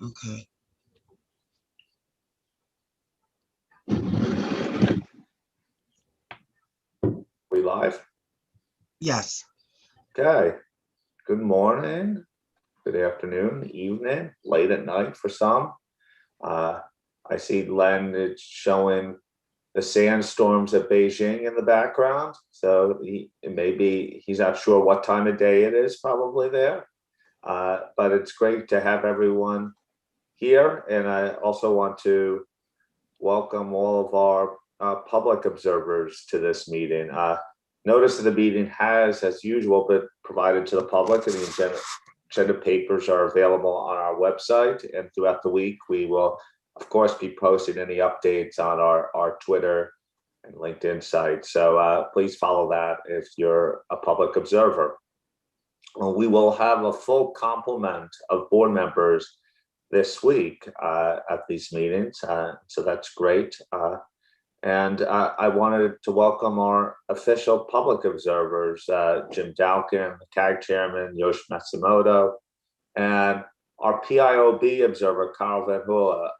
Okay. We live? Yes. Okay. Good morning, good afternoon, evening, late at night for some. I see Len is showing the sandstorms at Beijing in the background. So maybe he's not sure what time of day it is probably there. But it's great to have everyone here. And I also want to welcome all of our public observers to this meeting. Notice that the meeting has, as usual, been provided to the public, and the agenda papers are available on our website. And throughout the week, we will, of course, be posting any updates on our Twitter and LinkedIn site. So please follow that if you're a public observer. We will have a full complement of board members this week at these meetings, so that's great. And I wanted to welcome our official public observers, Jim Dowkin, the CAG chairman, Yosh Matsumoto, and our PIOB observer, Carl Van Hula.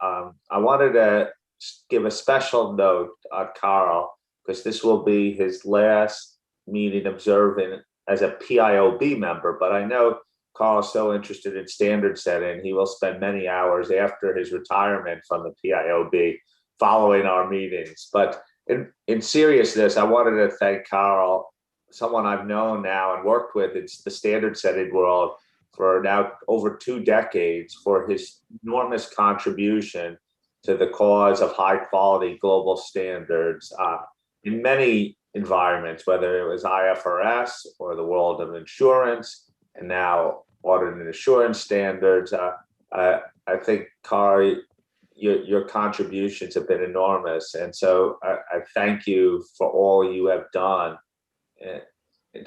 I wanted to give a special note on Carl, because this will be his last meeting observing as a PIOB member, but I know Carl is so interested in standard setting, he will spend many hours after his retirement from the PIOB following our meetings. But in seriousness, I wanted to thank Carl, someone I've known now and worked with in the standard setting world for now over 2 decades, for his enormous contribution to the cause of high quality global standards in many environments, whether it was IFRS or the world of insurance, and now audit and assurance standards. I think, Carl, your contributions have been enormous. And so I thank you for all you have done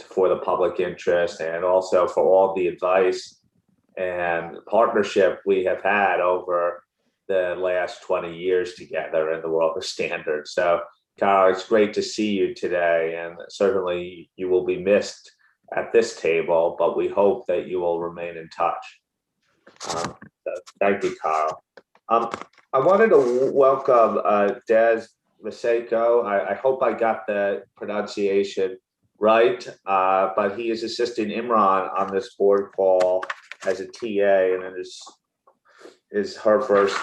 for the public interest, and also for all the advice and partnership we have had over the last 20 years together in the world of standards. So, Carl, it's great to see you today, and certainly you will be missed at this table, but we hope that you will remain in touch. So thank you, Carl. I wanted to welcome Des Maseko. I hope I got the pronunciation right, but he is assisting Imran on this board call as a TA, and it is her first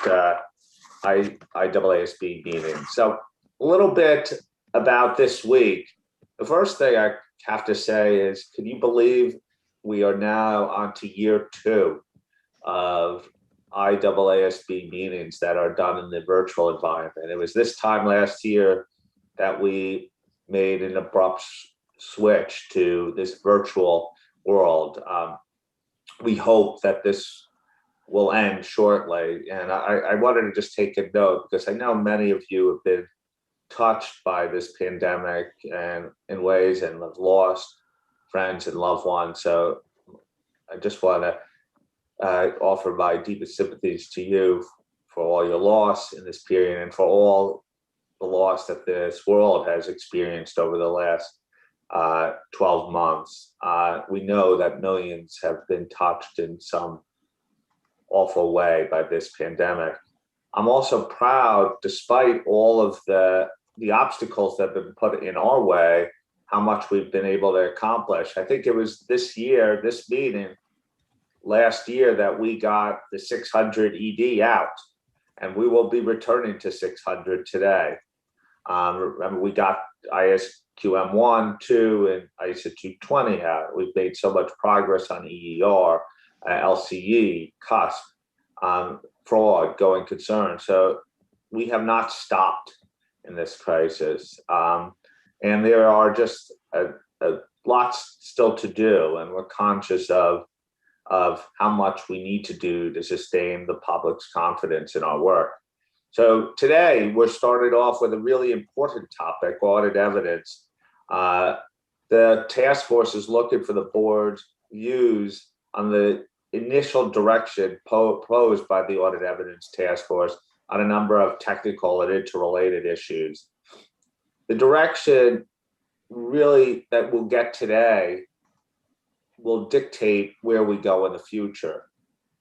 IAASB meeting. So a little bit about this week. The first thing I have to say is, can you believe we are now on to year 2 of IAASB meetings that are done in the virtual environment? It was this time last year that we made an abrupt switch to this virtual world. We hope that this will end shortly. And I wanted to just take a note, because I know many of you have been touched by this pandemic and in ways, and have lost friends and loved ones. So I just want to offer my deepest sympathies to you for all your loss in this period, and for all the loss that this world has experienced over the last 12 months. We know that millions have been touched in some awful way by this pandemic. I'm also proud, despite all of the obstacles that have been put in our way, how much we've been able to accomplish. I think it was this year, this meeting, last year, that we got the 600 ED out, and we will be returning to 600 today. Remember, we got ISQM 1, 2, and ISA 220 out. We've made so much progress on EER, LCE, CUSP, fraud, going concern. So we have not stopped in this crisis. And there are just lots still to do, and we're conscious of how much we need to do to sustain the public's confidence in our work. So today, we're started off with a really important topic, audit evidence. The task force is looking for the board's views on the initial direction posed by the Audit Evidence Task Force on a number of technical and interrelated issues. The direction really that we'll get today will dictate where we go in the future.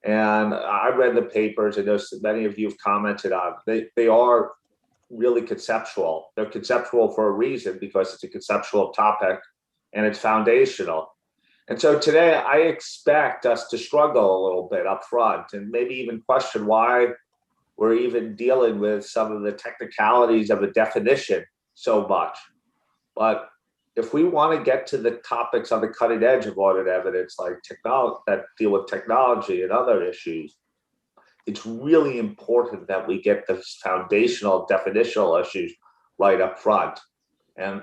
And I read the papers, and there's many of you have commented on. They are really conceptual. They're conceptual for a reason, because it's a conceptual topic and it's foundational. And so today I expect us to struggle a little bit up front and maybe even question why we're even dealing with some of the technicalities of a definition so much. But if we want to get to the topics on the cutting edge of audit evidence, like technology, that deal with technology and other issues, it's really important that we get the foundational definitional issues right up front. And,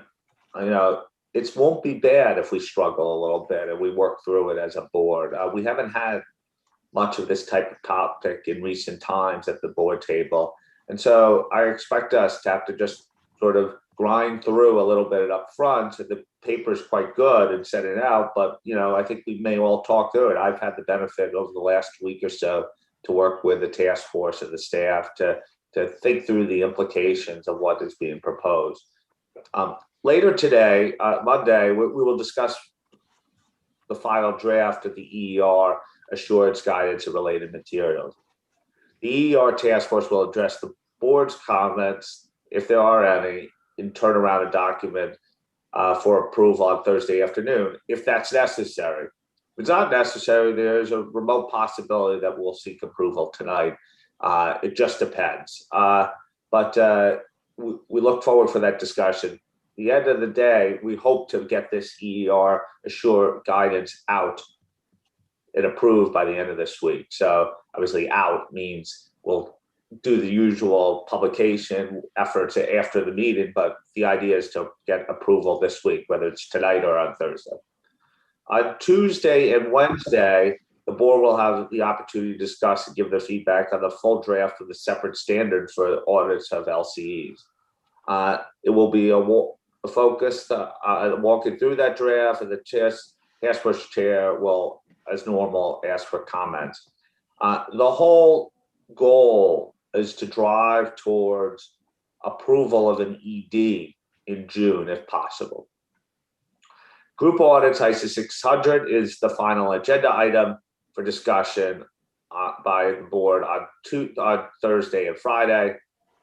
it won't be bad if we struggle a little bit and we work through it as a board. We haven't had much of this type of topic in recent times at the board table. And so I expect us to have to just sort of grind through a little bit up front. And the paper's quite good and set it out, but I think we may all talk through it. I've had the benefit over the last week or so to work with the task force and the staff to think through the implications of what is being proposed. Later today, Monday, we will discuss the final draft of the EER assurance guidance and related materials. The EER task force will address the board's comments, if there are any, and turn around a document for approval on Thursday afternoon, if that's necessary. If it's not necessary, there's a remote possibility that we'll seek approval tonight. It just depends. But we look forward for that discussion. At the end of the day, we hope to get this EER assure guidance out and approved by the end of this week. So obviously out means we'll do the usual publication efforts after the meeting, but the idea is to get approval this week, whether it's tonight or on Thursday. On Tuesday and Wednesday, the board will have the opportunity to discuss and give their feedback on the full draft of the separate standards for audits of LCEs. It will be a focus walking through that draft, and the task force chair will, as normal, ask for comments. The whole goal is to drive towards approval of an ED in June, if possible. Group audits ISO 600 is the final agenda item for discussion by the board on Thursday and Friday.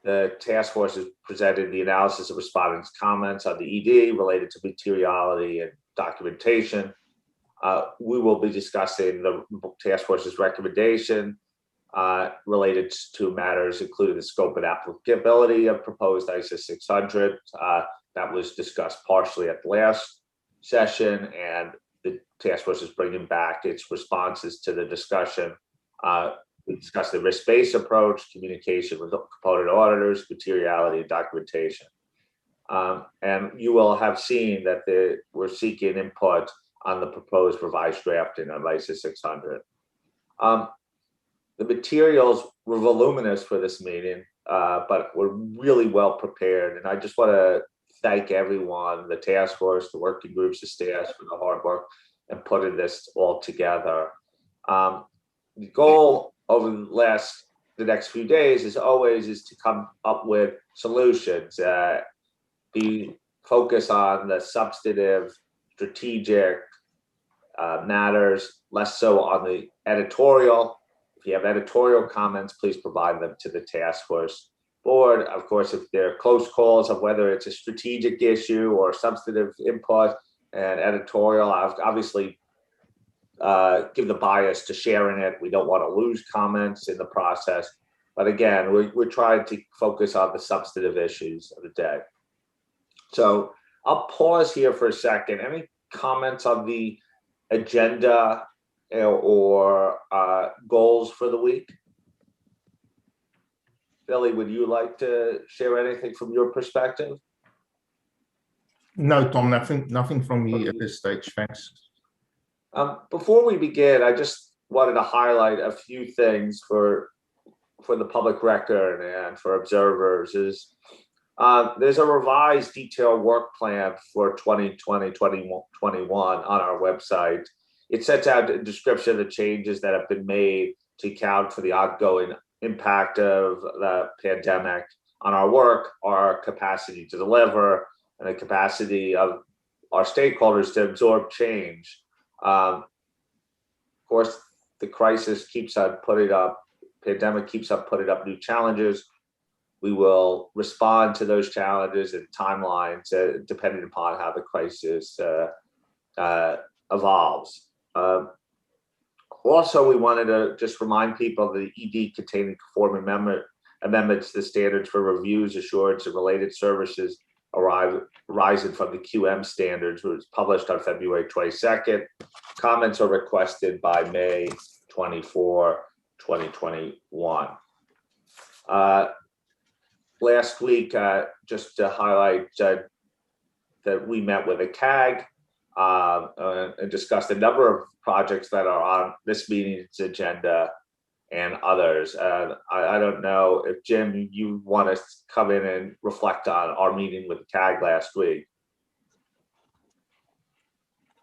The task force has presented the analysis of respondents' comments on the ED related to materiality and documentation. We will be discussing the task force's recommendation related to matters including the scope and applicability of proposed ISO 600. That was discussed partially at the last session, and the task force is bringing back its responses to the discussion. We discussed the risk-based approach, communication with component auditors, materiality, and documentation. And you will have seen that we're seeking input on the proposed revised drafting of ISO 600. The materials were voluminous for this meeting, but we're really well prepared. And I just want to thank everyone, the task force, the working groups, the staff for the hard work and putting this all together. The goal over the next few days is to come up with solutions. Be focused on the substantive, strategic matters, less so on the editorial. If you have editorial comments, please provide them to the task force board. Of course, if there are close calls of whether it's a strategic issue or substantive input and editorial, I've obviously give the bias to sharing it. We don't want to lose comments in the process. But again, we're trying to focus on the substantive issues of the day. So I'll pause here for a second. Any comments on the agenda or goals for the week? Billy, would you like to share anything from your perspective? No, Tom, nothing from me at this stage. Thanks. Before we begin, I just wanted to highlight a few things for the public record and for observers. There's a revised detailed work plan for 2020-2021 on our website. It sets out a description of the changes that have been made to account for the ongoing impact of the pandemic on our work, our capacity to deliver, and the capacity of our stakeholders to absorb change. Of course, the crisis keeps on putting up, pandemic keeps on putting up new challenges, we will respond to those challenges and timelines depending upon how the crisis evolves. Also, we wanted to just remind people that the ED containing conforming amendments to the standards for reviews, assurance, and related services arising from the QM standards was published on February 22nd. Comments are requested by May 24, 2021. Last week, just to highlight that we met with a CAG and discussed a number of projects that are on this meeting's agenda and others. I don't know if, Jim, you want to come in and reflect on our meeting with the CAG last week.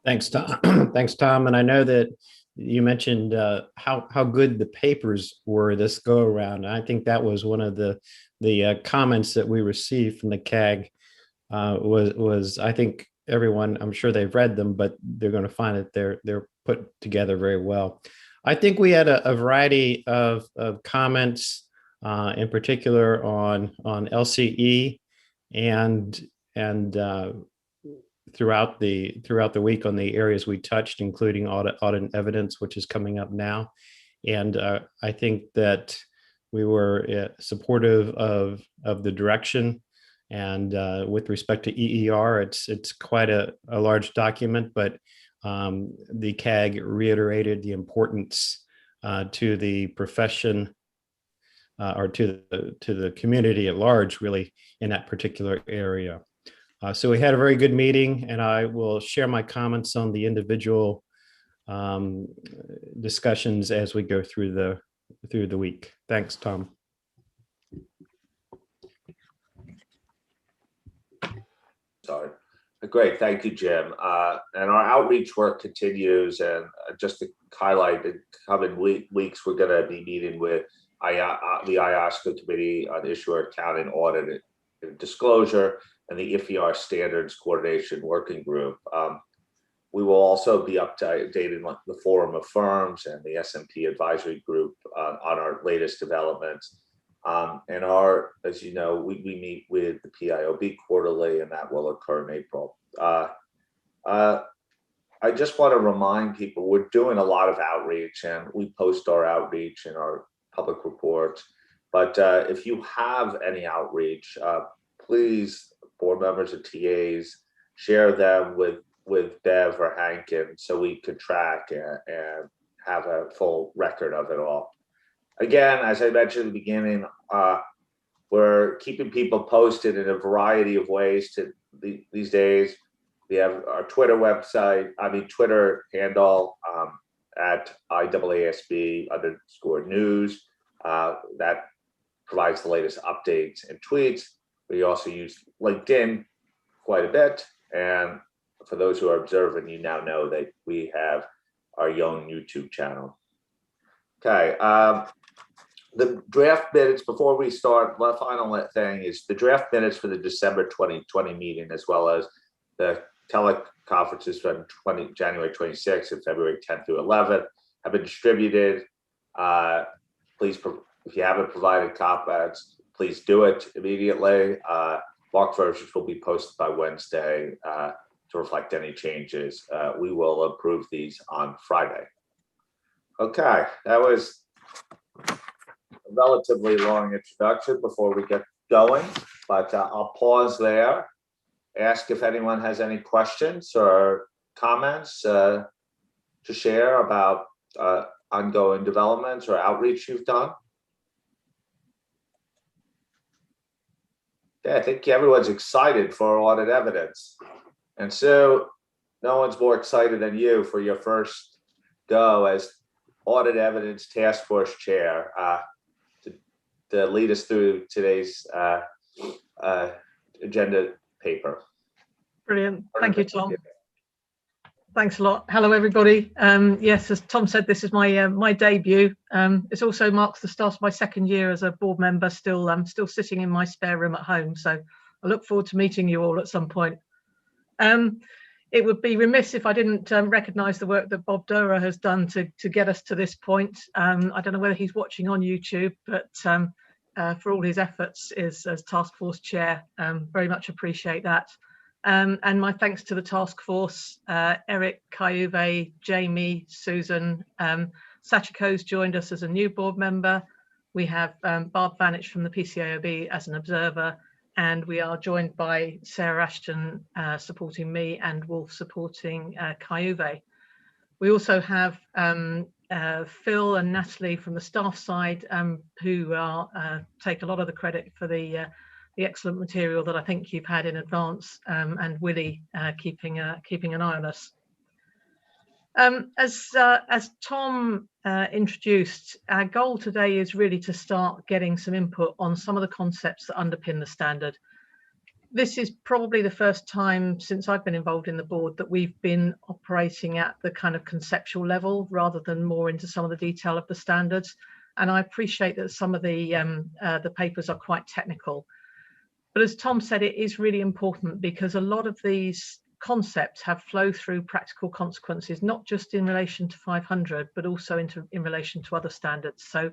Thanks, Tom. Thanks, Tom. And I know that you mentioned how good the papers were this go around. I think that was one of the comments that we received from the CAG was I think everyone, I'm sure they've read them, but they're going to find that they're put together very well. I think we had a variety of comments, in particular on LCE and throughout the week on the areas we touched, including audit and evidence, which is coming up now. And I think that we were supportive of the direction. And with respect to EER, it's quite a large document, but the CAG reiterated the importance to the profession or to the community at large, really, in that particular area. So we had a very good meeting, and I will share my comments on the individual discussions as we go through the week. Thanks, Tom. Sorry. Great, thank you, Jim. And our outreach work continues. And just to highlight, in coming weeks, we're going to be meeting with the IAASB Committee on Issuer Accounting Audit and Disclosure and the IFER Standards Coordination Working Group. We will also be updating the Forum of Firms and the S&P Advisory Group on our latest developments. And as you know, we meet with the PIOB quarterly, and that will occur in April. I just want to remind people we're doing a lot of outreach, and we post our outreach in our public reports. But if you have any outreach, please, board members and TAs, share them with Bev or Hankin so we could track and have a full record of it all. Again, as I mentioned at the beginning, we're keeping people posted in a variety of ways these days. We have our Twitter handle at IAASB_news that provides the latest updates and tweets. We also use LinkedIn quite a bit. And for those who are observing, you now know that we have our own YouTube channel. Okay. The draft minutes, before we start, the final thing is the draft minutes for the December 2020 meeting, as well as the teleconferences from January 26th and February 10th through 11th, have been distributed. Please, if you haven't provided comments, please do it immediately. Marked versions will be posted by Wednesday to reflect any changes. We will approve these on Friday. Okay, that was a relatively long introduction before we get going, but I'll pause there, ask if anyone has any questions or comments to share about ongoing developments or outreach you've done. Yeah, I think everyone's excited for audit evidence. And so no one's more excited than you for your first go as Audit Evidence Task Force Chair to lead us through today's agenda paper. Brilliant. Thank you, Tom. Thanks a lot. Hello, everybody. Yes, as Tom said, this is my debut. It also marks the start of my second year as a board member, still sitting in my spare room at home. So I look forward to meeting you all at some point. It would be remiss if I didn't recognise the work that Bob Durer has done to get us to this point. I don't know whether he's watching on YouTube, but for all his efforts as task force chair, very much appreciate that. And my thanks to the task force, Eric, Kayuve, Jamie, Susan. Sachiko's joined us as a new board member. We have Barb Vanich from the PCAOB as an observer, and we are joined by Sarah Ashton supporting me and Wolf supporting Kayuve. We also have Phil and Natalie from the staff side who take a lot of the credit for the excellent material that I think you've had in advance, and Willie keeping an eye on us. As Tom introduced, our goal today is really to start getting some input on some of the concepts that underpin the standard. This is probably the first time since I've been involved in the board that we've been operating at the kind of conceptual level rather than more into some of the detail of the standards. And I appreciate that some of the papers are quite technical. But as Tom said, it is really important because a lot of these concepts have flow through practical consequences, not just in relation to 500, but also in relation to other standards. So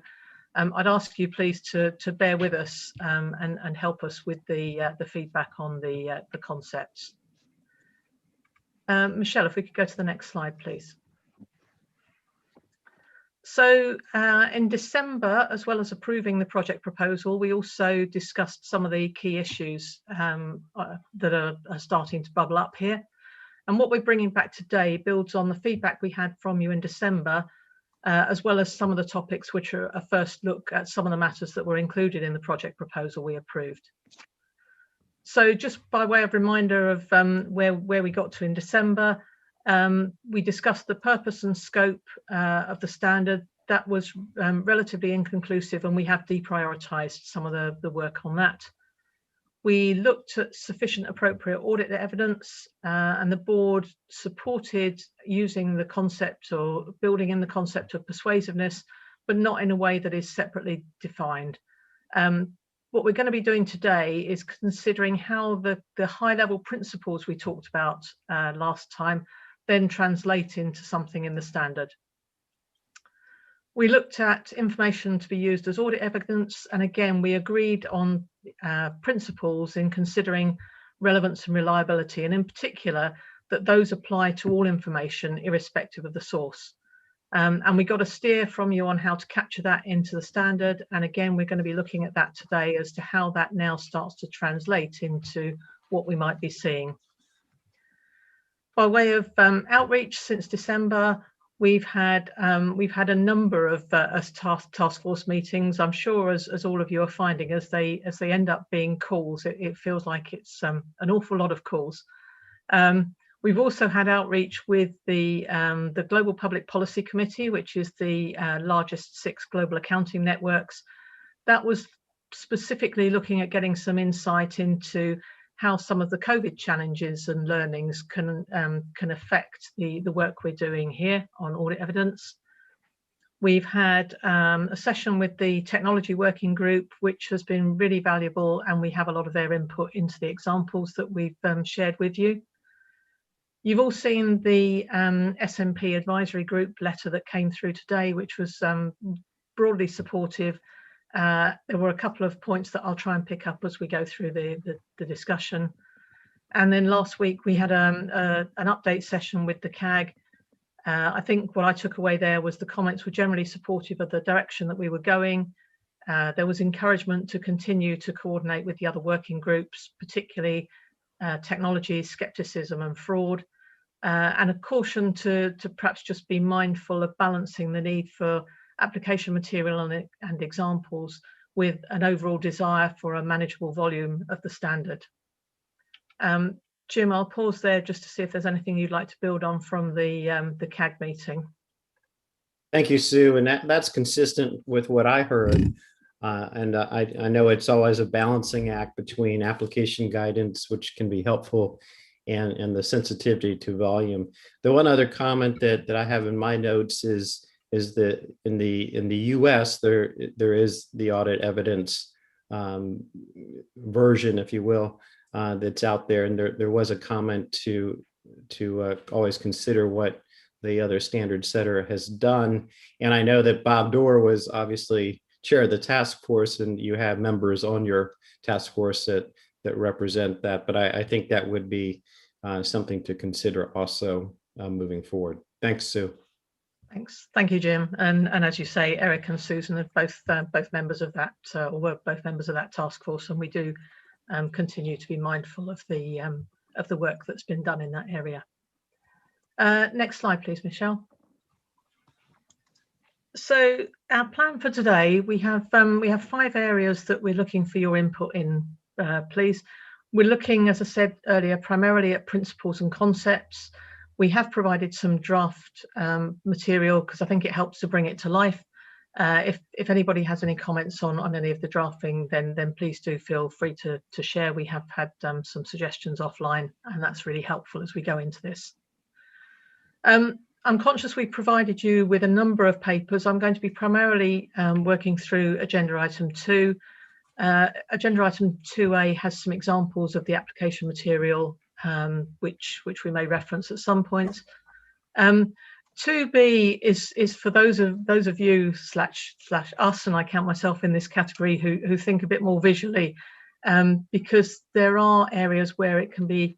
I'd ask you please to bear with us and help us with the feedback on the concepts. Michelle, if we could go to the next slide, please. So in December, as well as approving the project proposal, we also discussed some of the key issues that are starting to bubble up here. And what we're bringing back today builds on the feedback we had from you in December, as well as some of the topics which are a first look at some of the matters that were included in the project proposal we approved. So just by way of reminder of where we got to in December, we discussed the purpose and scope of the standard. That was relatively inconclusive, and we have deprioritized some of the work on that. We looked at sufficient appropriate audit evidence, and the board supported using the concept or building in the concept of persuasiveness, but not in a way that is separately defined. What we're going to be doing today is considering how the high-level principles we talked about last time then translate into something in the standard. We looked at information to be used as audit evidence, and again, we agreed on principles in considering relevance and reliability, and in particular, that those apply to all information irrespective of the source. And we got a steer from you on how to capture that into the standard, and again, we're going to be looking at that today as to how that now starts to translate into what we might be seeing. By way of outreach since December, we've had a number of task force meetings. I'm sure as all of you are finding, as they end up being calls, it feels like it's an awful lot of calls. We've also had outreach with the Global Public Policy Committee, which is the largest 6 global accounting networks. That was specifically looking at getting some insight into how some of the COVID challenges and learnings can affect the work we're doing here on audit evidence. We've had a session with the technology working group, which has been really valuable, and we have a lot of their input into the examples that we've shared with you. You've all seen the SMP advisory group letter that came through today, which was broadly supportive. There were a couple of points that I'll try and pick up as we go through the discussion. And then last week we had an update session with the CAG. I think what I took away there was the comments were generally supportive of the direction that we were going. There was encouragement to continue to coordinate with the other working groups, particularly technology, skepticism and fraud, and a caution to perhaps just be mindful of balancing the need for application material and examples with an overall desire for a manageable volume of the standard. Jim, I'll pause there just to see if there's anything you'd like to build on from the CAG meeting. Thank you, Sue, and that's consistent with what I heard. And I know it's always a balancing act between application guidance, which can be helpful, and the sensitivity to volume. The one other comment that I have in my notes is that in the US there is the audit evidence version, if you will, that's out there, and there was a comment to always consider what the other standard setter has done. And I know that Bob Dorr was obviously chair of the task force, and you have members on your task force that represent that. But I think that would be something to consider also moving forward. Thanks, Sue. Thanks. Thank you, Jim. And as you say, Eric and Susan are both members of that, or were both members of that task force, and we do continue to be mindful of the work that's been done in that area. Next slide, please, Michelle. So our plan for today, we have 5 areas that we're looking for your input in, please. We're looking, as I said earlier, primarily at principles and concepts. We have provided some draft material because I think it helps to bring it to life. If anybody has any comments on any of the drafting, then please do feel free to share. We have had some suggestions offline, and that's really helpful as we go into this. I'm conscious we provided you with a number of papers. I'm going to be primarily working through agenda item 2. Agenda item 2A has some examples of the application material, which we may reference at some point. 2B is for those of you slash us, and I count myself in this category, who think a bit more visually, because there are areas where it can be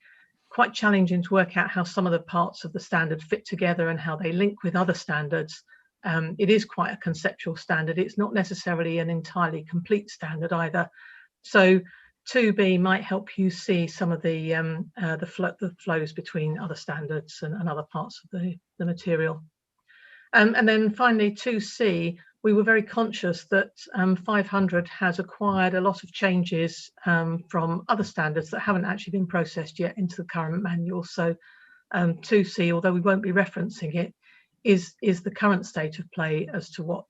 quite challenging to work out how some of the parts of the standard fit together and how they link with other standards. It is quite a conceptual standard. It's not necessarily an entirely complete standard either. So 2B might help you see some of the flows between other standards and other parts of the material. And then finally, 2C, we were very conscious that 500 has acquired a lot of changes from other standards that haven't actually been processed yet into the current manual. So 2C, although we won't be referencing it, is the current state of play as to what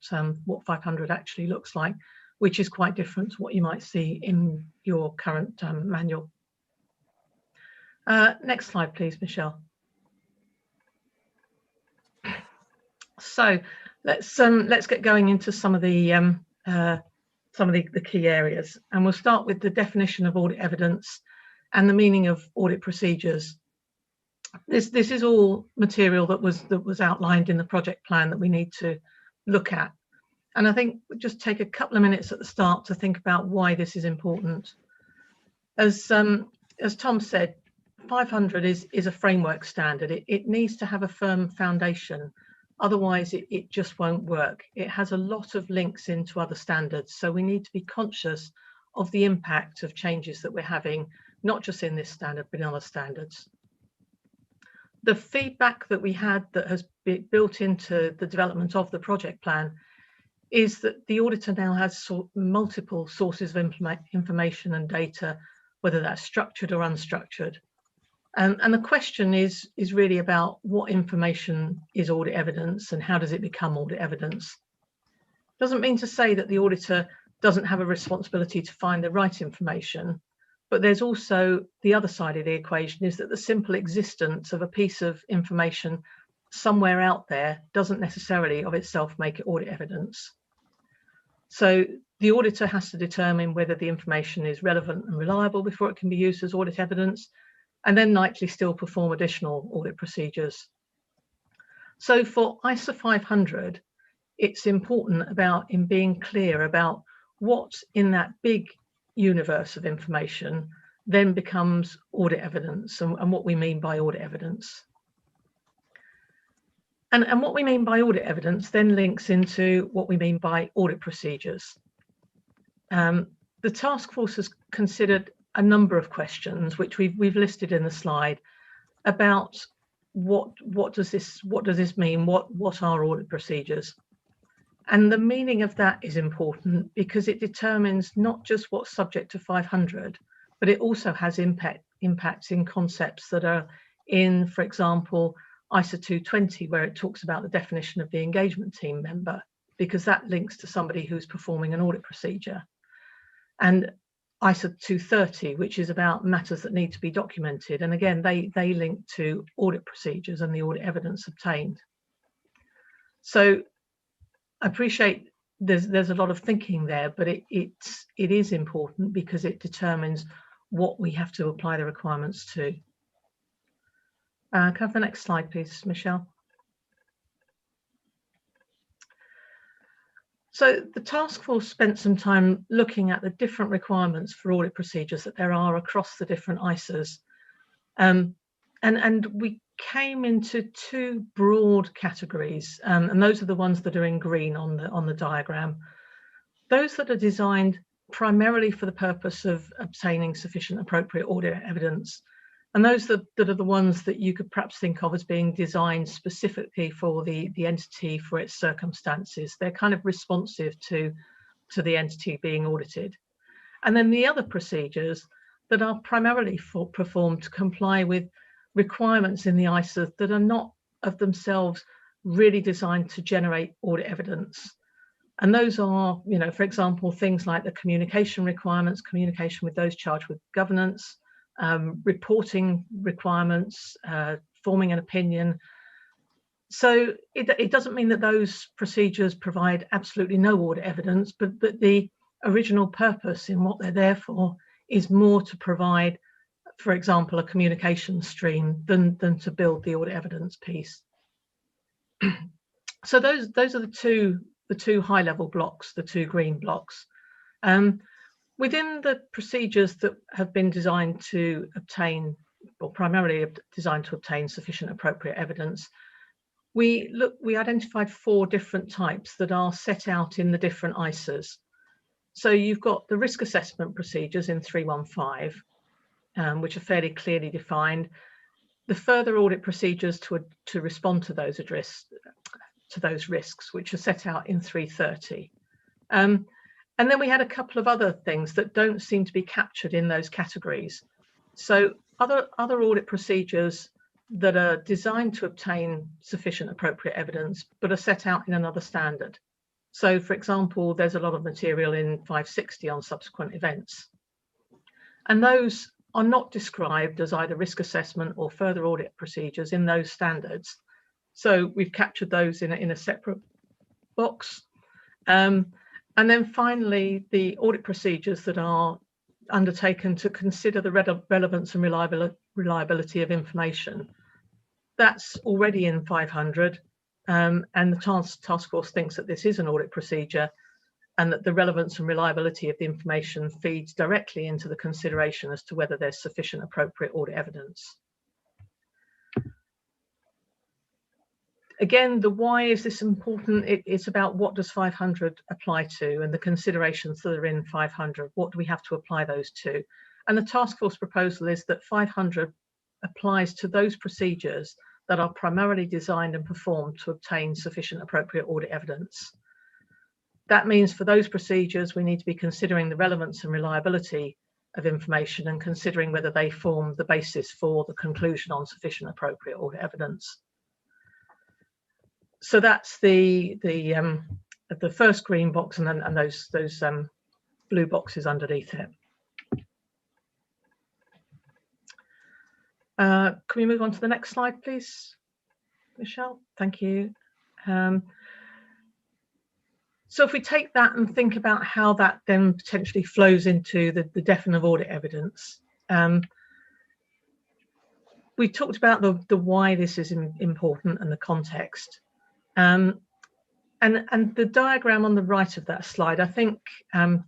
500 actually looks like, which is quite different to what you might see in your current manual. Next slide, please, Michelle. So let's get going into some of the key areas, and we'll start with the definition of audit evidence and the meaning of audit procedures. This is all material that was outlined in the project plan that we need to look at, and I think we'll just take a couple of minutes at the start to think about why this is important. As Tom said, 500 is a framework standard. It needs to have a firm foundation. Otherwise, it just won't work. It has a lot of links into other standards, so we need to be conscious of the impact of changes that we're having, not just in this standard, but in other standards. The feedback that we had that has been built into the development of the project plan is that the auditor now has multiple sources of information and data, whether that's structured or unstructured. And the question is really about what information is audit evidence and how does it become audit evidence. Doesn't mean to say that the auditor doesn't have a responsibility to find the right information, but there's also the other side of the equation, is that the simple existence of a piece of information somewhere out there doesn't necessarily of itself make it audit evidence. So the auditor has to determine whether the information is relevant and reliable before it can be used as audit evidence, and then likely still perform additional audit procedures. So for ISA 500, it's important in being clear about what in that big universe of information then becomes audit evidence and what we mean by audit evidence. And what we mean by audit evidence then links into what we mean by audit procedures. The task force has considered a number of questions, which we've listed in the slide, about what does this mean? What are audit procedures? And the meaning of that is important because it determines not just what's subject to 500, but it also has impacts in concepts that are in, for example, ISA 220, where it talks about the definition of the engagement team member, because that links to somebody who's performing an audit procedure. And ISA 230, which is about matters that need to be documented. And again, they link to audit procedures and the audit evidence obtained. So I appreciate there's a lot of thinking there, but it is important because it determines what we have to apply the requirements to. Can I have the next slide, please, Michelle? So the task force spent some time looking at the different requirements for audit procedures that there are across the different ISAs. And we came into two broad categories, and those are the ones that are in green on the diagram. Those that are designed primarily for the purpose of obtaining sufficient appropriate audit evidence, and those that are the ones that you could perhaps think of as being designed specifically for the entity, for its circumstances. They're kind of responsive to the entity being audited. And then the other procedures that are primarily performed to comply with requirements in the ISA that are not of themselves really designed to generate audit evidence. And those are, you know, for example, things like the communication requirements, communication with those charged with governance, reporting requirements, forming an opinion. So it doesn't mean that those procedures provide absolutely no audit evidence, but the original purpose in what they're there for is more to provide, for example, a communication stream than to build the audit evidence piece. So those are the two high-level blocks, the two green blocks. Within the procedures that have been designed to obtain, or primarily designed to obtain sufficient appropriate evidence, we identified 4 different types that are set out in the different ISAs. So you've got the risk assessment procedures in 315, which are fairly clearly defined. The further audit procedures to respond to those risks, which are set out in 330. And then we had a couple of other things that don't seem to be captured in those categories. So other audit procedures that are designed to obtain sufficient appropriate evidence, but are set out in another standard. So for example, there's a lot of material in 560 on subsequent events. And those are not described as either risk assessment or further audit procedures in those standards. So we've captured those in a separate box. And then finally, the audit procedures that are undertaken to consider the relevance and reliability of information. That's already in 500, and the task force thinks that this is an audit procedure and that the relevance and reliability of the information feeds directly into the consideration as to whether there's sufficient appropriate audit evidence. Again, the why is this important? It's about what does 500 apply to and the considerations that are in 500. What do we have to apply those to? And the task force proposal is that 500 applies to those procedures that are primarily designed and performed to obtain sufficient appropriate audit evidence. That means for those procedures, we need to be considering the relevance and reliability of information and considering whether they form the basis for the conclusion on sufficient appropriate audit evidence. So that's the first green box, and then those blue boxes underneath it. Can we move on to the next slide, please, Michelle? Thank you. So if we take that and think about how that then potentially flows into the definition of audit evidence, we talked about the why this is important and the context. And the diagram on the right of that slide, I think,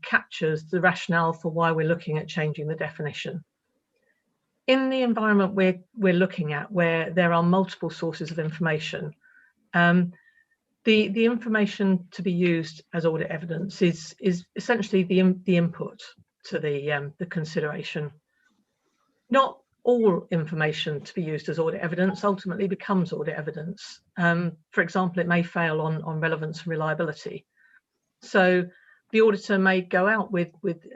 captures the rationale for why we're looking at changing the definition. In the environment we're looking at, where there are multiple sources of information, the information to be used as audit evidence is essentially the input to the consideration. Not all information to be used as audit evidence ultimately becomes audit evidence. For example, it may fail on relevance and reliability. So the auditor may go out with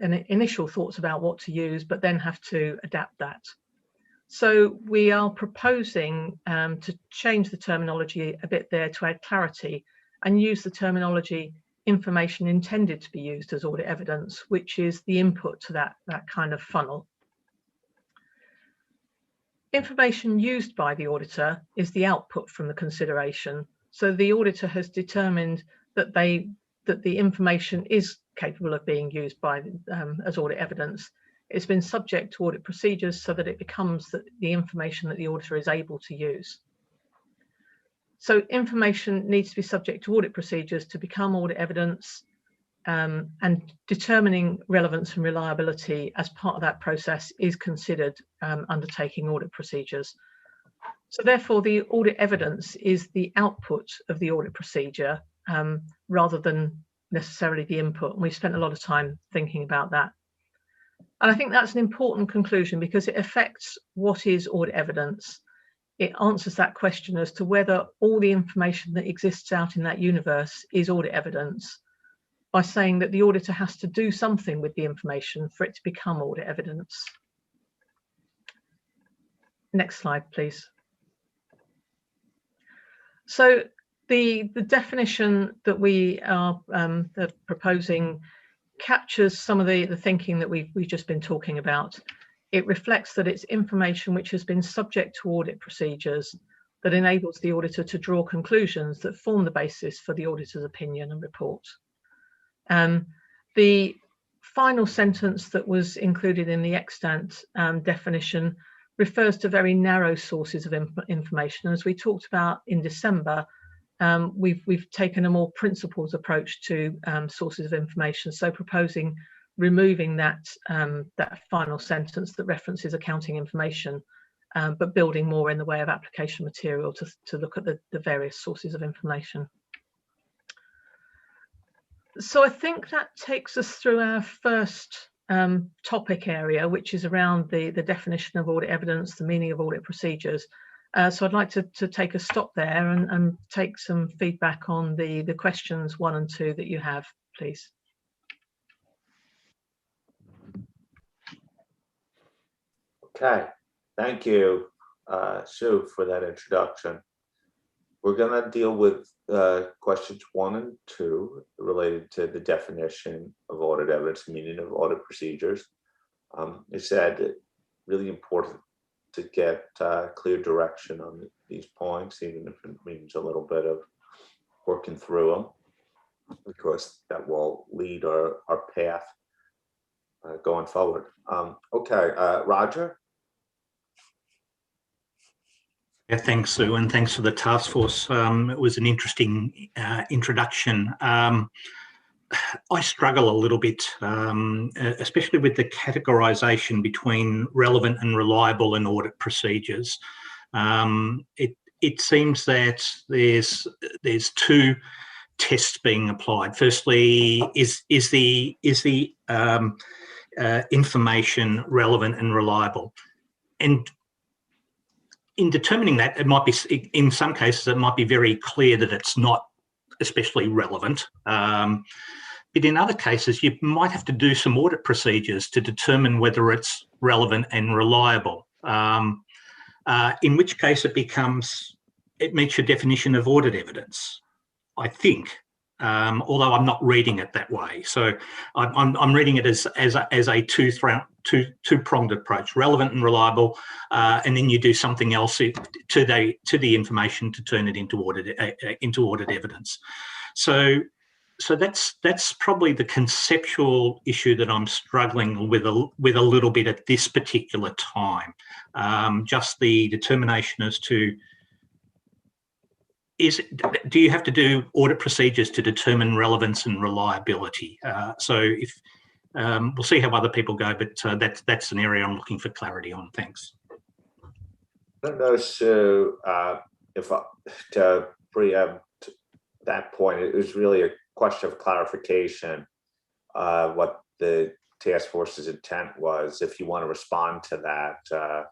initial thoughts about what to use, but then have to adapt that. So we are proposing to change the terminology a bit there to add clarity and use the terminology information intended to be used as audit evidence, which is the input to that kind of funnel. Information used by the auditor is the output from the consideration. So the auditor has determined that the information is capable of being used by as audit evidence. It's been subject to audit procedures so that it becomes the information that the auditor is able to use. So information needs to be subject to audit procedures to become audit evidence, and determining relevance and reliability as part of that process is considered undertaking audit procedures. So therefore, the audit evidence is the output of the audit procedure rather than necessarily the input. And we've spent a lot of time thinking about that. And I think that's an important conclusion because it affects what is audit evidence. It answers that question as to whether all the information that exists out in that universe is audit evidence, by saying that the auditor has to do something with the information for it to become audit evidence. Next slide, please. So the definition that we are proposing captures some of the thinking that we've just been talking about. It reflects that it's information which has been subject to audit procedures that enables the auditor to draw conclusions that form the basis for the auditor's opinion and report. The final sentence that was included in the extant definition refers to very narrow sources of information. As we talked about in December, we've taken a more principles approach to sources of information, so proposing removing that final sentence that references accounting information, but building more in the way of application material to look at the various sources of information. So I think that takes us through our first topic area, which is around the definition of audit evidence, the meaning of audit procedures. So I'd like to take a stop there and take some feedback on the questions 1 and 2 that you have, please. Okay, thank you, Sue, for that introduction. We're going to deal with questions 1 and 2 related to the definition of audit evidence, meaning of audit procedures. It said really important to get clear direction on these points, even if it means a little bit of working through them, because that will lead our path going forward. Okay, Roger? Yeah, thanks, Sue, and thanks for the task force. It was an interesting introduction. I struggle a little bit, especially with the categorisation between relevant and reliable in audit procedures. It seems that there's 2 tests being applied. Firstly, is the information relevant and reliable? And in determining that, it might be, in some cases, it might be very clear that it's not especially relevant. But in other cases, you might have to do some audit procedures to determine whether it's relevant and reliable. In which case it meets your definition of audit evidence, I think. Although I'm not reading it that way. So I'm reading it as a two-pronged approach: relevant and reliable, and then you do something else to the information to turn it into audit evidence. So that's probably the conceptual issue that I'm struggling with a little bit at this particular time. Just the determination as to, do you have to do audit procedures to determine relevance and reliability? So if we'll see how other people go, but that's an area I'm looking for clarity on. Thanks. I don't know, so to preempt that point, it was really a question of clarification, what the task force's intent was. If you want to respond to that,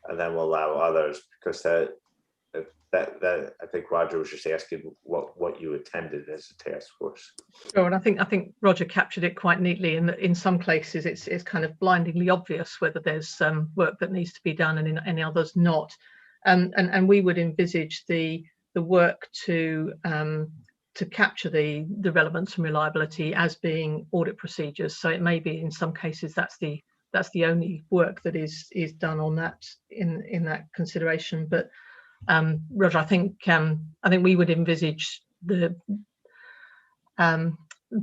and then we'll allow others, because that I think Roger was just asking what you attended as a task force. Sure, and I think Roger captured it quite neatly. In some places, it's kind of blindingly obvious whether there's some work that needs to be done, and in any others not. And we would envisage the work to capture the relevance and reliability as being audit procedures. So it may be in some cases that's the only work that is done on that in that consideration, but. Roger, I think we would envisage the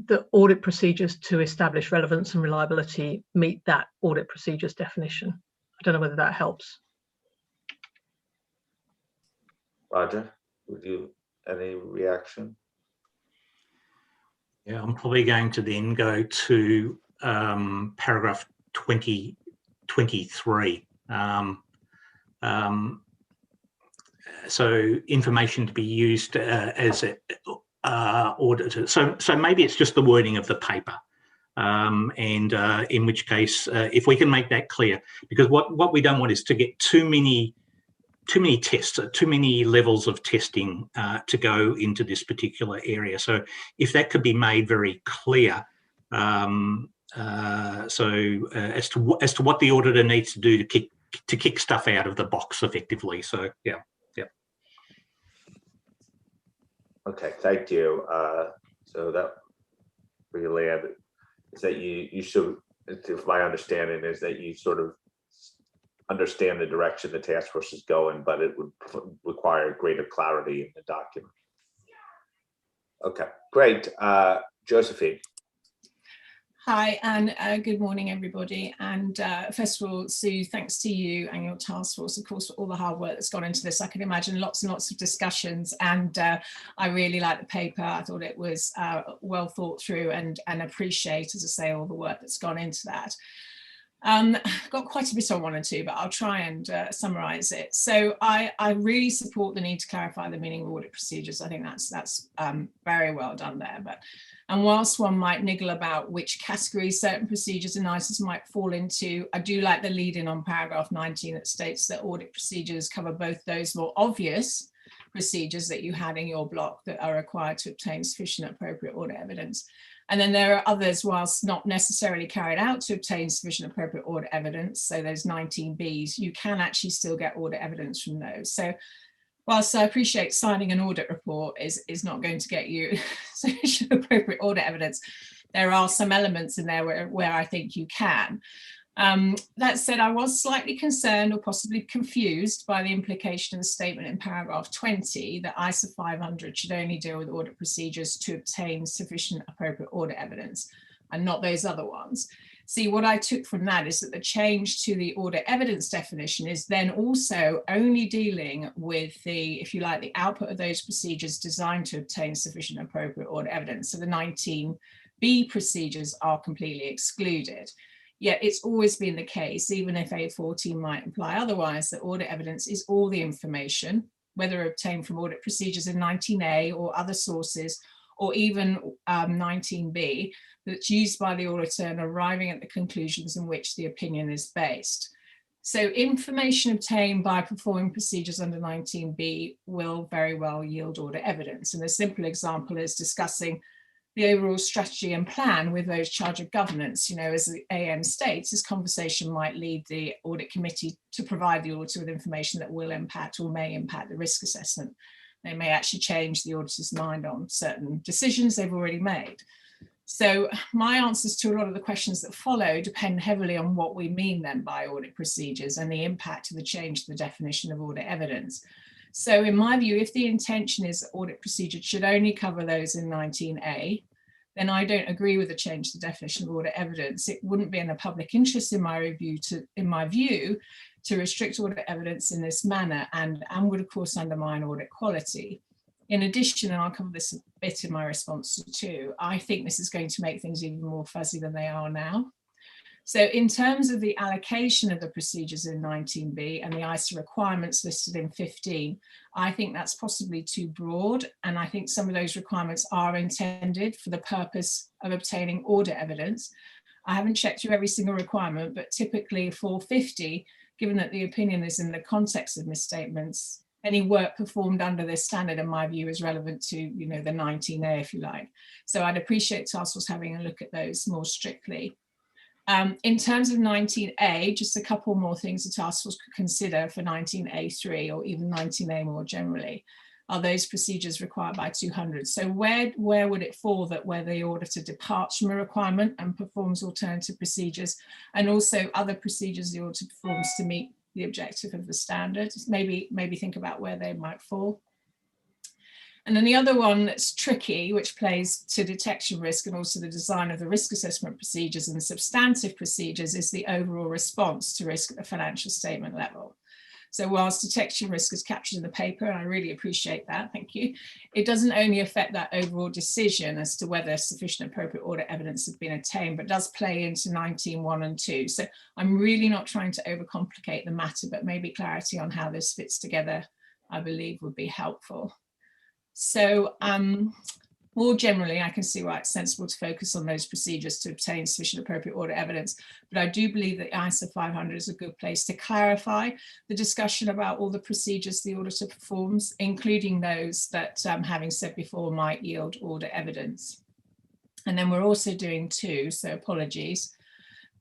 the audit procedures to establish relevance and reliability meet that audit procedures definition. I don't know whether that helps. Roger, would you, any reaction? Yeah, I'm probably going to then go to paragraph 23. So information to be used as audited. So maybe it's just the wording of the paper. And in which case, if we can make that clear, because what we don't want is to get too many tests, too many levels of testing to go into this particular area. So if that could be made very clear, as to what the auditor needs to do to kick stuff out of the box effectively. So yeah. Okay, thank you. So that really is that you should, if my understanding is that you sort of understand the direction the task force is going, but it would require greater clarity in the document. Okay, great. Josephine. Hi, and good morning, everybody. And first of all, Sue, thanks to you and your task force, of course, for all the hard work that's gone into this. I can imagine lots and lots of discussions, and I really like the paper. I thought it was well thought through, and appreciate, as I say, all the work that's gone into that. Got quite a bit on one or two, but I'll try and summarize it. So I really support the need to clarify the meaning of audit procedures. I think that's very well done there. And whilst one might niggle about which categories certain procedures and items might fall into, I do like the lead in on paragraph 19 that states that audit procedures cover both those more obvious procedures that you had in your block that are required to obtain sufficient appropriate audit evidence. And then there are others, whilst not necessarily carried out to obtain sufficient appropriate audit evidence, so those 19 Bs, you can actually still get audit evidence from those. So whilst I appreciate signing an audit report is not going to get you sufficient appropriate audit evidence, there are some elements in there where I think you can. That said, I was slightly concerned or possibly confused by the implication of the statement in paragraph 20 that ISA 500 should only deal with audit procedures to obtain sufficient appropriate audit evidence and not those other ones. See, what I took from that is that the change to the audit evidence definition is then also only dealing with the, if you like, the output of those procedures designed to obtain sufficient appropriate audit evidence. So the 19B procedures are completely excluded. Yet it's always been the case, even if A14 might imply otherwise, that audit evidence is all the information, whether obtained from audit procedures in 19A or other sources, or even 19B, that's used by the auditor in arriving at the conclusions in which the opinion is based. So information obtained by performing procedures under 19B will very well yield audit evidence. And a simple example is discussing the overall strategy and plan with those charged with governance. You know, as the AM states, this conversation might lead the audit committee to provide the auditor with information that will impact or may impact the risk assessment. They may actually change the auditor's mind on certain decisions they've already made. So my answers to a lot of the questions that follow depend heavily on what we mean then by audit procedures and the impact of the change to the definition of audit evidence. So in my view, if the intention is that audit procedures should only cover those in 19A, then I don't agree with the change to the definition of audit evidence. It wouldn't be in the public interest, in my view, to restrict audit evidence in this manner, and would of course undermine audit quality. In addition, and I'll cover this a bit in my response to 2, I think this is going to make things even more fuzzy than they are now. So in terms of the allocation of the procedures in 19B and the ISA requirements listed in 15, I think that's possibly too broad. And I think some of those requirements are intended for the purpose of obtaining audit evidence. I haven't checked through every single requirement, but typically for 50, given that the opinion is in the context of misstatements, any work performed under this standard, in my view, is relevant to, you know, the 19A, if you like. So I'd appreciate task force having a look at those more strictly. In terms of 19A, just a couple more things the task force could consider for 19A3 or even 19A more generally. Are those procedures required by 200? So where would it fall that where the auditor departs from a requirement and performs alternative procedures, and also other procedures the auditor performs to meet the objective of the standard? Maybe think about where they might fall. And then the other one that's tricky, which plays to detection risk and also the design of the risk assessment procedures and the substantive procedures, is the overall response to risk at the financial statement level. So whilst detection risk is captured in the paper, and I really appreciate that, thank you, it doesn't only affect that overall decision as to whether sufficient appropriate audit evidence has been obtained, but does play into 19.1 and 2. So I'm really not trying to overcomplicate the matter, but maybe clarity on how this fits together, I believe, would be helpful. So more generally, I can see why it's sensible to focus on those procedures to obtain sufficient appropriate audit evidence. But I do believe that ISA 500 is a good place to clarify the discussion about all the procedures the auditor performs, including those that, having said before, might yield audit evidence. And then we're also doing 2, so apologies.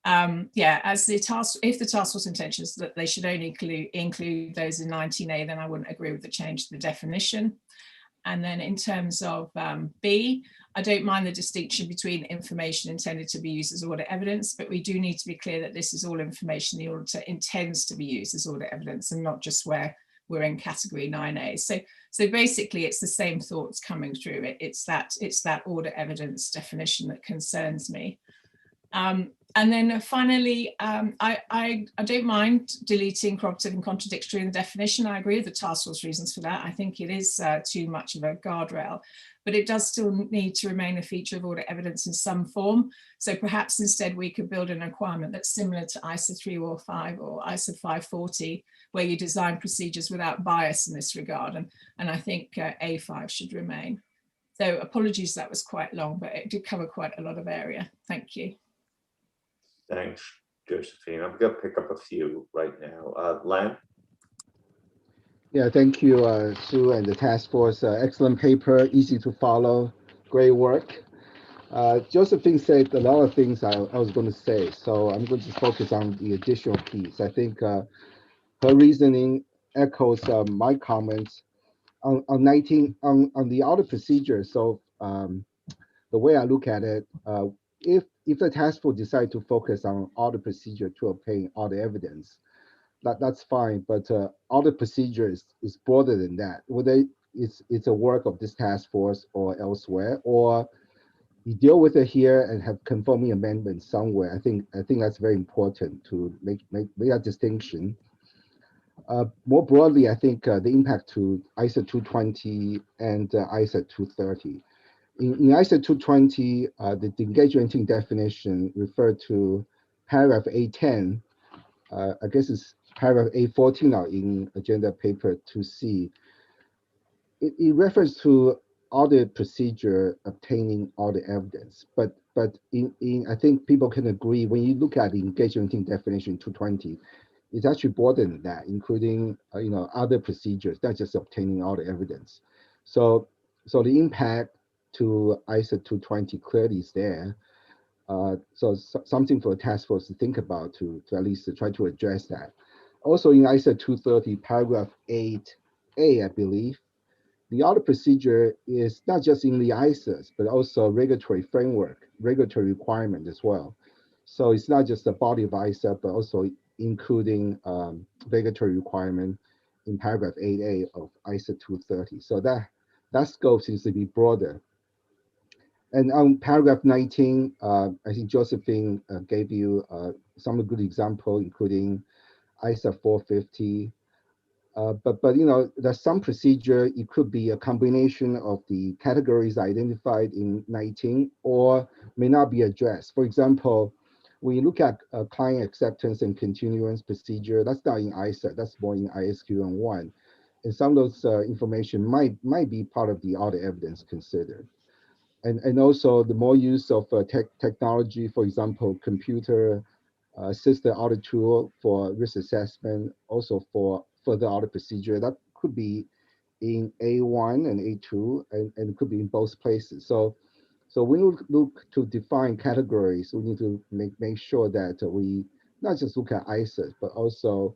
Yeah, as the task, if the task force intention is that they should only include those in 19A, then I wouldn't agree with the change to the definition. And then in terms of B, I don't mind the distinction between information intended to be used as audit evidence, but we do need to be clear that this is all information the auditor intends to be used as audit evidence and not just where we're in category 9A. So basically it's the same thoughts coming through it. It's that audit evidence definition that concerns me. And then finally, I don't mind deleting corroborative and contradictory in the definition. I agree with the task force reasons for that. I think it is too much of a guardrail, but it does still need to remain a feature of audit evidence in some form. So perhaps instead we could build an requirement that's similar to ISA 305 or ISA 540, where you design procedures without bias in this regard. And I think A5 should remain. So apologies, that was quite long, but it did cover quite a lot of area. Thank you. Thanks, Josephine. I'm going to pick up a few right now. Len? Yeah, thank you, Sue and the task force. Excellent paper, easy to follow, great work. Josephine said a lot of things I was going to say, so I'm going to focus on the additional piece. I think her reasoning echoes my comments on the audit procedure. So the way I look at it, if the task force decide to focus on audit procedure to obtain audit evidence, that's fine. But audit procedure is broader than that. Whether it's a work of this task force or elsewhere, or you deal with it here and have conforming amendments somewhere. I think that's very important to make that distinction. More broadly, I think the impact to ISA 220 and ISA 230. In ISA 220, the engagement definition referred to paragraph A10. I guess it's paragraph A14 now in agenda paper 2C. It refers to audit procedure obtaining audit evidence, but I think people can agree when you look at the engagement definition 220, it's actually broader than that, including other procedures, not just obtaining audit evidence. So the impact to ISA 220 clearly is there. So something for a task force to think about to at least try to address that. Also in ISA 230, paragraph 8A, I believe, the audit procedure is not just in the ISAs, but also regulatory framework, regulatory requirement as well. So it's not just the body of ISA, but also including regulatory requirement in paragraph 8A of ISA 230. So that scope seems to be broader. And on paragraph 19, I think Josephine gave you some good example, including ISA 450. But there's some procedure. It could be a combination of the categories identified in 19, or may not be addressed. For example, when you look at client acceptance and continuance procedure, that's not in ISA. That's more in ISQN 1, and some of those information might be part of the audit evidence considered. And also the more use of technology, for example, computer assisted audit tool for risk assessment, also for further audit procedure, that could be in A1 and A2, and it could be in both places. So when we look to define categories, we need to make sure that we not just look at ISA, but also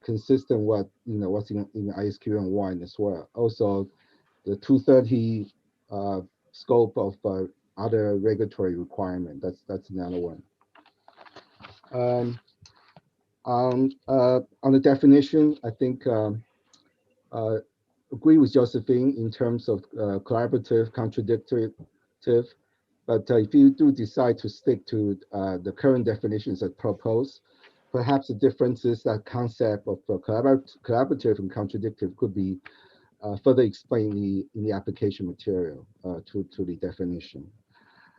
consistent with what's in ISQN 1 as well. Also, the 230 scope of other regulatory requirement. That's another one. On the definition, I think agree with Josephine in terms of collaborative, contradictory, but if you do decide to stick to the current definitions that proposed, perhaps the differences, that concept of collaborative and contradictory could be further explained in the application material to the definition.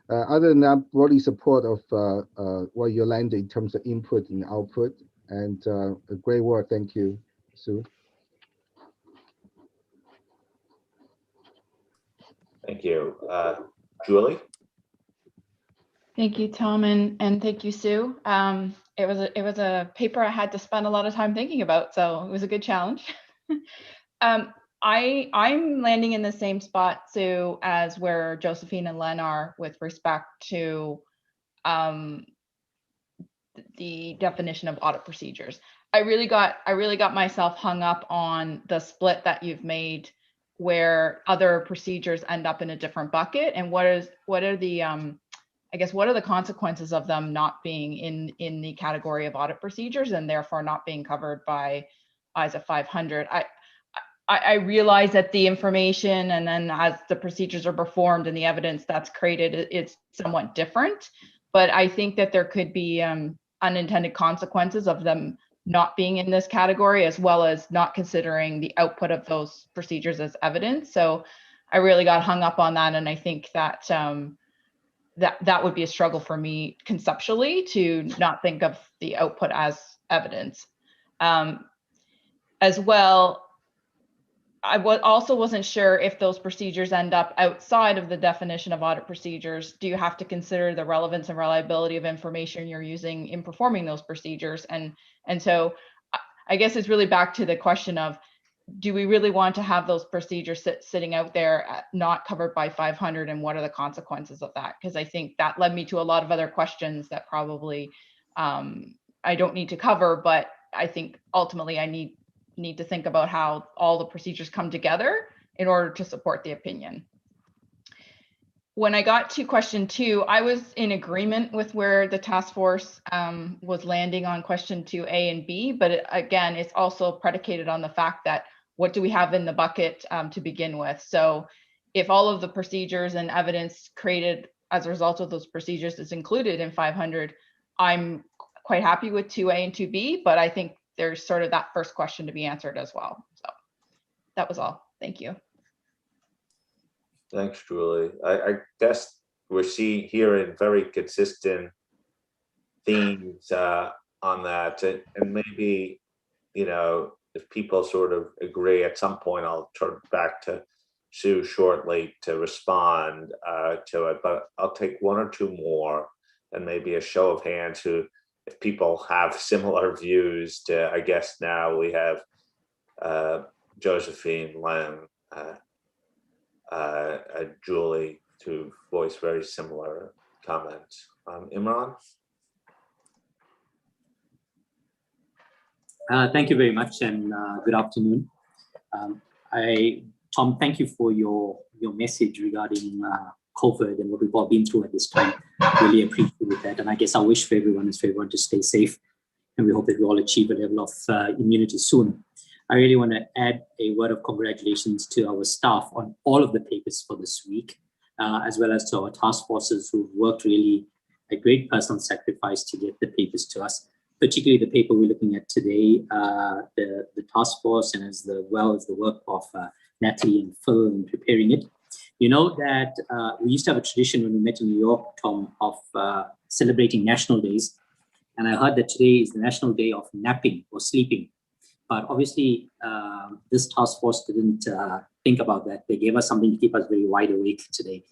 Other than that, broadly support of what you landed in terms of input and output, and a great work. Thank you, Sue. Thank you. Julie? Thank you, Tom, and thank you, Sue. It was a paper I had to spend a lot of time thinking about, so it was a good challenge. I'm landing in the same spot, Sue, as where Josephine and Len are with respect to the definition of audit procedures. I really got myself hung up on the split that you've made, where other procedures end up in a different bucket, and what are the I guess what are the consequences of them not being in the category of audit procedures and therefore not being covered by ISA 500. I realize that the information, and then as the procedures are performed and the evidence that's created, it's somewhat different. But I think that there could be unintended consequences of them not being in this category, as well as not considering the output of those procedures as evidence. So I really got hung up on that, and I think that that would be a struggle for me conceptually, to not think of the output as evidence. As well, I also wasn't sure if those procedures end up outside of the definition of audit procedures. Do you have to consider the relevance and reliability of information you're using in performing those procedures? And so I guess it's really back to the question of, do we really want to have those procedures sitting out there not covered by 500, and what are the consequences of that? Because I think that led me to a lot of other questions that probably I don't need to cover, but I think ultimately I need to think about how all the procedures come together in order to support the opinion. When I got to question 2, I was in agreement with where the task force was landing on question 2A and B, but again, it's also predicated on the fact that what do we have in the bucket to begin with? So if all of the procedures and evidence created as a result of those procedures is included in 500, I'm quite happy with 2A and 2B, but I think there's sort of that first question to be answered as well. So that was all. Thank you. Thanks, Julie. I guess we're hearing very consistent themes on that, and maybe, if people sort of agree at some point, I'll turn back to Sue shortly to respond to it, but I'll take 1 or 2 more, and maybe a show of hands if people have similar views to, I guess now we have Josephine, Len, Julie to voice very similar comments. Imran? Thank you very much, and good afternoon. Tom, thank you for your message regarding COVID and what we've all been through at this time. Really appreciate that, and I guess I wish for everyone to stay safe, and we hope that we all achieve a level of immunity soon. I really want to add a word of congratulations to our staff on all of the papers for this week, as well as to our task forces who've worked really a great personal sacrifice to get the papers to us. Particularly the paper we're looking at today, the task force, and as well as the work of Natalie and Phil in preparing it. You know that we used to have a tradition when we met in New York, Tom, of celebrating national days. And I heard that today is the National Day of Napping or Sleeping. But obviously, this task force didn't think about that. They gave us something to keep us very wide awake today.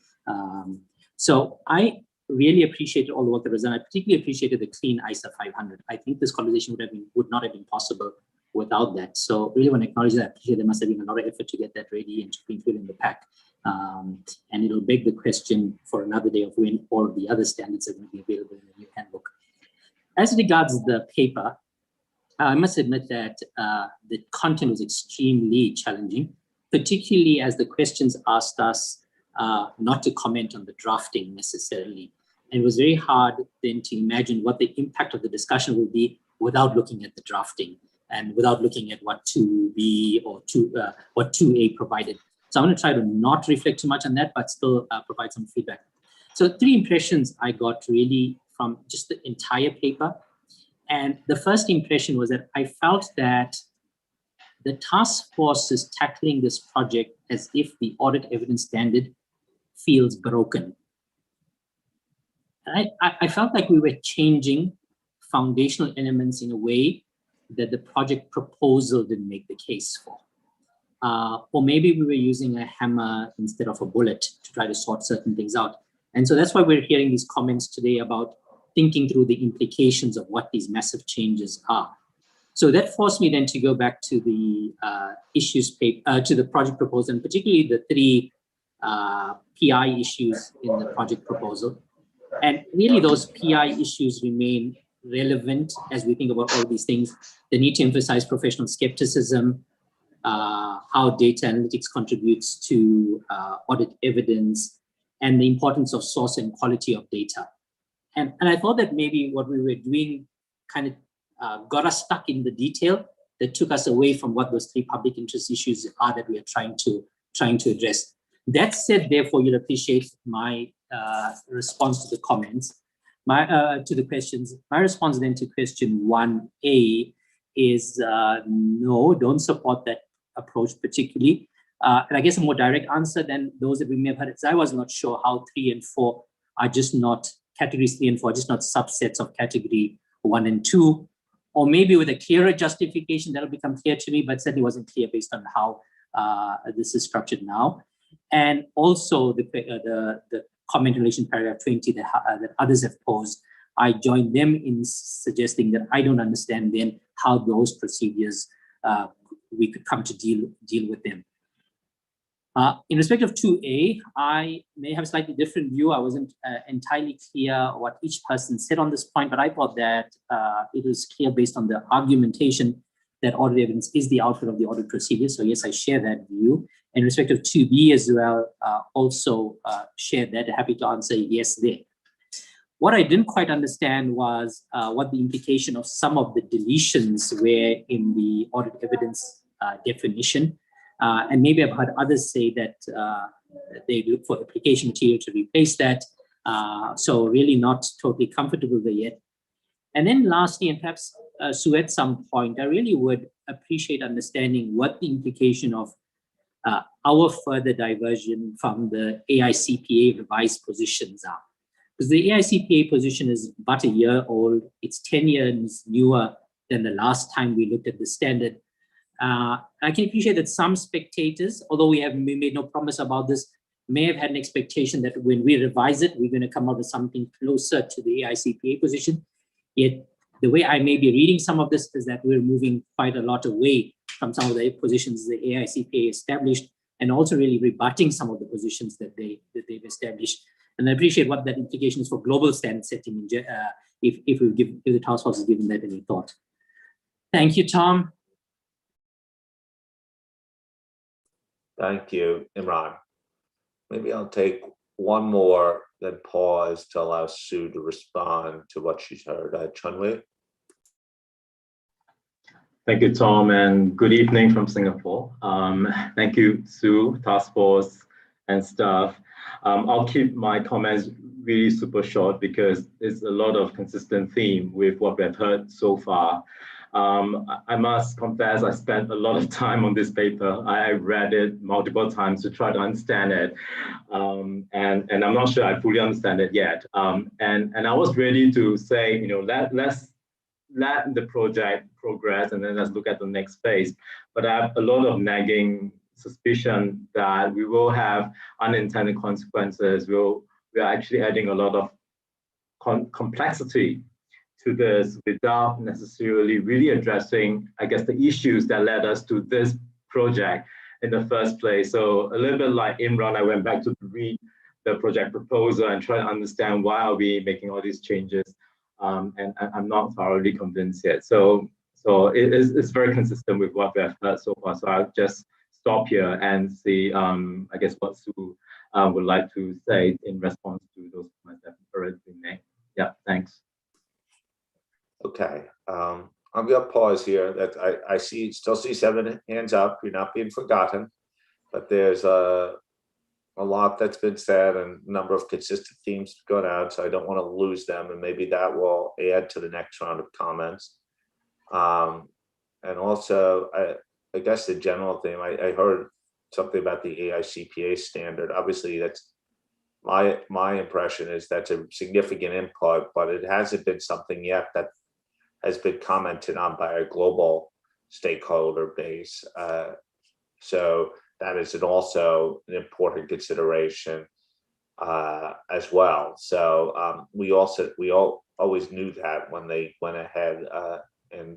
So I really appreciated all the work that was done. I particularly appreciated the clean ISA 500. I think this conversation would not have been possible without that. So really want to acknowledge that. I appreciate there must have been a lot of effort to get that ready and to be included in the pack. And it'll beg the question for another day of when all of the other standards are going to be available in the new handbook. As regards the paper, I must admit that the content was extremely challenging, particularly as the questions asked us not to comment on the drafting necessarily. And it was very hard then to imagine what the impact of the discussion will be without looking at the drafting. and without looking at what 2B or what 2A provided. So I'm going to try to not reflect too much on that, but still provide some feedback. So 3 impressions I got really from just the entire paper. And the first impression was that I felt that the task force is tackling this project as if the audit evidence standard feels broken. And I felt like we were changing foundational elements in a way that the project proposal didn't make the case for. Or maybe we were using a hammer instead of a bullet to try to sort certain things out. And so that's why we're hearing these comments today about thinking through the implications of what these massive changes are. So that forced me then to go back to the issues paper, to the project proposal, and particularly the 3 PI issues in the project proposal. And really those PI issues remain relevant as we think about all these things. The need to emphasize professional skepticism, how data analytics contributes to audit evidence, and the importance of source and quality of data. And I thought that maybe what we were doing kind of got us stuck in the detail that took us away from what those 3 public interest issues are that we are trying to address. That said, therefore, you'll appreciate my response to the comments, to the questions. My response then to question 1A is no, don't support that approach particularly. And I guess a more direct answer than those that we may have heard is I was not sure how 3 and 4 are just not, categories 3 and 4 are just not subsets of category 1 and 2, or maybe with a clearer justification that'll become clear to me, but certainly wasn't clear based on how this is structured now. And also the comment in relation to paragraph 20 that others have posed, I join them in suggesting that I don't understand then how those procedures we could come to deal with them. In respect of 2A, I may have a slightly different view. I wasn't entirely clear what each person said on this point, but I thought that it was clear based on the argumentation that audit evidence is the output of the audit procedure. So yes, I share that view. In respect of 2B as well, also share that. Happy to answer yes there. What I didn't quite understand was what the implication of some of the deletions were in the audit evidence definition. And maybe I've heard others say that they look for application material to replace that. So really not totally comfortable there yet. And then lastly, and perhaps Sue at some point, I really would appreciate understanding what the implication of our further diversion from the AICPA revised positions are. Because the AICPA position is but a year old. It's 10 years newer than the last time we looked at the standard. I can appreciate that some spectators, although we made no promise about this, may have had an expectation that when we revise it, we're going to come up with something closer to the AICPA position. Yet the way I may be reading some of this is that we're moving quite a lot away from some of the positions the AICPA established, and also really rebutting some of the positions that they've established. And I appreciate what that implication is for global standard setting if the task force has given that any thought. Thank you, Tom. Thank you, Imran. Maybe I'll take one more, then pause to allow Sue to respond to what she's heard. Chunwei. Thank you, Tom, and good evening from Singapore. Thank you, Sue, task force, and staff. I'll keep my comments really super short because there's a lot of consistent theme with what we've heard so far. I must confess, I spent a lot of time on this paper. I read it multiple times to try to understand it. And I'm not sure I fully understand it yet. And I was ready to say, you know, let's let the project progress and then let's look at the next phase. But I have a lot of nagging suspicion that we will have unintended consequences. We're actually adding a lot of complexity to this without necessarily really addressing, I guess, the issues that led us to this project in the first place. So a little bit like Imran, I went back to read the project proposal and try to understand why are we making all these changes. And I'm not thoroughly convinced yet. So it's very consistent with what we have heard so far. So I'll just stop here and see, I guess, what Sue would like to say in response to those comments that have already been made. Yeah, thanks. Okay, I'm gonna pause here. That I still see 7 hands up. You're not being forgotten, but there's a lot that's been said and a number of consistent themes gone out. So I don't want to lose them, and maybe that will add to the next round of comments. And also, I guess the general theme. I heard something about the AICPA standard. Obviously, that's my impression is that's a significant input, but it hasn't been something yet that has been commented on by a global stakeholder base. So that is also an important consideration as well. So we always knew that when they went ahead and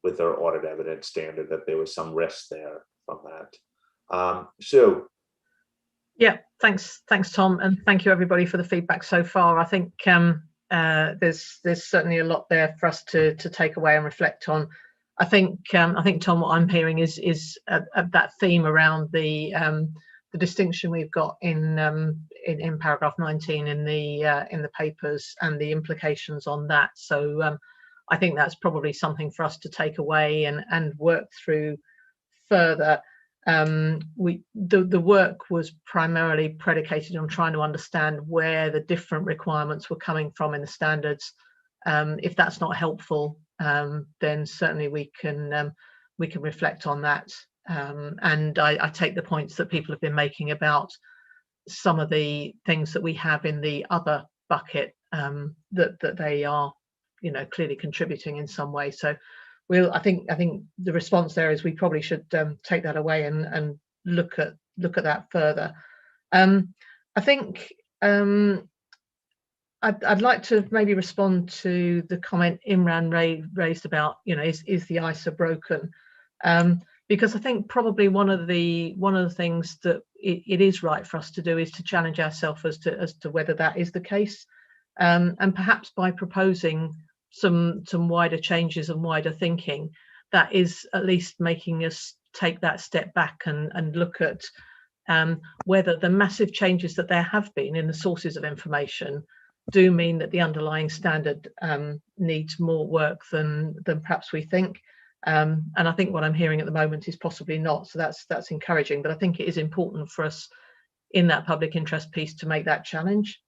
with their audit evidence standard that there was some risk there from that. Sue. Yeah, thanks, Tom, and thank you everybody for the feedback so far. I think there's certainly a lot there for us to take away and reflect on. I think Tom, what I'm hearing is that theme around the distinction we've got in paragraph 19 in the papers and the implications on that. So I think that's probably something for us to take away and work through further. The work was primarily predicated on trying to understand where the different requirements were coming from in the standards. If that's not helpful, then certainly we can reflect on that. And I take the points that people have been making about some of the things that we have in the other bucket, that they are, clearly contributing in some way. So I think the response there is we probably should take that away and look at that further. I think I'd like to maybe respond to the comment Imran raised about, is the ISA broken? Because I think probably one of the things that it is right for us to do is to challenge ourselves as to whether that is the case, and perhaps by proposing some wider changes and wider thinking, that is at least making us take that step back and look at whether the massive changes that there have been in the sources of information do mean that the underlying standard needs more work than perhaps we think. And I think what I'm hearing at the moment is possibly not. So that's encouraging. But I think it is important for us in that public interest piece to make that challenge.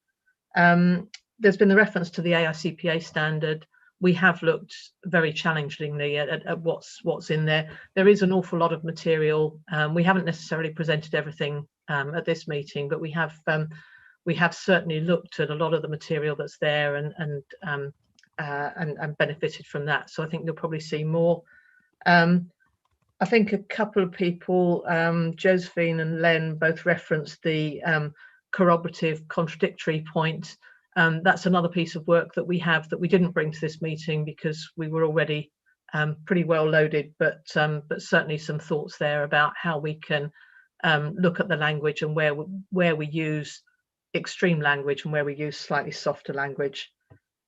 There's been the reference to the AICPA standard. We have looked very challengingly at what's in there. There is an awful lot of material. We haven't necessarily presented everything at this meeting, but we have certainly looked at a lot of the material that's there and benefited from that. So I think you'll probably see more. I think a couple of people, Josephine and Len, both referenced the corroborative contradictory point. That's another piece of work that we have that we didn't bring to this meeting because we were already pretty well loaded, but certainly some thoughts there about how we can look at the language and where we use extreme language and where we use slightly softer language.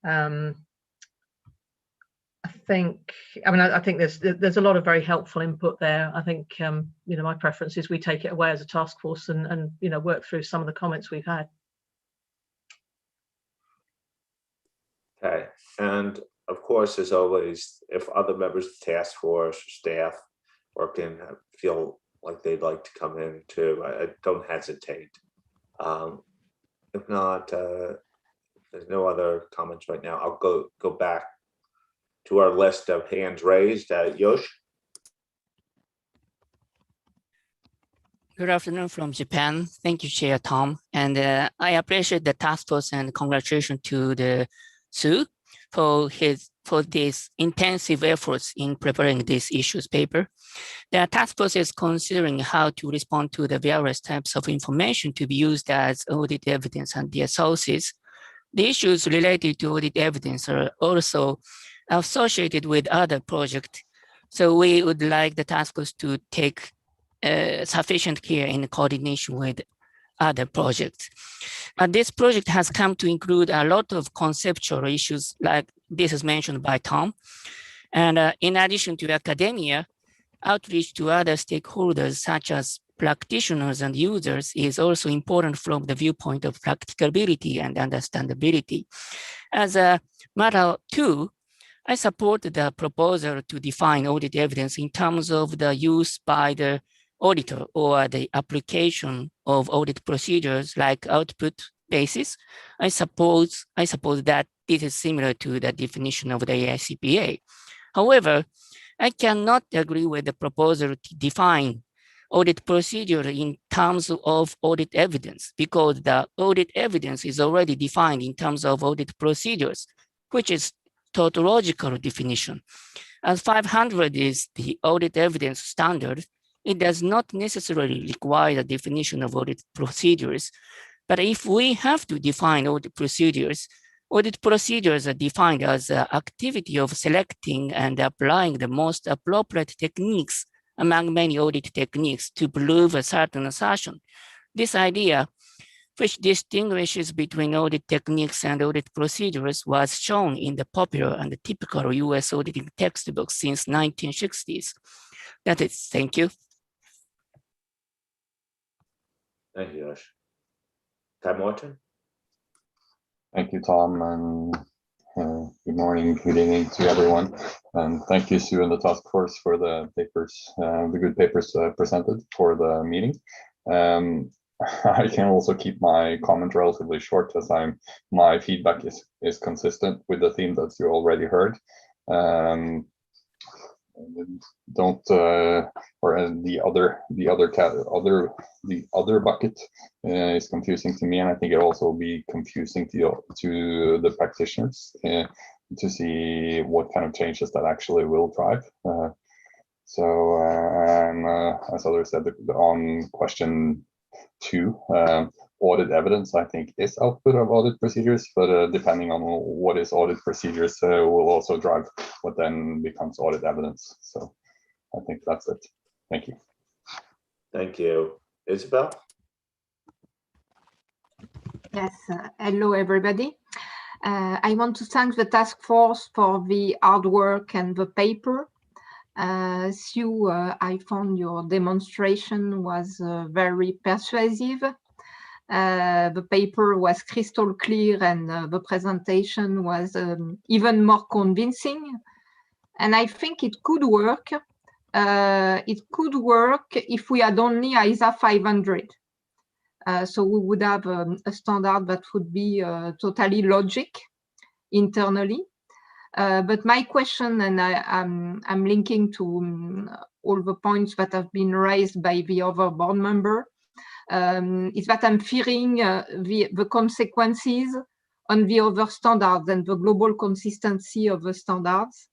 I think there's a lot of very helpful input there. I think my preference is we take it away as a task force and work through some of the comments we've had. Okay, and of course, as always, if other members of the task force or staff working feel like they'd like to come in too, I don't hesitate. If not, there's no other comments right now. I'll go back to our list of hands raised. Yosh. Good afternoon from Japan. Thank you, Chair Tom. And I appreciate the task force and congratulations to the Sue for these intensive efforts in preparing this issues paper. The task force is considering how to respond to the various types of information to be used as audit evidence and their sources. The issues related to audit evidence are also associated with other projects. So we would like the task force to take sufficient care in coordination with other projects. This project has come to include a lot of conceptual issues like this is mentioned by Tom. And in addition to academia, outreach to other stakeholders such as practitioners and users is also important from the viewpoint of practicability and understandability. As a matter too, I support the proposal to define audit evidence in terms of the use by the auditor or the application of audit procedures like output basis. I suppose that this is similar to the definition of the AICPA. However, I cannot agree with the proposal to define audit procedure in terms of audit evidence, because the audit evidence is already defined in terms of audit procedures, which is tautological definition. As 500 is the audit evidence standard, it does not necessarily require the definition of audit procedures. But if we have to define audit procedures are defined as the activity of selecting and applying the most appropriate techniques among many audit techniques to prove a certain assertion. This idea, which distinguishes between audit techniques and audit procedures, was shown in the popular and typical US auditing textbooks since 1960s. That is, thank you. Thank you, Josh. Ty Morton? Thank you, Tom, and good morning, good evening to everyone. And thank you, Sue, and the task force for the papers, the good papers presented for the meeting. I can also keep my comment relatively short, as my feedback is consistent with the theme that you already heard. The other bucket is confusing to me, and I think it also will be confusing to the practitioners to see what kind of changes that actually will drive. As others said, on question 2, audit evidence, I think, is output of audit procedures, but depending on what is audit procedures will also drive what then becomes audit evidence. So I think that's it. Thank you. Thank you. Isabel? Yes, hello everybody. I want to thank the task force for the hard work and the paper. Sue, I found your demonstration was very persuasive. The paper was crystal clear, and the presentation was even more convincing. And I think it could work. It could work if we had only ISA 500. So we would have a standard that would be totally logic internally. But my question, and I'm linking to all the points that have been raised by the other board member, is that I'm fearing the consequences on the other standards and the global consistency of the standards.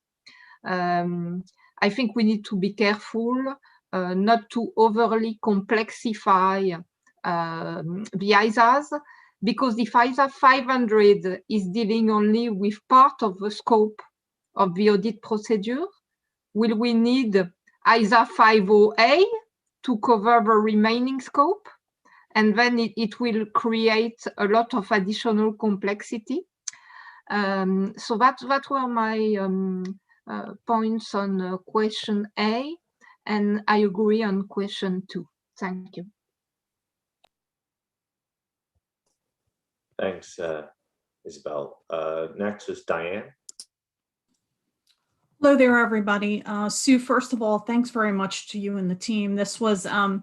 I think we need to be careful not to overly complexify the ISAs, because if ISA 500 is dealing only with part of the scope of the audit procedure, will we need ISA 50A to cover the remaining scope? And then it will create a lot of additional complexity. So that were my points on question A, and I agree on question 2. Thank you. Thanks, Isabel. Next is Diane. Hello there, everybody. Sue, first of all, thanks very much to you and the team. This was, I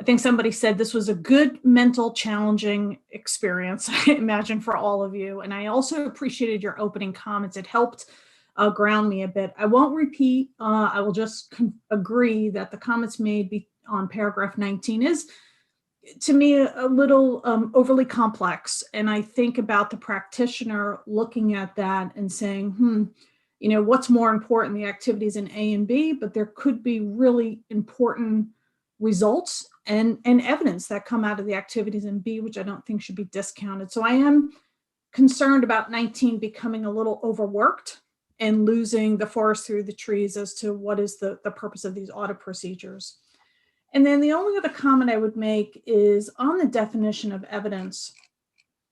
think somebody said this was a good mental challenging experience, I imagine, for all of you. And I also appreciated your opening comments. It helped ground me a bit. I won't repeat. I will just agree that the comments made on paragraph 19 is, to me, a little overly complex. And I think about the practitioner looking at that and saying, you know, what's more important, the activities in A and B, but there could be really important results and evidence that come out of the activities in B, which I don't think should be discounted. So I am concerned about 19 becoming a little overworked and losing the forest through the trees as to what is the purpose of these audit procedures. And then the only other comment I would make is on the definition of evidence.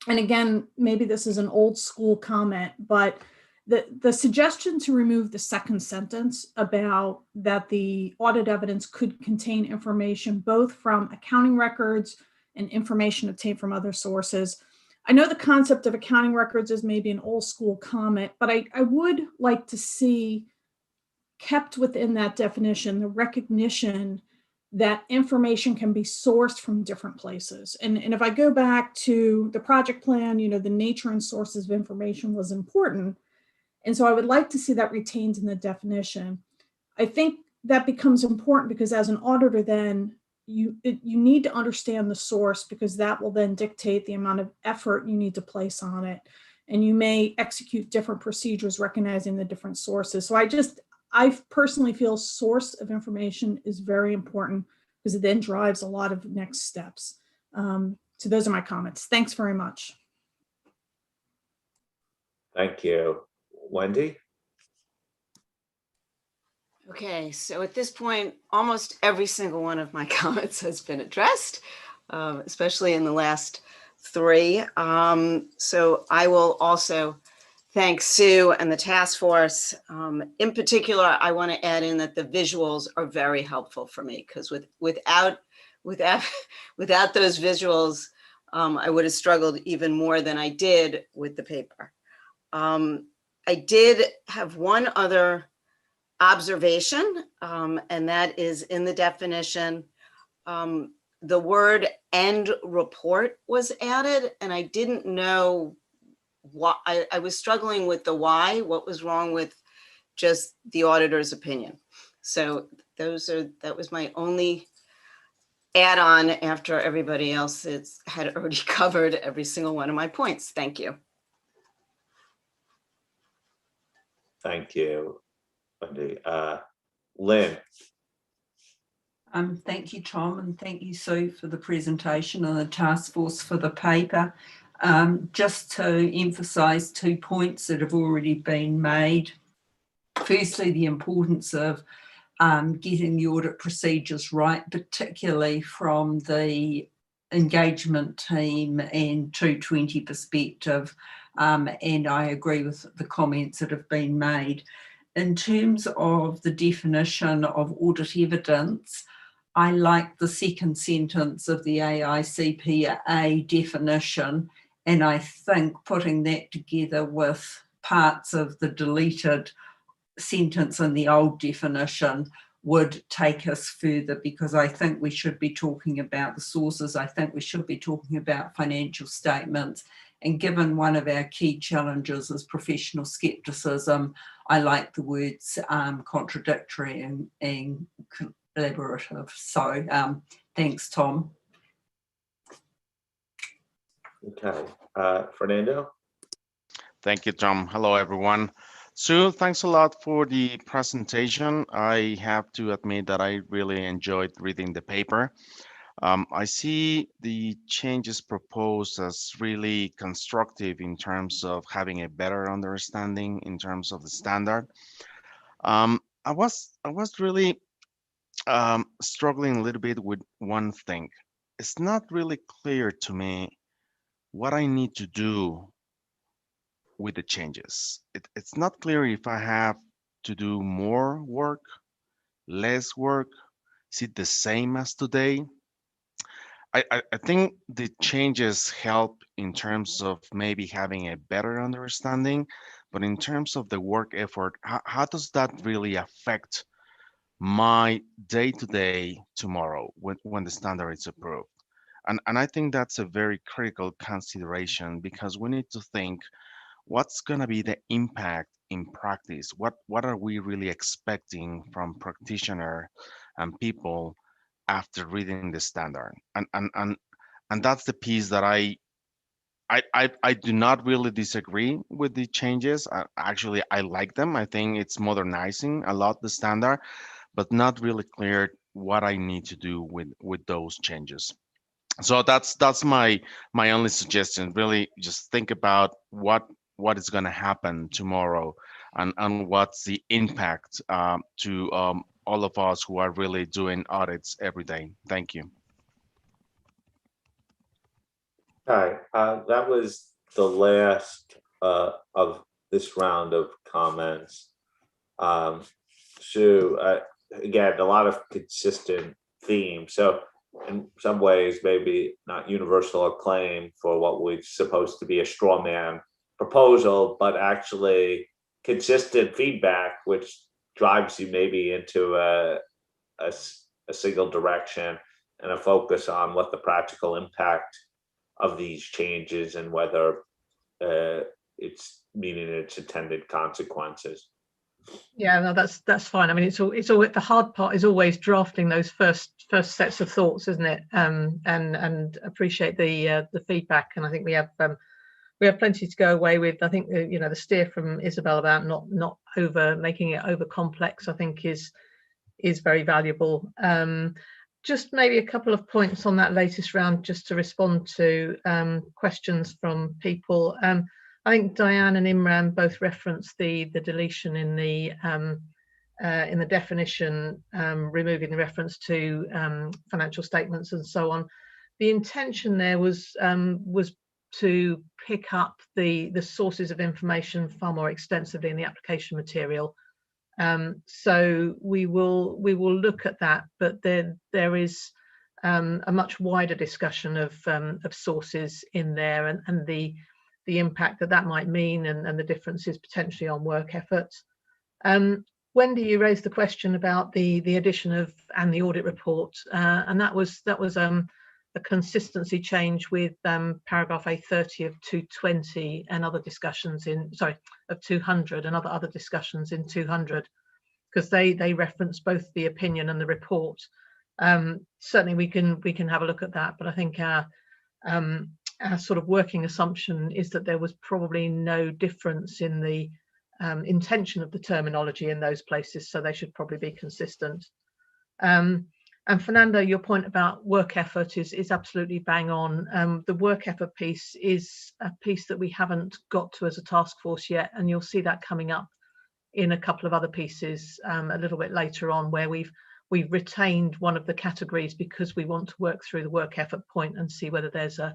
And again, maybe this is an old school comment, but the suggestion to remove the second sentence about that the audit evidence could contain information both from accounting records and information obtained from other sources, I know the concept of accounting records is maybe an old school comment, but I would like to see kept within that definition the recognition that information can be sourced from different places. And if I go back to the project plan, you know, the nature and sources of information was important. And so I would like to see that retained in the definition. I think that becomes important because as an auditor, then you need to understand the source, because that will then dictate the amount of effort you need to place on it. And you may execute different procedures recognizing the different sources. So I personally feel source of information is very important because it then drives a lot of next steps. So those are my comments. Thanks very much. Thank you. Wendy? Okay, so at this point, almost every single one of my comments has been addressed, especially in the last three. So I will also thank Sue and the task force. In particular, I want to add in that the visuals are very helpful for me, because without those visuals, I would have struggled even more than I did with the paper. I did have one other observation, and that is in the definition. The word "end report" was added, and I didn't know why. I was struggling with the why. What was wrong with just the auditor's opinion? So that was my only add-on after everybody else had already covered every single one of my points. Thank you. Thank you, Wendy. Lynn. Thank you, Tom, and thank you, Sue, for the presentation and the task force for the paper. Just to emphasise 2 points that have already been made. Firstly, the importance of getting the audit procedures right, particularly from the engagement team and 220 perspective. And I agree with the comments that have been made. In terms of the definition of audit evidence, I like the second sentence of the AICPA definition, and I think putting that together with parts of the deleted sentence in the old definition would take us further, because I think we should be talking about the sources. I think we should be talking about financial statements. And given one of our key challenges is professional skepticism, I like the words contradictory and collaborative. So thanks, Tom. Okay, Fernando? Thank you, Tom. Hello, everyone. Sue, thanks a lot for the presentation. I have to admit that I really enjoyed reading the paper. I see the changes proposed as really constructive in terms of having a better understanding in terms of the standard. I was really struggling a little bit with one thing. It's not really clear to me what I need to do with the changes. It's not clear if I have to do more work, less work. Is it the same as today? I think the changes help in terms of maybe having a better understanding, but in terms of the work effort, how does that really affect my day-to-day tomorrow when the standard is approved? And I think that's a very critical consideration, because we need to think what's going to be the impact in practice. What are we really expecting from practitioner and people after reading the standard? And that's the piece that I do not really disagree with the changes. Actually, I like them. I think it's modernizing a lot the standard, but not really clear what I need to do with those changes. So that's my only suggestion. Really, just think about what is going to happen tomorrow, and what's the impact to all of us who are really doing audits every day. Thank you. Hi, that was the last of this round of comments. Sue, again, a lot of consistent themes. So in some ways, maybe not universal acclaim for what was supposed to be a straw man proposal, but actually consistent feedback, which drives you maybe into a single direction and a focus on what the practical impact of these changes and whether it's meeting its intended consequences. Yeah, no, that's fine. I mean, it's all the hard part is always drafting those first sets of thoughts, isn't it? And appreciate the feedback. And I think we have plenty to go away with. I think the steer from Isabel about not making it over complex, I think is very valuable. Just maybe a couple of points on that latest round, just to respond to questions from people. I think Diane and Imran both referenced the deletion in the definition, removing the reference to financial statements and so on. The intention there was to pick up the sources of information far more extensively in the application material. So we will look at that, but there is a much wider discussion of sources in there and the impact that might mean and the differences potentially on work efforts. Wendy, you raised the question about the addition of and the audit report, and that was a consistency change with paragraph A30 of 220 and other discussions of 200 and other discussions in 200, because they reference both the opinion and the report. Certainly we can have a look at that, but I think our sort of working assumption is that there was probably no difference in the intention of the terminology in those places, so they should probably be consistent. And Fernando, your point about work effort is absolutely bang on. The work effort piece is a piece that we haven't got to as a task force yet, and you'll see that coming up in a couple of other pieces a little bit later on, where we've retained one of the categories because we want to work through the work effort point and see whether there's a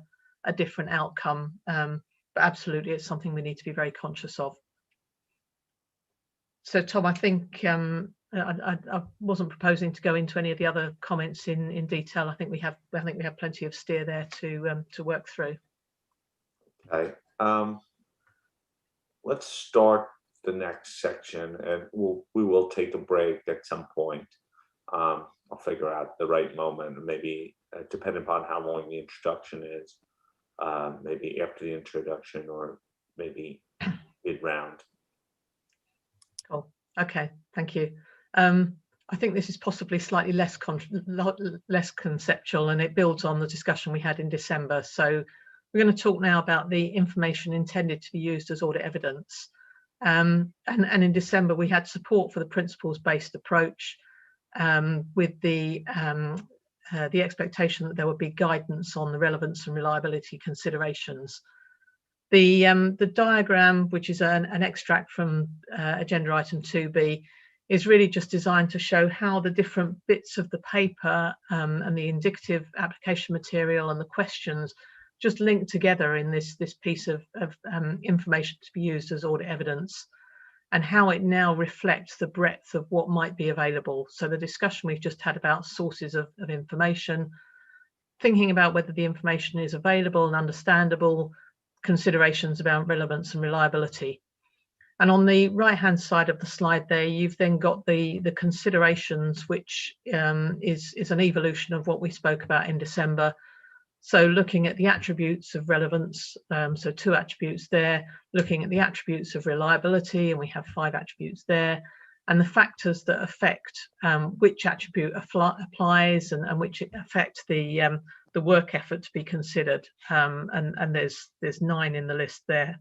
different outcome. But absolutely, it's something we need to be very conscious of. So Tom, I think I wasn't proposing to go into any of the other comments in detail. I think we have plenty of steer there to work through. Okay, let's start the next section, and we will take a break at some point. I'll figure out the right moment, maybe depending upon how long the introduction is, maybe after the introduction or maybe mid-round. Cool. Okay, thank you. I think this is possibly slightly less conceptual, and it builds on the discussion we had in December. So we're going to talk now about the information intended to be used as audit evidence. And in December, we had support for the principles-based approach, with the expectation that there would be guidance on the relevance and reliability considerations. The diagram, which is an extract from agenda item 2B, is really just designed to show how the different bits of the paper and the indicative application material and the questions just link together in this piece of information to be used as audit evidence, and how it now reflects the breadth of what might be available. So the discussion we've just had about sources of information, thinking about whether the information is available and understandable, considerations about relevance and reliability. And on the right-hand side of the slide there, you've then got the considerations, which is an evolution of what we spoke about in December. So looking at the attributes of relevance, so 2 attributes there, looking at the attributes of reliability, and we have 5 attributes there, and the factors that affect which attribute applies and which affect the work effort to be considered. And there's 9 in the list there.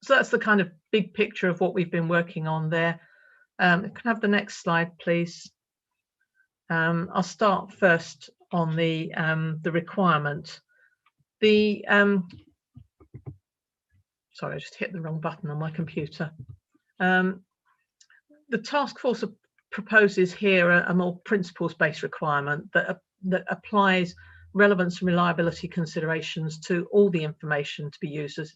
So that's the kind of big picture of what we've been working on there. Can I have the next slide, please? I'll start first on the requirement. Sorry, I just hit the wrong button on my computer. The task force proposes here a more principles-based requirement that applies relevance and reliability considerations to all the information to be used as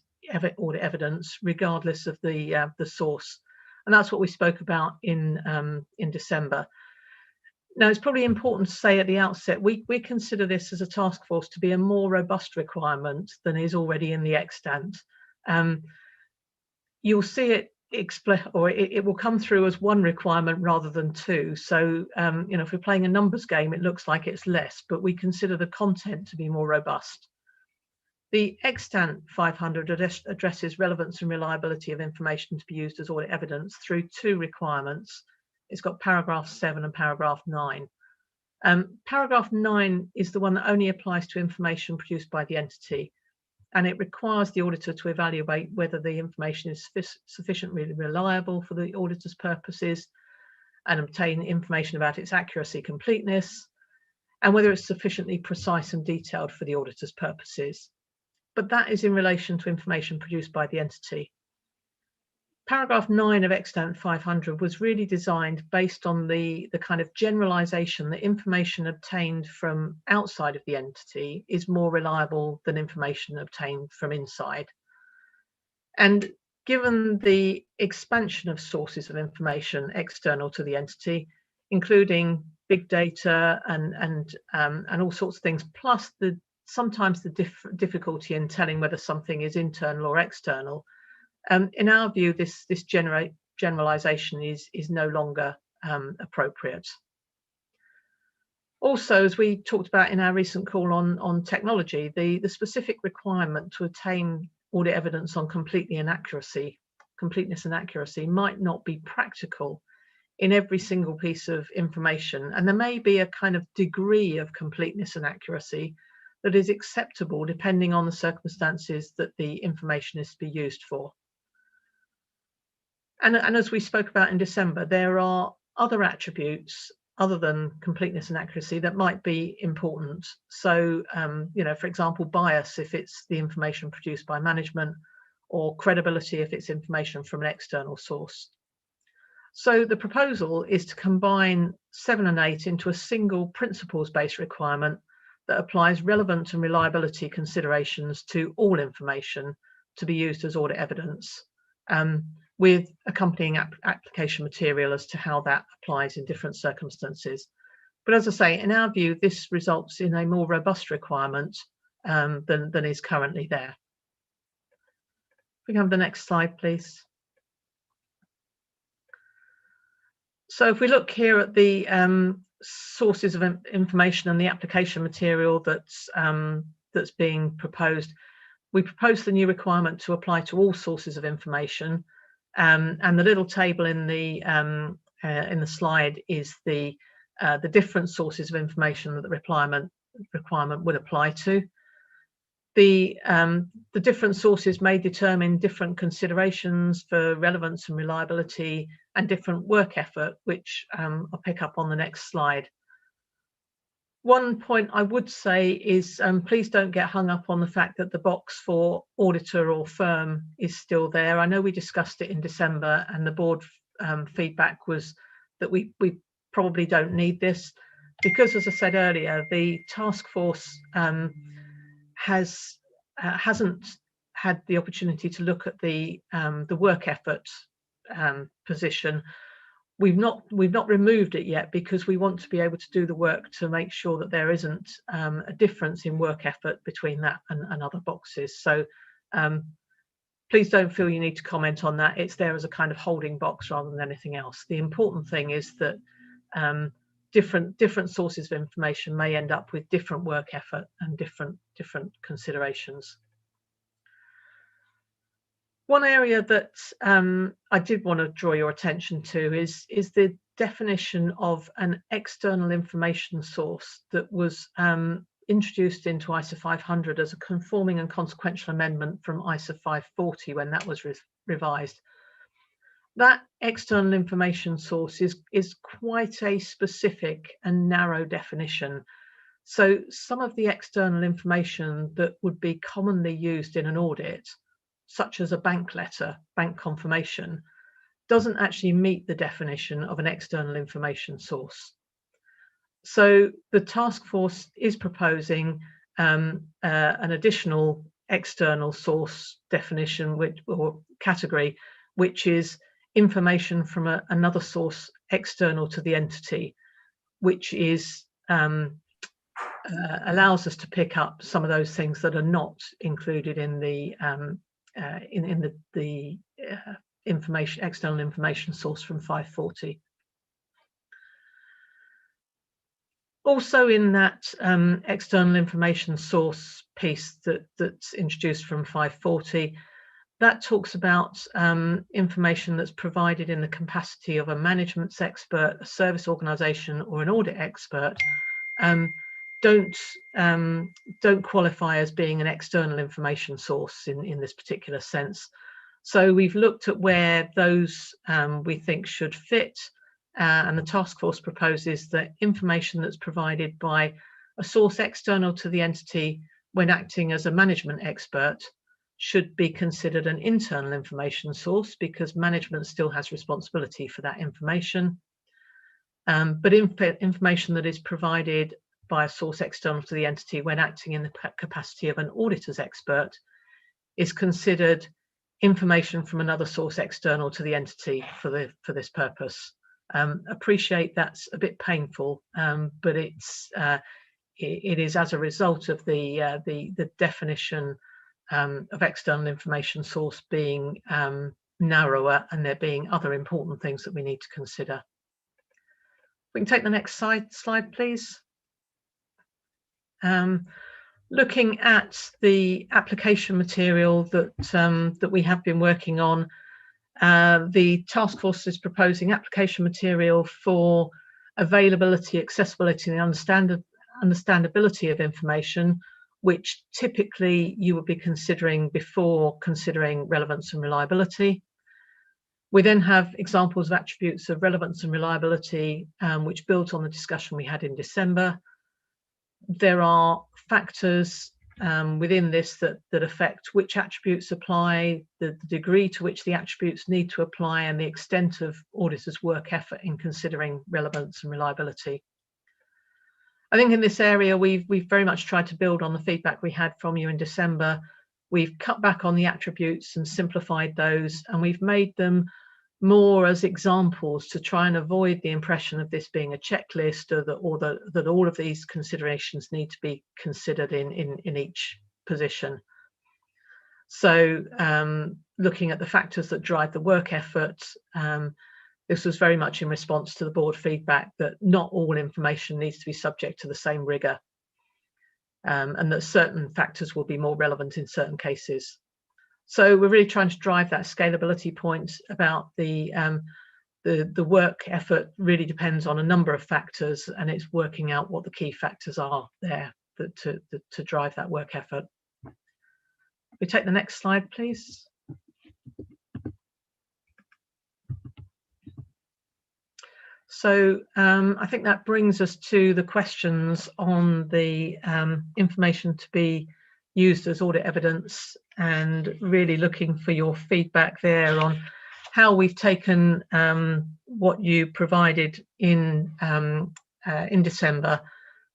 audit evidence, regardless of the source. And that's what we spoke about in December. Now, it's probably important to say at the outset, we consider this as a task force to be a more robust requirement than is already in the extant. You'll see it it will come through as one requirement rather than two. So, if we're playing a numbers game, it looks like it's less, but we consider the content to be more robust. The extant 500 addresses relevance and reliability of information to be used as audit evidence through two requirements. It's got paragraph 7 and paragraph 9. Paragraph 9 is the one that only applies to information produced by the entity, and it requires the auditor to evaluate whether the information is sufficiently reliable for the auditor's purposes and obtain information about its accuracy, completeness, and whether it's sufficiently precise and detailed for the auditor's purposes. But that is in relation to information produced by the entity. Paragraph 9 of extant 500 was really designed based on the kind of generalization that information obtained from outside of the entity is more reliable than information obtained from inside. And given the expansion of sources of information external to the entity, including big data and all sorts of things, plus sometimes the difficulty in telling whether something is internal or external, in our view, this generalization is no longer appropriate. Also, as we talked about in our recent call on technology, the specific requirement to attain audit evidence on completeness and accuracy might not be practical in every single piece of information, and there may be a kind of degree of completeness and accuracy that is acceptable depending on the circumstances that the information is to be used for. And as we spoke about in December, there are other attributes other than completeness and accuracy that might be important. So, for example, bias if it's the information produced by management, or credibility if it's information from an external source. So the proposal is to combine 7 and 8 into a single principles-based requirement that applies relevance and reliability considerations to all information to be used as audit evidence, with accompanying application material as to how that applies in different circumstances. But as I say, in our view, this results in a more robust requirement than is currently there. If we can have the next slide, please. So if we look here at the sources of information and the application material that's being proposed, we propose the new requirement to apply to all sources of information, and the little table in the slide is the different sources of information that the requirement would apply to. The different sources may determine different considerations for relevance and reliability and different work effort, which I'll pick up on the next slide. One point I would say is please don't get hung up on the fact that the box for auditor or firm is still there. I know we discussed it in December, and the board feedback was that we probably don't need this, because, as I said earlier, the task force hasn't had the opportunity to look at the work effort position. We've not removed it yet because we want to be able to do the work to make sure that there isn't a difference in work effort between that and other boxes. So please don't feel you need to comment on that. It's there as a kind of holding box rather than anything else. The important thing is that different sources of information may end up with different work effort and different considerations. One area that I did want to draw your attention to is the definition of an external information source that was introduced into ISA 500 as a conforming and consequential amendment from ISA 540 when that was revised. That external information source is quite a specific and narrow definition. So some of the external information that would be commonly used in an audit, such as a bank letter, bank confirmation, doesn't actually meet the definition of an external information source. So the task force is proposing an additional external source definition or category, which is information from another source external to the entity, which is allows us to pick up some of those things that are not included in the information, external information source from 540. Also in that external information source piece that's introduced from 540, that talks about information that's provided in the capacity of a management expert, a service organisation, or an audit expert. Don't qualify as being an external information source in this particular sense. So we've looked at where those we think should fit, and the task force proposes that information that's provided by a source external to the entity when acting as a management expert should be considered an internal information source, because management still has responsibility for that information. But information that is provided by a source external to the entity when acting in the capacity of an auditor's expert is considered information from another source external to the entity for this purpose. Appreciate that's a bit painful, but it is as a result of the definition of external information source being narrower, and there being other important things that we need to consider. We can take the next slide, please. Looking at the application material that we have been working on, the task force is proposing application material for availability, accessibility, and understandability of information, which typically you would be considering before considering relevance and reliability. We then have examples of attributes of relevance and reliability, which builds on the discussion we had in December. There are factors within this that affect which attributes apply, the degree to which the attributes need to apply, and the extent of auditors' work effort in considering relevance and reliability. I think in this area, we've very much tried to build on the feedback we had from you in December. We've cut back on the attributes and simplified those, and we've made them more as examples to try and avoid the impression of this being a checklist, or that all of these considerations need to be considered in each position. So looking at the factors that drive the work effort, this was very much in response to the board feedback that not all information needs to be subject to the same rigor, and that certain factors will be more relevant in certain cases. So we're really trying to drive that scalability point about the work effort really depends on a number of factors, and it's working out what the key factors are there to drive that work effort. We take the next slide, please. So I think that brings us to the questions on the information to be used as audit evidence, and really looking for your feedback there on how we've taken what you provided in December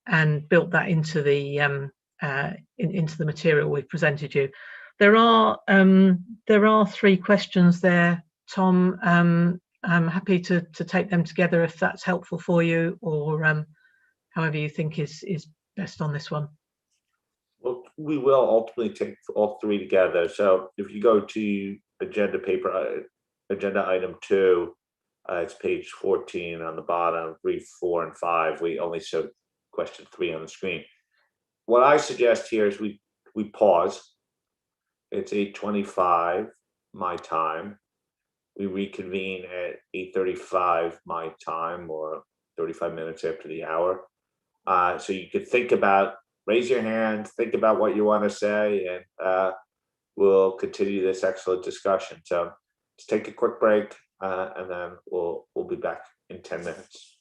and built that into the material we've presented you. There are 3 questions there, Tom. I'm happy to take them together if that's helpful for you, or however you think is best on this one. Well, we will ultimately take all 3 together. So if you go to agenda item 2, it's page 14 on the bottom, 3, 4, and 5. We only showed question 3 on the screen. What I suggest here is we pause. It's 8:25 my time. We reconvene at 8:35 my time, or 35 minutes after the hour. So you could think about, raise your hand, think about what you want to say, and we'll continue this excellent discussion. So let's take a quick break, and then we'll be back in 10 minutes.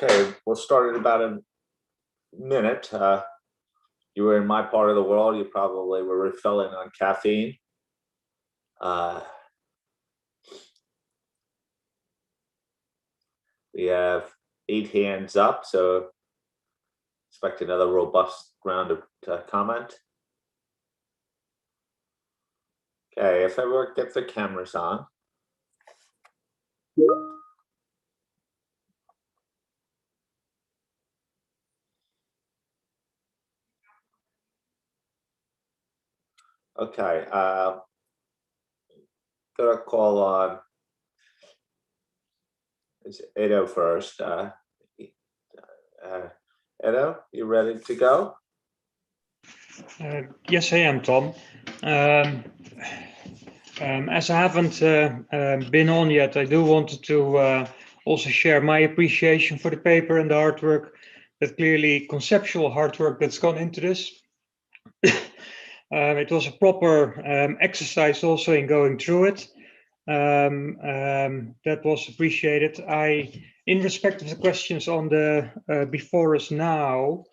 Okay, we'll start in about a minute. You were in my part of the world, you probably were refilling on caffeine. We have 8 hands up, so expect another robust round of comment. Okay, if everyone gets their cameras on. Okay, gonna call on Edo first. Edo, you ready to go? Yes, I am, Tom. As I haven't been on yet, I do want to also share my appreciation for the paper and the hard work, that clearly conceptual hard work that's gone into this. It was a proper exercise also in going through it. That was appreciated. In respect of the questions on the before us now,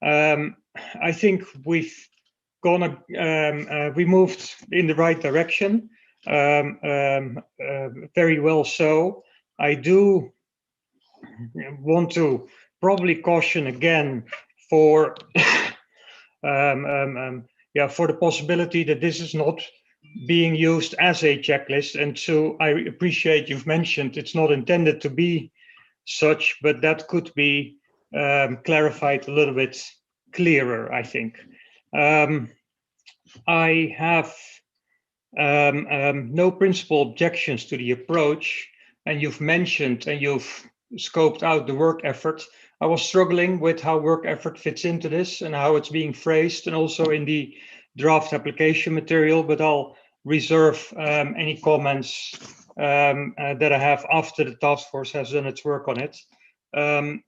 I think we've gone, we moved in the right direction, very well so. I do want to probably caution again for for the possibility that this is not being used as a checklist. And so I appreciate you've mentioned it's not intended to be such, but that could be clarified a little bit clearer, I think. I have no principal objections to the approach, and you've mentioned and you've scoped out the work effort. I was struggling with how work effort fits into this and how it's being phrased, and also in the draft application material, but I'll reserve any comments that I have after the task force has done its work on it. And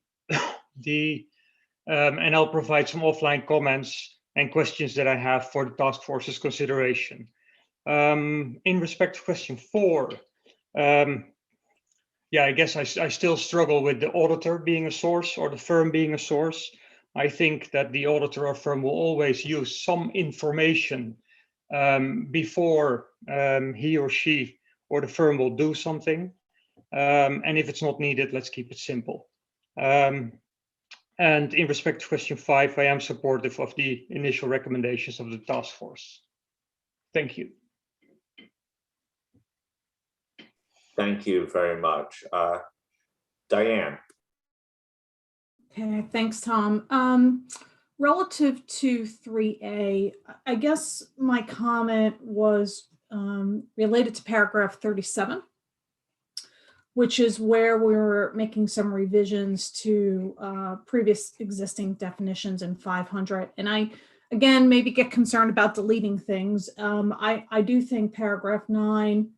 I'll provide some offline comments and questions that I have for the task force's consideration. In respect to question 4, I guess I still struggle with the auditor being a source or the firm being a source. I think that the auditor or firm will always use some information before he or she or the firm will do something. And if it's not needed, let's keep it simple. And in respect to question 5, I am supportive of the initial recommendations of the task force. Thank you. Thank you very much. Diane. Okay, thanks, Tom. Relative to 3A, I guess my comment was related to paragraph 37, which is where we were making some revisions to previous existing definitions in 500. And I, again, maybe get concerned about deleting things. I do think paragraph 9,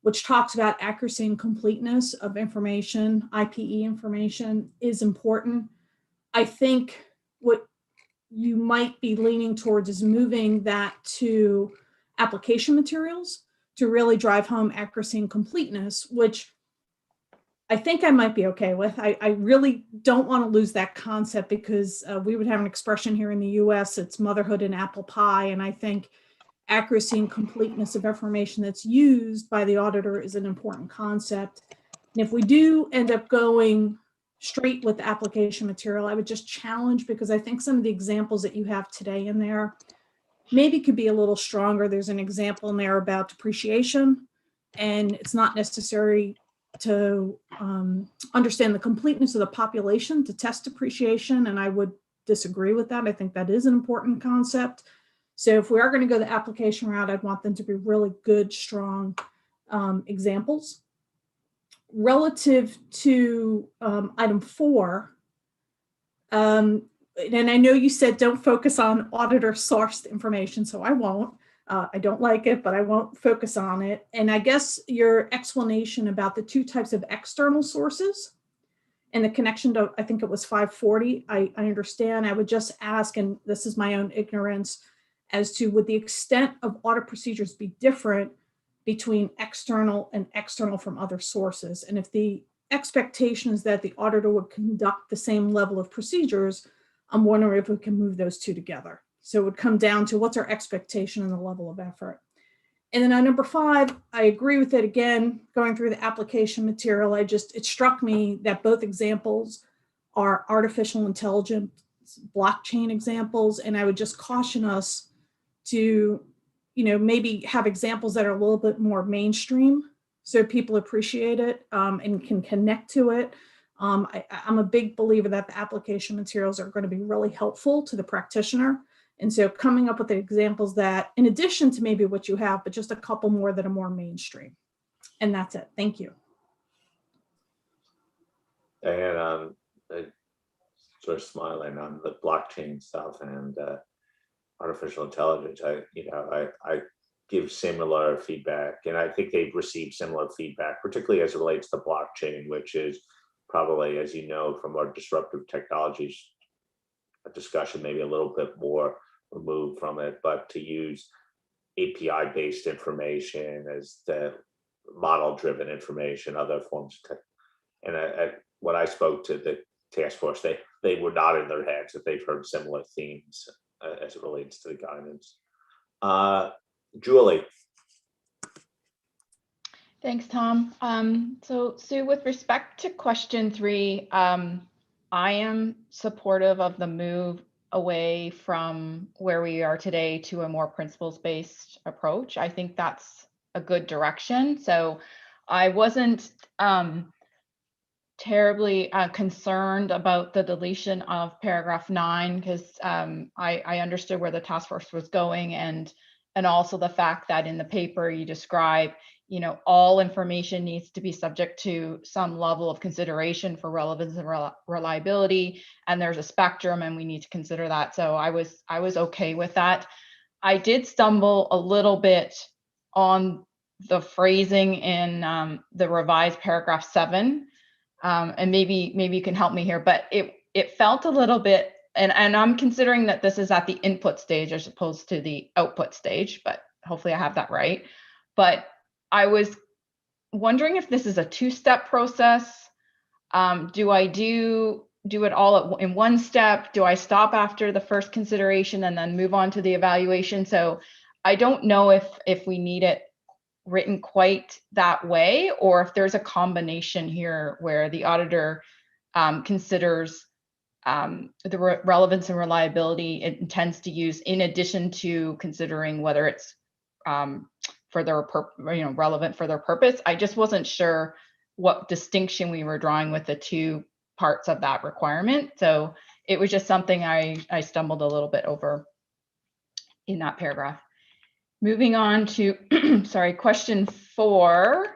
which talks about accuracy and completeness of information, IPE information, is important. I think what you might be leaning towards is moving that to application materials to really drive home accuracy and completeness, which I think I might be okay with. I really don't want to lose that concept, because we would have an expression here in the US, it's motherhood and apple pie. And I think accuracy and completeness of information that's used by the auditor is an important concept. And if we do end up going straight with the application material, I would just challenge, because I think some of the examples that you have today in there maybe could be a little stronger. There's an example in there about depreciation, and it's not necessary to understand the completeness of the population to test depreciation, and I would disagree with that. I think that is an important concept. So if we are going to go the application route, I'd want them to be really good, strong examples. Relative to item 4, and I know you said don't focus on auditor sourced information, so I won't. I don't like it, but I won't focus on it. And I guess your explanation about the 2 types of external sources and the connection to, I think it was 540, I understand. I would just ask, and this is my own ignorance, as to would the extent of audit procedures be different between external and external from other sources? And if the expectation is that the auditor would conduct the same level of procedures, I'm wondering if we can move those two together. So it would come down to what's our expectation and the level of effort. And then on number 5, I agree with it again, going through the application material, it struck me that both examples are artificial intelligence blockchain examples. And I would just caution us to, maybe have examples that are a little bit more mainstream so people appreciate it and can connect to it. I'm a big believer that the application materials are going to be really helpful to the practitioner. And so coming up with the examples that, in addition to maybe what you have, but just a couple more that are more mainstream. And that's it. Thank you. And sort of smiling on the blockchain stuff and artificial intelligence. I give similar feedback, and I think they've received similar feedback, particularly as it relates to blockchain, which is probably, as you know, from our disruptive technologies a discussion, maybe a little bit more removed from it, but to use API-based information as the model-driven information, other forms of tech. And when I spoke to the task force, they were nodding their heads that they've heard similar themes as it relates to the guidance. Julie. Thanks, Tom. So Sue, with respect to question 3, I am supportive of the move away from where we are today to a more principles-based approach. I think that's a good direction. So I wasn't terribly concerned about the deletion of paragraph 9 because I understood where the task force was going, and also the fact that in the paper you describe, all information needs to be subject to some level of consideration for relevance and reliability, and there's a spectrum and we need to consider that. So I was okay with that. I did stumble a little bit on the phrasing in the revised paragraph 7, and maybe you can help me here, but it felt a little bit, and I'm considering that this is at the input stage as opposed to the output stage, but hopefully I have that right. But I was wondering if this is a 2-step process. Do I do it all in one step? Do I stop after the first consideration and then move on to the evaluation? So I don't know if we need it written quite that way, or if there's a combination here where the auditor considers the relevance and reliability it intends to use in addition to considering whether it's for their relevant for their purpose. I just wasn't sure what distinction we were drawing with the 2 parts of that requirement. So it was just something I stumbled a little bit over in that paragraph. Moving on to, sorry, question 4,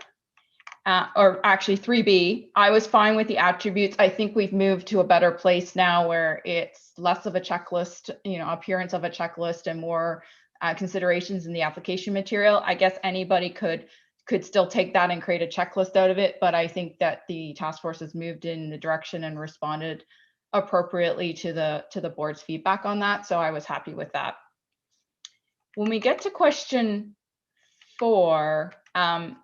or actually 3B, I was fine with the attributes. I think we've moved to a better place now where it's less of a checklist, appearance of a checklist and more considerations in the application material. I guess anybody could still take that and create a checklist out of it, but I think that the task force has moved in the direction and responded appropriately to the board's feedback on that. So I was happy with that. When we get to question 4, and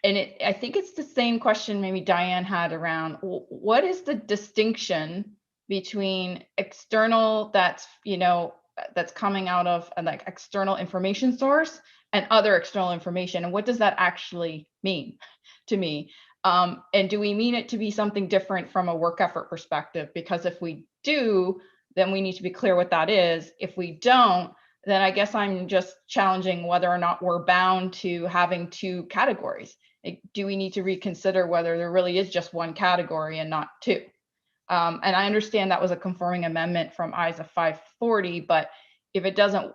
I think it's the same question maybe Diane had around what is the distinction between external that's coming out of like external information source and other external information, and what does that actually mean to me? And do we mean it to be something different from a work effort perspective? Because if we do, then we need to be clear what that is. If we don't, then I guess I'm just challenging whether or not we're bound to having 2 categories. Do we need to reconsider whether there really is just one category and not 2? And I understand that was a conforming amendment from ISA 540, but if it doesn't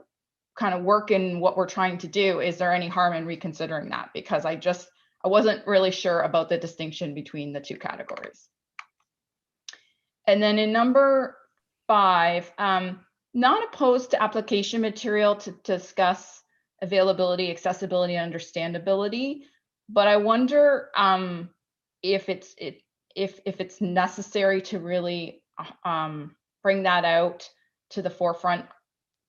kind of work in what we're trying to do, is there any harm in reconsidering that? Because I wasn't really sure about the distinction between the 2 categories. And then in number 5, not opposed to application material to discuss availability, accessibility, and understandability, but I wonder if it's necessary to really bring that out to the forefront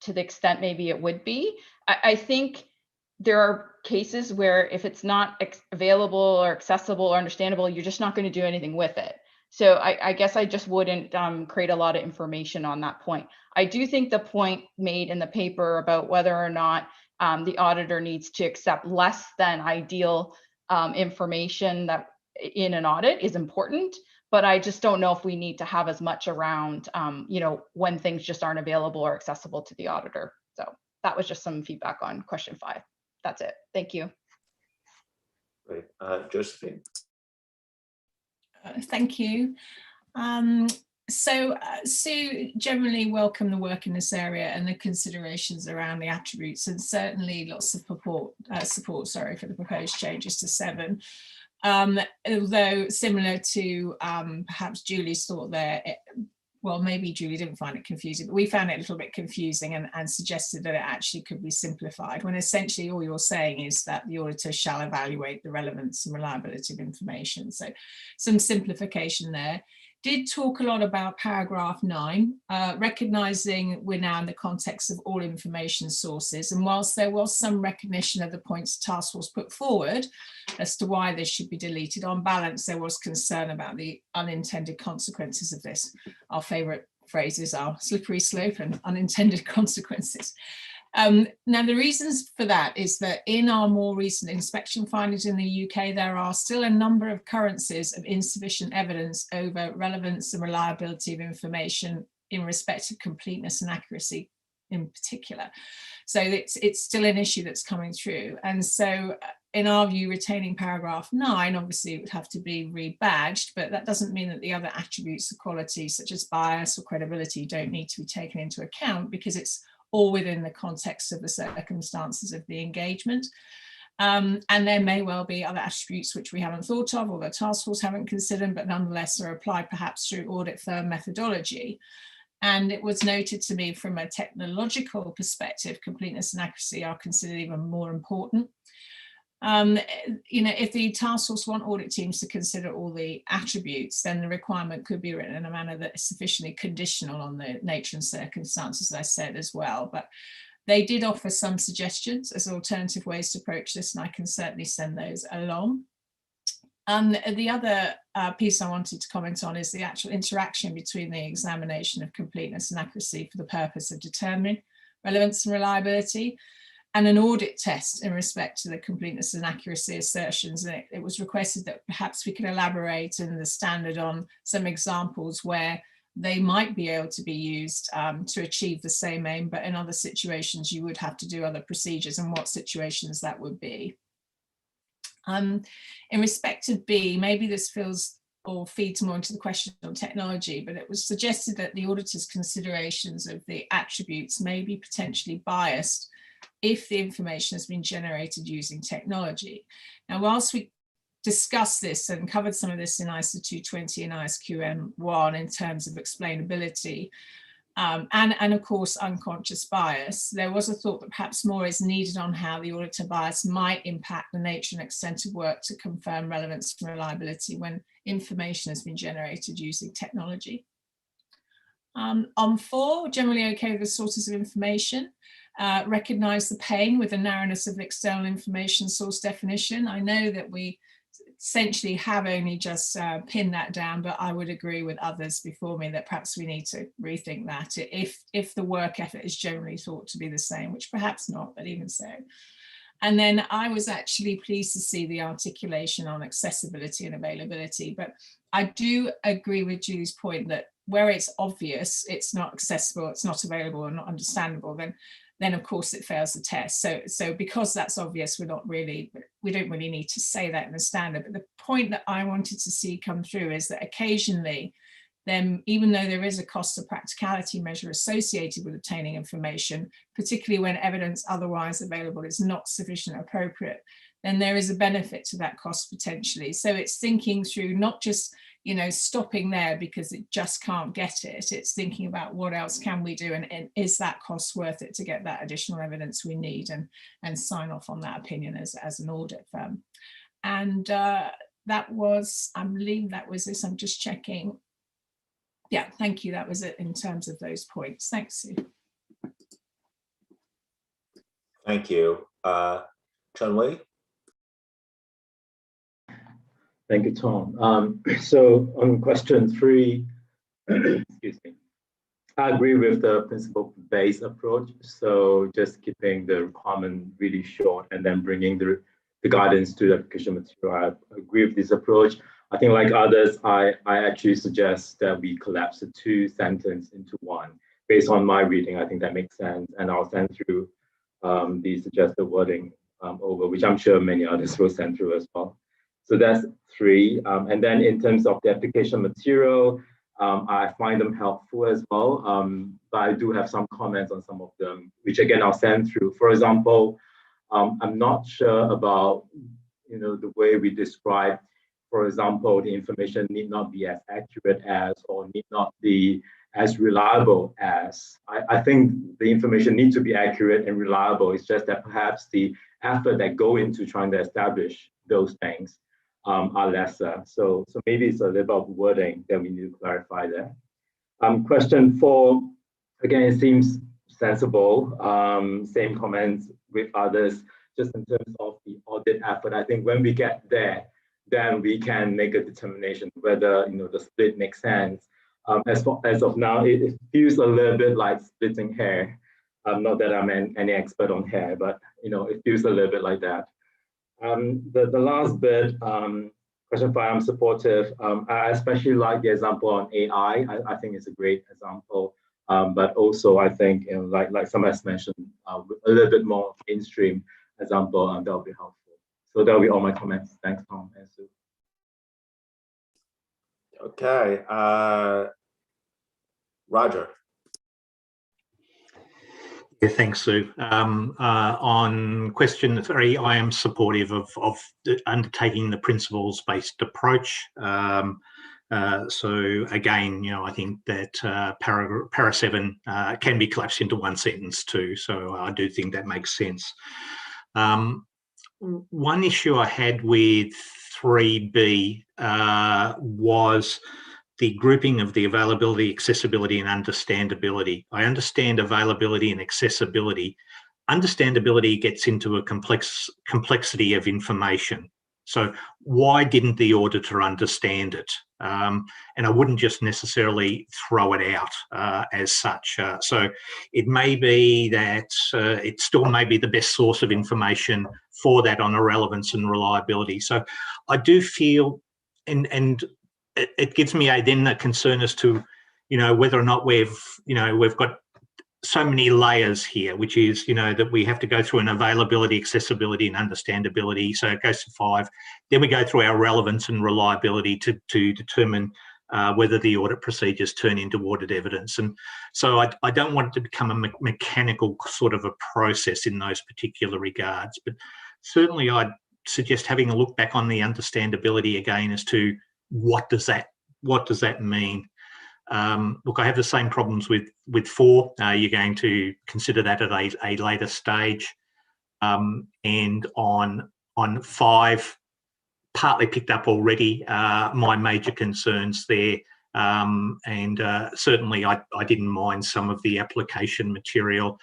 to the extent maybe it would be. I think there are cases where if it's not available or accessible or understandable, you're just not going to do anything with it. So I guess I just wouldn't create a lot of information on that point. I do think the point made in the paper about whether or not the auditor needs to accept less than ideal information that in an audit is important, but I just don't know if we need to have as much around, you know, when things just aren't available or accessible to the auditor. So that was just some feedback on question 5. That's it. Thank you. Great. Josephine. Thank you. Sue, generally welcome the work in this area and the considerations around the attributes, and certainly lots of support for the proposed changes to 7. Although similar to perhaps Julie's thought there, well, maybe Julie didn't find it confusing, but we found it a little bit confusing and suggested that it actually could be simplified, when essentially all you're saying is that the auditor shall evaluate the relevance and reliability of information. So some simplification there. Did talk a lot about paragraph 9, recognising we're now in the context of all information sources. And whilst there was some recognition of the points the task force put forward as to why this should be deleted, on balance, there was concern about the unintended consequences of this. Our favourite phrases are slippery slope and unintended consequences. Now, the reasons for that is that in our more recent inspection findings in the UK, there are still a number of occurrences of insufficient evidence over relevance and reliability of information in respect of completeness and accuracy in particular. So it's still an issue that's coming through. And so in our view, retaining paragraph 9, obviously it would have to be rebadged, but that doesn't mean that the other attributes of quality, such as bias or credibility, don't need to be taken into account, because it's all within the context of the circumstances of the engagement. And there may well be other attributes which we haven't thought of, or the task force haven't considered, but nonetheless are applied perhaps through audit firm methodology. And it was noted to me from a technological perspective, completeness and accuracy are considered even more important. You know, if the task force want audit teams to consider all the attributes, then the requirement could be written in a manner that is sufficiently conditional on the nature and circumstances, as I said as well. But they did offer some suggestions as alternative ways to approach this, and I can certainly send those along. The other piece I wanted to comment on is the actual interaction between the examination of completeness and accuracy for the purpose of determining relevance and reliability, and an audit test in respect to the completeness and accuracy assertions. And it was requested that perhaps we could elaborate in the standard on some examples where they might be able to be used to achieve the same aim, but in other situations you would have to do other procedures, and what situations that would be. In respect of B, maybe this feels or feeds more into the question on technology, but it was suggested that the auditor's considerations of the attributes may be potentially biased if the information has been generated using technology. Now, whilst we discussed this and covered some of this in ISO 220 and ISQM 1 in terms of explainability, and of course unconscious bias, there was a thought that perhaps more is needed on how the auditor bias might impact the nature and extent of work to confirm relevance and reliability when information has been generated using technology. On 4, generally okay with the sources of information. Recognise the pain with the narrowness of the external information source definition. I know that we essentially have only just pinned that down, but I would agree with others before me that perhaps we need to rethink that if the work effort is generally thought to be the same, which perhaps not, but even so. And then I was actually pleased to see the articulation on accessibility and availability, but I do agree with Julie's point that where it's obvious, it's not accessible, it's not available, and not understandable, then of course it fails the test. So because that's obvious, we don't really need to say that in the standard. But the point that I wanted to see come through is that occasionally, then even though there is a cost of practicality measure associated with obtaining information, particularly when evidence otherwise available is not sufficient or appropriate, then there is a benefit to that cost potentially. So it's thinking through not just, you know, stopping there because it just can't get it. It's thinking about what else can we do, and is that cost worth it to get that additional evidence we need, and sign off on that opinion as an audit firm. And that was, I believe that was this, I'm just checking. Yeah, thank you. That was it in terms of those points. Thanks, Sue. Thank you. Chun-Wei? Thank you, Tom. So on question 3, excuse me, I agree with the principle-based approach. So just keeping the requirement really short and then bringing the guidance to the application material. I agree with this approach. I think like others, I actually suggest that we collapse the 2 sentences into one. Based on my reading, I think that makes sense. And I'll send through the suggested wording over, which I'm sure many others will send through as well. So that's 3. And then in terms of the application material, I find them helpful as well. But I do have some comments on some of them, which again, I'll send through. For example, I'm not sure about, the way we describe, for example, the information need not be as accurate as, or need not be as reliable as. I think the information needs to be accurate and reliable. It's just that perhaps the effort that go into trying to establish those things are lesser. So maybe it's a little bit of wording that we need to clarify there. Question 4, again, it seems sensible. Same comments with others, just in terms of the audit effort. I think when we get there, then we can make a determination whether the split makes sense. As of now, it feels a little bit like splitting hair. Not that I'm any expert on hair, but it feels a little bit like that. The last bit, question 5, I'm supportive. I especially like the example on AI. I think it's a great example. But also I think, like someone has mentioned, a little bit more mainstream example, that will be helpful. So that'll be all my comments. Thanks, Tom and Sue. Okay, Roger. Yeah, thanks, Sue. On question 3, I am supportive of undertaking the principles-based approach. So again, I think that para 7 can be collapsed into one sentence too. So I do think that makes sense. One issue I had with 3B was the grouping of the availability, accessibility, and understandability. I understand availability and accessibility. Understandability gets into a complexity of information. So why didn't the auditor understand it? And I wouldn't just necessarily throw it out as such. So it may be that it still may be the best source of information for that on a relevance and reliability. So I do feel, and it gives me then a concern as to, whether or not we've got so many layers here, which is, that we have to go through an availability, accessibility, and understandability. So it goes to 5. Then we go through our relevance and reliability to determine whether the audit procedures turn into audit evidence. And so I don't want it to become a mechanical sort of a process in those particular regards. But certainly I'd suggest having a look back on the understandability again as to what does that mean? Look, I have the same problems with 4. You're going to consider that at a later stage. And on 5, partly picked up already my major concerns there. And certainly I didn't mind some of the application material,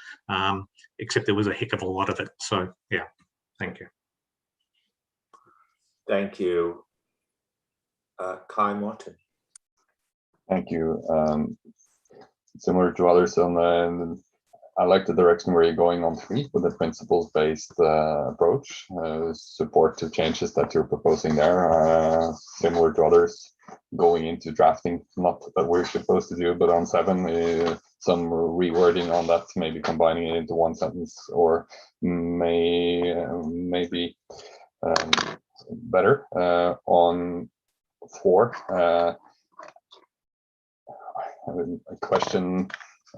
except there was a heck of a lot of it. So yeah, thank you. Thank you. Kai Morton. Thank you. Similar to others, I like the direction where you're going on 3 with the principles-based approach. Support the changes that you're proposing there. Similar to others, going into drafting, not that we're supposed to do, but on 7, some rewording on that, maybe combining it into one sentence, or maybe better. On 4, a question,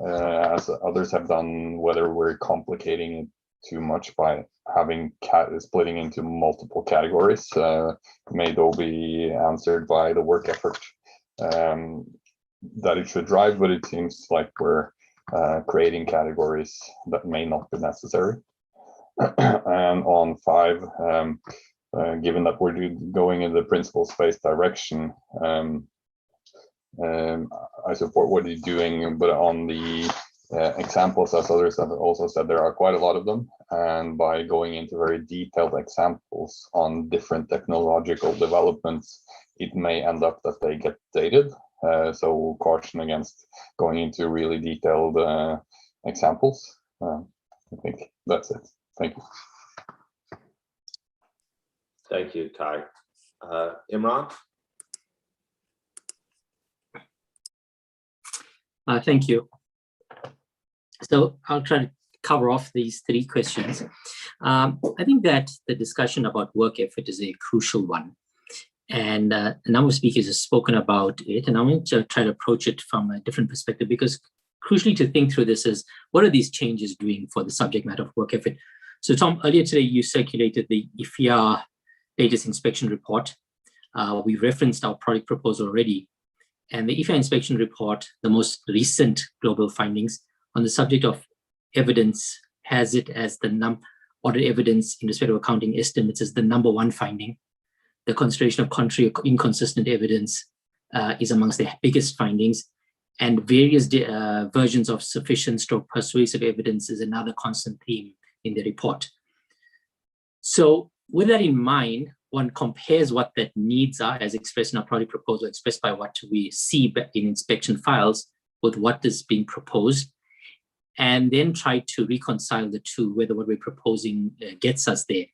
as others have done, whether we're complicating it too much by having splitting into multiple categories. May though be answered by the work effort that it should drive, but it seems like we're creating categories that may not be necessary. And on 5, given that we're going in the principles-based direction, I support what you're doing, but on the examples, as others have also said, there are quite a lot of them. And by going into very detailed examples on different technological developments, it may end up that they get dated. So caution against going into really detailed examples. I think that's it. Thank you. Thank you, Kai. Imran? Thank you. So I'll try to cover off these three questions. I think that the discussion about work effort is a crucial one. And a number of speakers have spoken about it, and I'm going to try to approach it from a different perspective, because crucially to think through this is, what are these changes doing for the subject matter of work effort? So Tom, earlier today, you circulated the IFIA latest inspection report. We referenced our product proposal already. And the IFIA inspection report, the most recent global findings on the subject of evidence, has it as the audit evidence in respect of accounting estimates as the #1 finding. The consideration of contrary or inconsistent evidence is amongst the biggest findings, and various versions of sufficient stroke persuasive evidence is another constant theme in the report. So with that in mind, one compares what that needs are as expressed in our product proposal, expressed by what we see in inspection files with what is being proposed, and then try to reconcile the two, whether what we're proposing gets us there.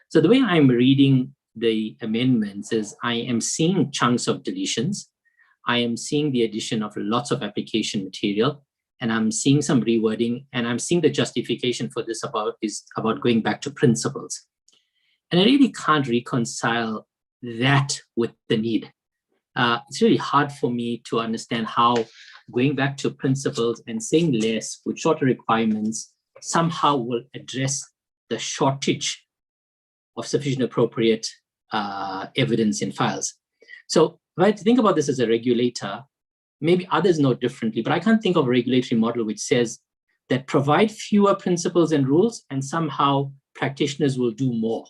So the way I'm reading the amendments is I am seeing chunks of deletions. I am seeing the addition of lots of application material, and I'm seeing some rewording, and I'm seeing the justification for this is about going back to principles. And I really can't reconcile that with the need. It's really hard for me to understand how going back to principles and saying less with shorter requirements somehow will address the shortage of sufficient appropriate evidence in files. So if I think about this as a regulator, maybe others know differently, but I can't think of a regulatory model which says that provide fewer principles and rules, and somehow practitioners will do more.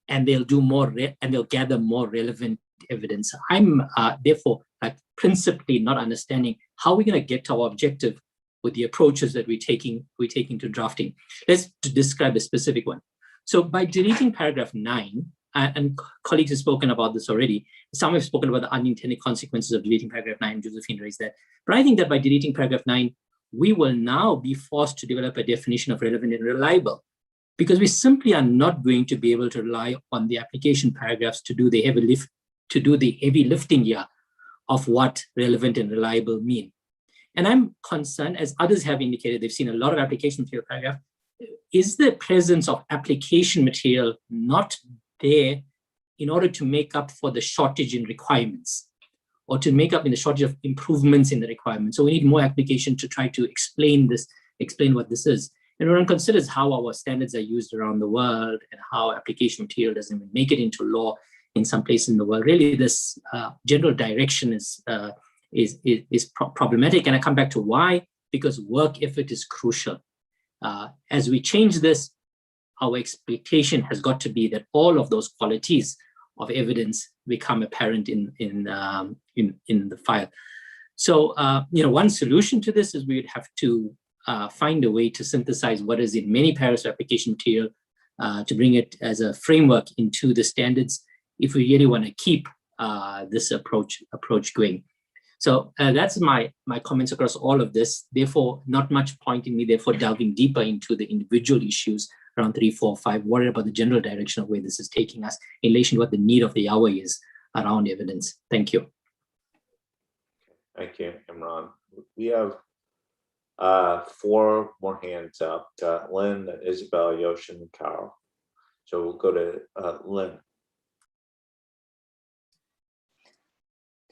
And they'll do more, and they'll gather more relevant evidence. I'm therefore principally not understanding how we're going to get to our objective with the approaches that we're taking to drafting. Let's describe a specific one. So by deleting paragraph 9, and colleagues have spoken about this already, some have spoken about the unintended consequences of deleting paragraph 9, Josephine raised that. But I think that by deleting paragraph 9, we will now be forced to develop a definition of relevant and reliable, because we simply are not going to be able to rely on the application paragraphs to do the heavy lifting here of what relevant and reliable mean. And I'm concerned, as others have indicated, they've seen a lot of application material paragraph. Is the presence of application material not there in order to make up for the shortage in requirements, or to make up in the shortage of improvements in the requirements? So we need more application to try to explain what this is. And when one considers how our standards are used around the world and how application material doesn't even make it into law in some places in the world, really this general direction is problematic. And I come back to why, because work effort is crucial. As we change this, our expectation has got to be that all of those qualities of evidence become apparent in the file. So, one solution to this is we would have to find a way to synthesize what is in many paragraphs of application material to bring it as a framework into the standards if we really want to keep this approach going. So that's my comments across all of this. Therefore, not much point in me, therefore, delving deeper into the individual issues around 3, 4, 5, worried about the general direction of where this is taking us in relation to what the need of the hour is around evidence. Thank you. Thank you, Imran. We have 4 more hands up. Lynn, Isabel, Yoshin, and Carol. So we'll go to Lynn.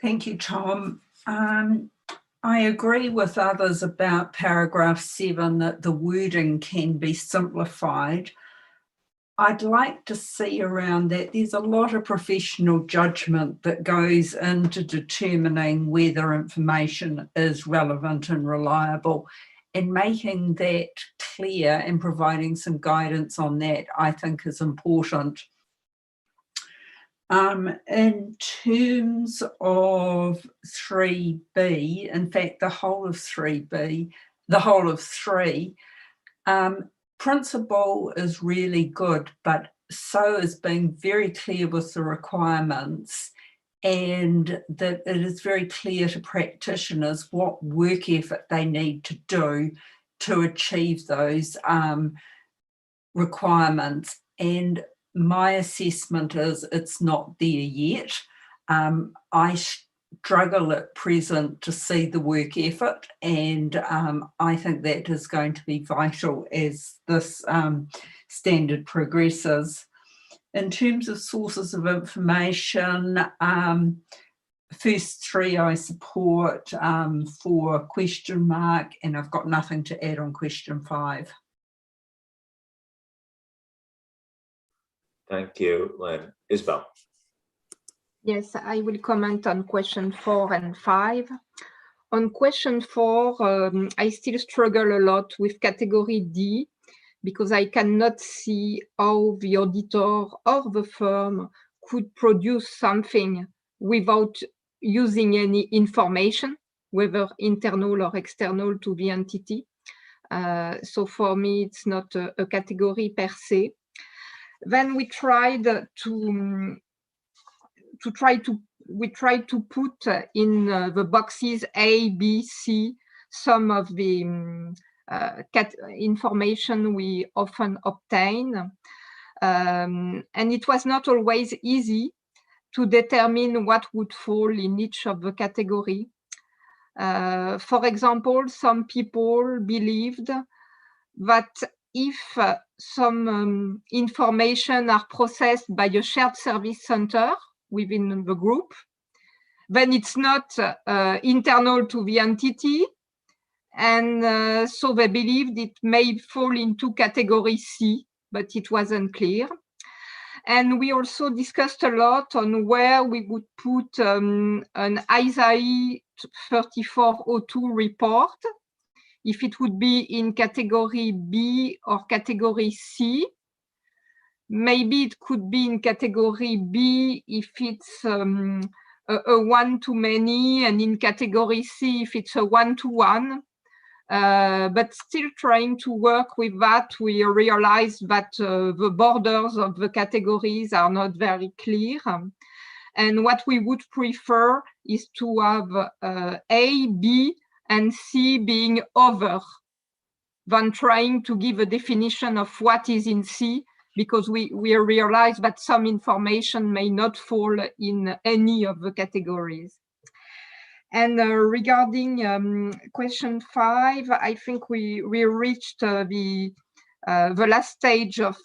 Thank you, Tom. I agree with others about paragraph 7 that the wording can be simplified. I'd like to see around that there's a lot of professional judgment that goes into determining whether information is relevant and reliable, and making that clear and providing some guidance on that, I think, is important. In terms of 3B, in fact, the whole of 3B, the whole of 3. Principle is really good, but so is being very clear with the requirements, and that it is very clear to practitioners what work effort they need to do to achieve those requirements. And my assessment is it's not there yet. I struggle at present to see the work effort, and I think that is going to be vital as this standard progresses. In terms of sources of information, first 3 I support for question mark, and I've got nothing to add on question 5. Thank you, Lynn. Isabel. Yes, I will comment on question 4 and 5. On question 4, I still struggle a lot with category D, because I cannot see how the auditor or the firm could produce something without using any information, whether internal or external to the entity. So for me, it's not a category per se. Then we tried to put in the boxes A, B, C some of the information we often obtain. And it was not always easy to determine what would fall in each of the category. For example, some people believed that if some information are processed by a shared service center within the group, then it's not internal to the entity, and so they believed it may fall into category C, but it wasn't clear. And we also discussed a lot on where we would put an IAASB 3402 report, if it would be in category B or category C. Maybe it could be in category B if it's a one-to-many, and in category C if it's a one-to-one. But still trying to work with that, we realized that the borders of the categories are not very clear. And what we would prefer is to have A, B, and C being over, than trying to give a definition of what is in C, because we realize that some information may not fall in any of the categories. And regarding question 5, I think we reached the last stage of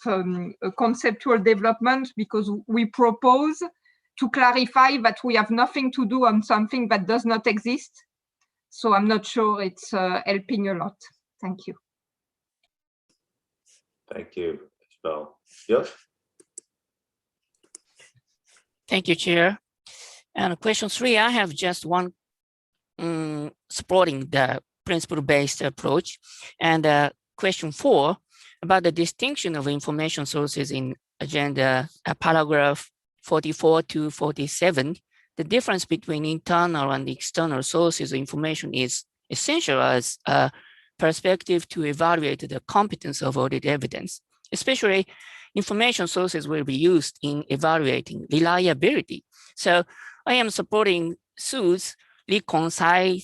conceptual development, because we propose to clarify that we have nothing to do on something that does not exist. So I'm not sure it's helping a lot. Thank you. Thank you, Isabel. Josh? Thank you, Chair. And question 3, I have just one supporting the principle-based approach. And question 4, about the distinction of information sources in agenda paragraph 44 to 47, the difference between internal and external sources of information is essential as a perspective to evaluate the competence of audit evidence. Especially, information sources will be used in evaluating reliability. So I am supporting Sue's reconciling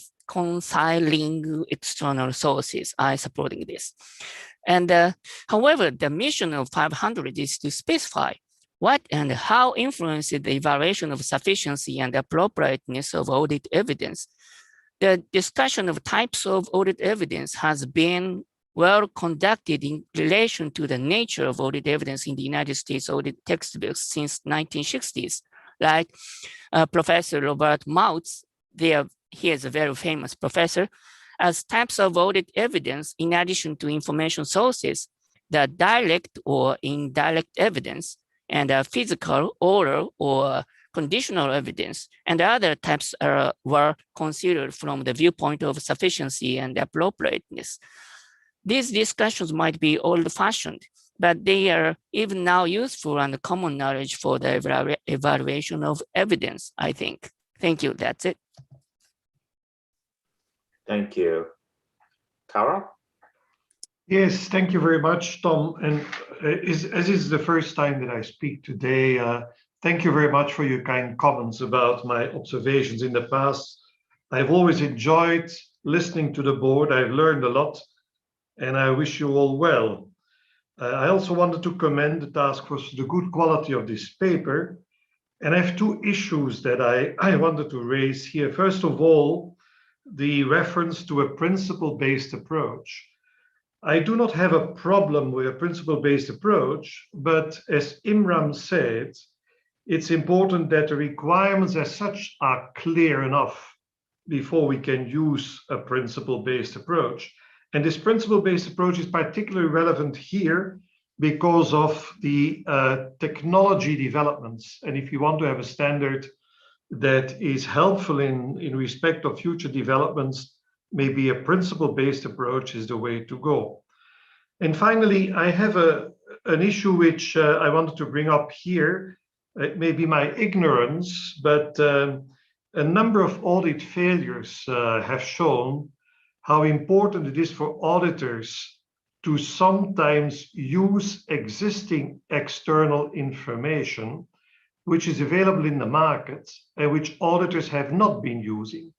external sources. I supporting this. And however, the mission of 500 is to specify what and how influences the evaluation of sufficiency and appropriateness of audit evidence. The discussion of types of audit evidence has been well conducted in relation to the nature of audit evidence in the United States audit textbooks since 1960s. Like Professor Robert Mautz, he is a very famous professor, as types of audit evidence, in addition to information sources, the direct or indirect evidence, and physical, oral, or conditional evidence, and other types were considered from the viewpoint of sufficiency and appropriateness. These discussions might be old-fashioned, but they are even now useful and common knowledge for the evaluation of evidence, I think. Thank you, that's it. Thank you. Carol? Yes, thank you very much, Tom. And as is the first time that I speak today, thank you very much for your kind comments about my observations in the past. I've always enjoyed listening to the board. I've learned a lot, and I wish you all well. I also wanted to commend the task force for the good quality of this paper. And I have two issues that I wanted to raise here. First of all, the reference to a principle-based approach. I do not have a problem with a principle-based approach, but as Imran said, it's important that the requirements as such are clear enough before we can use a principle-based approach. And this principle-based approach is particularly relevant here because of the technology developments. And if you want to have a standard that is helpful in respect of future developments, maybe a principle-based approach is the way to go. And finally, I have an issue which I wanted to bring up here. It may be my ignorance, but a number of audit failures have shown how important it is for auditors to sometimes use existing external information which is available in the market and which auditors have not been using.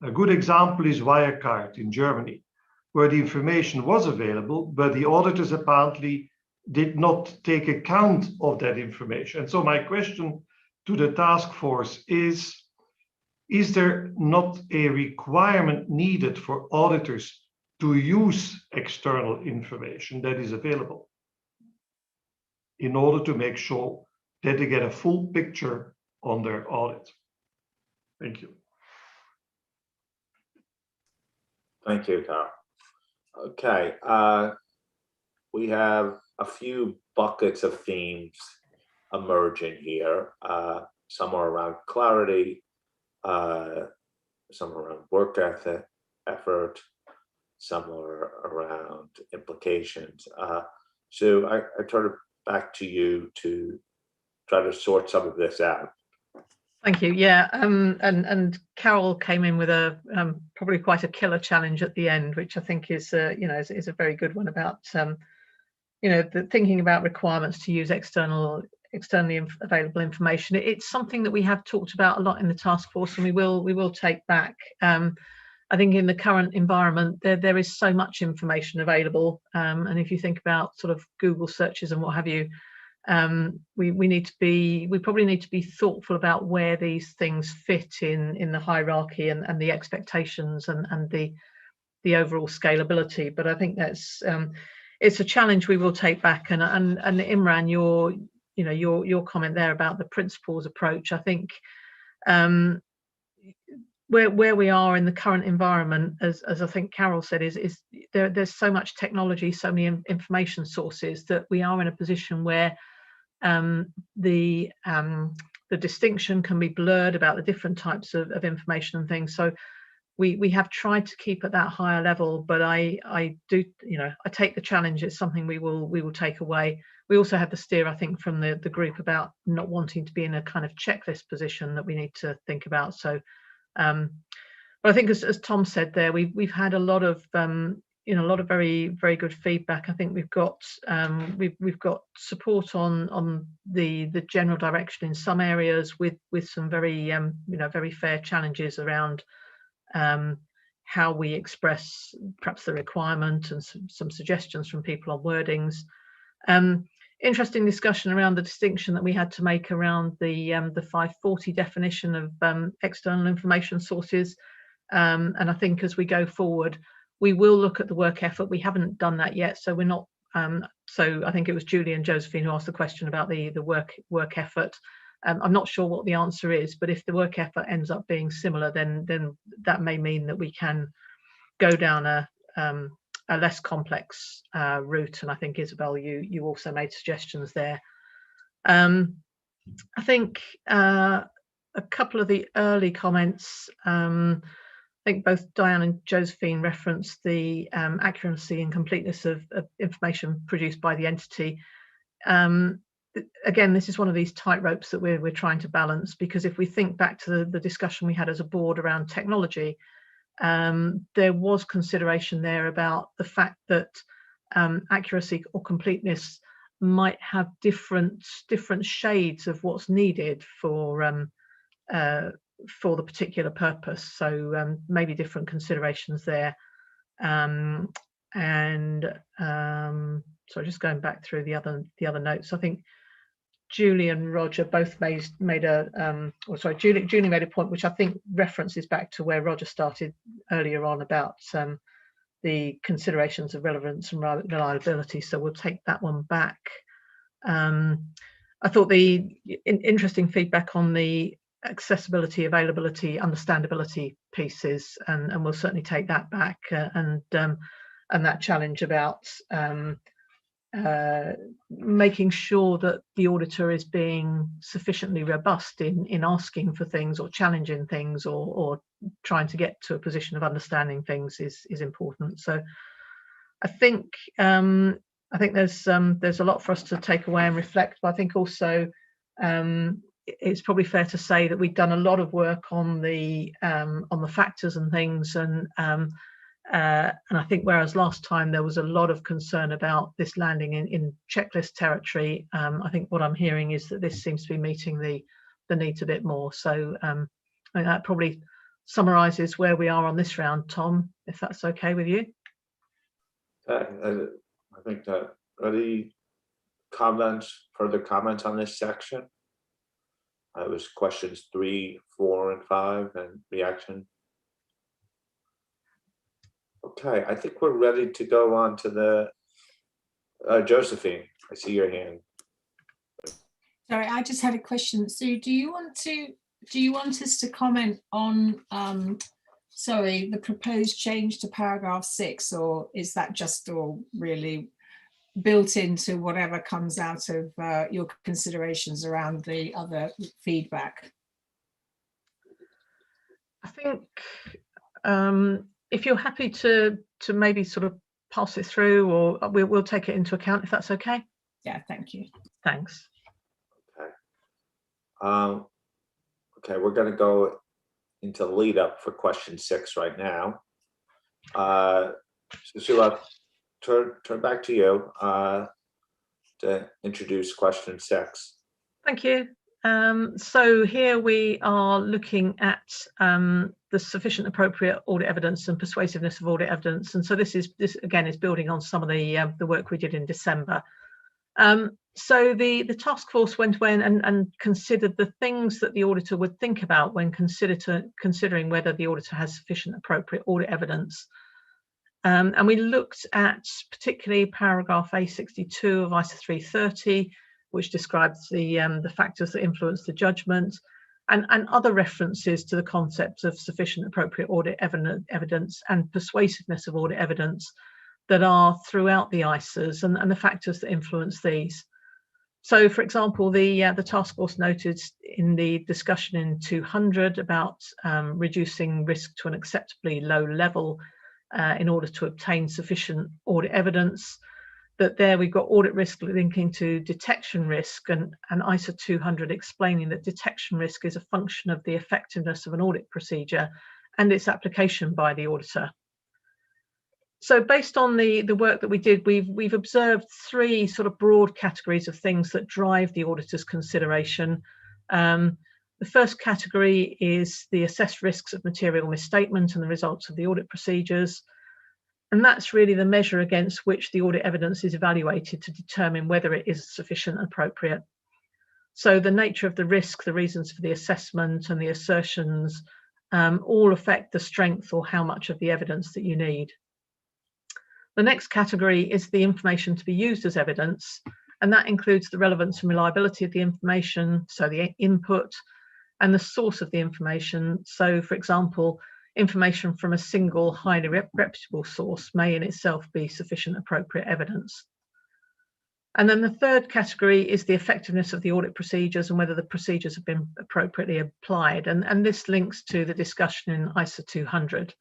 A good example is Wirecard in Germany, where the information was available, but the auditors apparently did not take account of that information. And so my question to the task force is there not a requirement needed for auditors to use external information that is available in order to make sure that they get a full picture on their audit? Thank you. Thank you, Carl. Okay, we have a few buckets of themes emerging here. Some are around clarity, some are around work effort, some are around implications. So I turn it back to you to try to sort some of this out. Thank you. Yeah, and Carol came in with a probably quite a killer challenge at the end, which I think is is a very good one about the thinking about requirements to use externally available information. It's something that we have talked about a lot in the task force, and we will take back. I think in the current environment, there is so much information available, and if you think about sort of Google searches and what have you, we probably need to be thoughtful about where these things fit in the hierarchy and the expectations and the overall scalability. But I think that's it's a challenge we will take back. And Imran, your comment there about the principles approach, I think where we are in the current environment, as I think Carol said, is there's so much technology, so many information sources that we are in a position where the distinction can be blurred about the different types of information and things. So we have tried to keep at that higher level, but I do, I take the challenge. It's something we will take away. We also had the steer, I think, from the group about not wanting to be in a kind of checklist position that we need to think about. So but I think as Tom said there, we've had a lot of a lot of very, very good feedback. I think we've got support on the general direction in some areas, with some very very fair challenges around how we express perhaps the requirement, and some suggestions from people on wordings. Interesting discussion around the distinction that we had to make around the 540 definition of external information sources. And I think as we go forward, we will look at the work effort. We haven't done that yet, so we're not. So I think it was Julie and Josephine who asked the question about the work effort. I'm not sure what the answer is, but if the work effort ends up being similar, then that may mean that we can go down a less complex route. And I think, Isabel, you also made suggestions there. I think a couple of the early comments, I think both Diane and Josephine referenced the accuracy and completeness of information produced by the entity. Again, this is one of these tightropes that we're trying to balance, because if we think back to the discussion we had as a board around technology, there was consideration there about the fact that accuracy or completeness might have different shades of what's needed for the particular purpose. So maybe different considerations there. So just going back through the other notes, I think Julie and Roger both made a Julie made a point which I think references back to where Roger started earlier on about the considerations of relevance and reliability. So we'll take that one back. I thought the interesting feedback on the accessibility, availability, understandability pieces, and we'll certainly take that back, and that challenge about making sure that the auditor is being sufficiently robust in asking for things or challenging things or trying to get to a position of understanding things is important. So I think there's a lot for us to take away and reflect, but I think also it's probably fair to say that we've done a lot of work on the factors and things, and I think whereas last time there was a lot of concern about this landing in checklist territory, I think what I'm hearing is that this seems to be meeting the needs a bit more. So I think that probably summarises where we are on this round, Tom, if that's okay with you. I think that any further comments on this section? It was questions 3, 4, and 5, and reaction. Okay, I think we're ready to go on to the Josephine. I see your hand. Sorry, I just had a question. So, do you want us to comment on the proposed change to paragraph 6, or is that just all really built into whatever comes out of your considerations around the other feedback? I think if you're happy to maybe sort of pass it through, or we'll take it into account if that's okay. Yeah, thank you. Thanks. Okay. Okay, we're going to go into the lead up for question 6 right now. Susila, turn back to you to introduce question 6. Thank you. So here we are looking at the sufficient appropriate audit evidence and persuasiveness of audit evidence, and so this again is building on some of the work we did in December. So the task force went away and considered the things that the auditor would think about when considering whether the auditor has sufficient appropriate audit evidence. And we looked at particularly paragraph A62 of ISA 330, which describes the factors that influence the judgment, and other references to the concepts of sufficient appropriate audit evidence and persuasiveness of audit evidence that are throughout the ISAs and the factors that influence these. So, for example, the task force noted in the discussion in 200 about reducing risk to an acceptably low level in order to obtain sufficient audit evidence, that there we've got audit risk linking to detection risk, and ISA 200 explaining that detection risk is a function of the effectiveness of an audit procedure and its application by the auditor. So based on the work that we did, we've observed 3 sort of broad categories of things that drive the auditor's consideration. The first category is the assessed risks of material misstatement and the results of the audit procedures. And that's really the measure against which the audit evidence is evaluated to determine whether it is sufficient and appropriate. So the nature of the risk, the reasons for the assessment, and the assertions all affect the strength or how much of the evidence that you need. The next category is the information to be used as evidence, and that includes the relevance and reliability of the information, so the input, and the source of the information. So, for example, information from a single highly reputable source may in itself be sufficient appropriate evidence. And then the third category is the effectiveness of the audit procedures and whether the procedures have been appropriately applied. And this links to the discussion in ISA 200.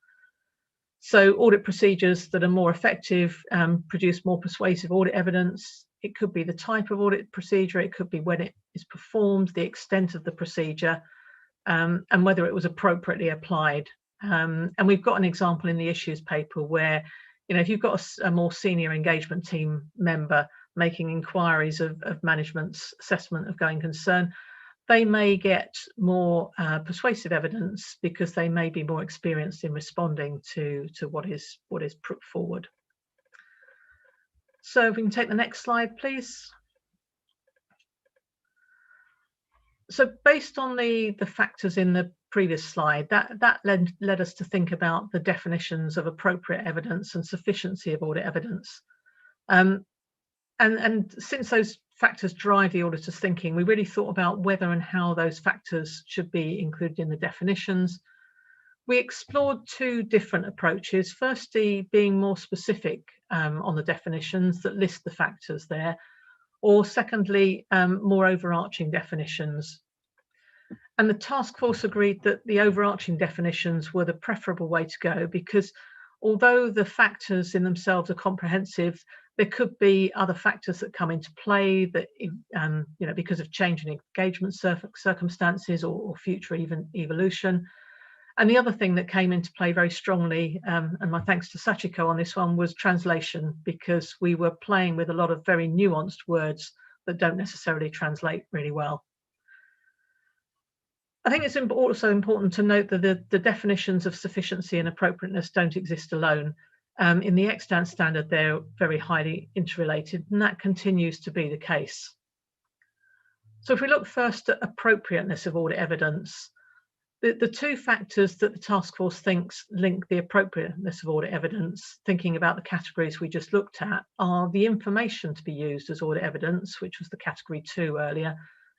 So audit procedures that are more effective produce more persuasive audit evidence. It could be the type of audit procedure, it could be when it is performed, the extent of the procedure, and whether it was appropriately applied. And we've got an example in the issues paper where, if you've got a more senior engagement team member making inquiries of management's assessment of going concern, they may get more persuasive evidence because they may be more experienced in responding to what is put forward. So if we can take the next slide, please. So based on the factors in the previous slide, that led us to think about the definitions of appropriate evidence and sufficiency of audit evidence. And since those factors drive the auditor's thinking, we really thought about whether and how those factors should be included in the definitions. We explored two different approaches. Firstly, being more specific on the definitions that list the factors there, or secondly, more overarching definitions. And the task force agreed that the overarching definitions were the preferable way to go, because although the factors in themselves are comprehensive, there could be other factors that come into play that, because of changing engagement circumstances or future evolution. And the other thing that came into play very strongly, and my thanks to Sachiko on this one, was translation, because we were playing with a lot of very nuanced words that don't necessarily translate really well. I think it's also important to note that the definitions of sufficiency and appropriateness don't exist alone. In the extant standard, they're very highly interrelated, and that continues to be the case. So if we look first at appropriateness of audit evidence, the two factors that the task force thinks link the appropriateness of audit evidence, thinking about the categories we just looked at, are the information to be used as audit evidence, which was the category 2 earlier,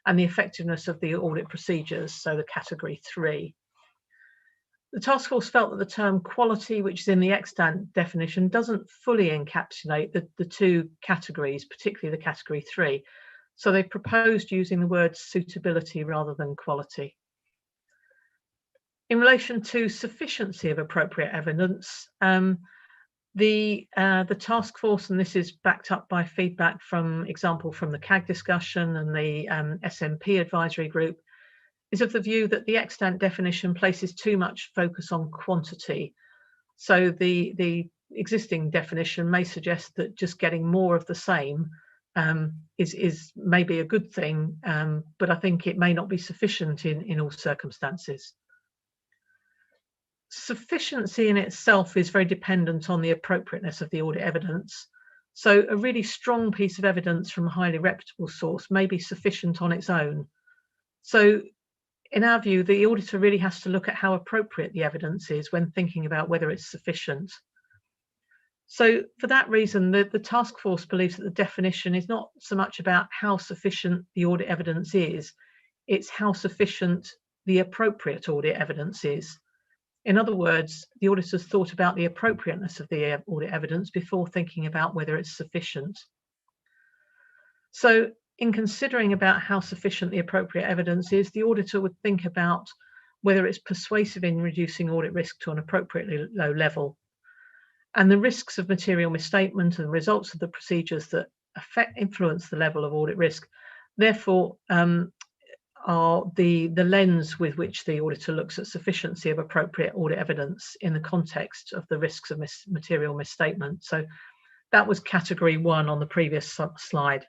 and the effectiveness of the audit procedures, so the category 3. The task force felt that the term quality, which is in the extant definition, doesn't fully encapsulate the two categories, particularly the category 3. So they proposed using the word suitability rather than quality. In relation to sufficiency of appropriate evidence, the task force, and this is backed up by feedback from the CAG discussion and the SMP advisory group, is of the view that the extant definition places too much focus on quantity. So the existing definition may suggest that just getting more of the same is maybe a good thing, but I think it may not be sufficient in all circumstances. Sufficiency in itself is very dependent on the appropriateness of the audit evidence. So a really strong piece of evidence from a highly reputable source may be sufficient on its own. So in our view, the auditor really has to look at how appropriate the evidence is when thinking about whether it's sufficient. So for that reason, the task force believes that the definition is not so much about how sufficient the audit evidence is, it's how sufficient the appropriate audit evidence is. In other words, the auditors thought about the appropriateness of the audit evidence before thinking about whether it's sufficient. So in considering about how sufficient the appropriate evidence is, the auditor would think about whether it's persuasive in reducing audit risk to an appropriately low level. And the risks of material misstatement and the results of the procedures that influence the level of audit risk, therefore, are the lens with which the auditor looks at sufficiency of appropriate audit evidence in the context of the risks of material misstatement. So that was category 1 on the previous slide.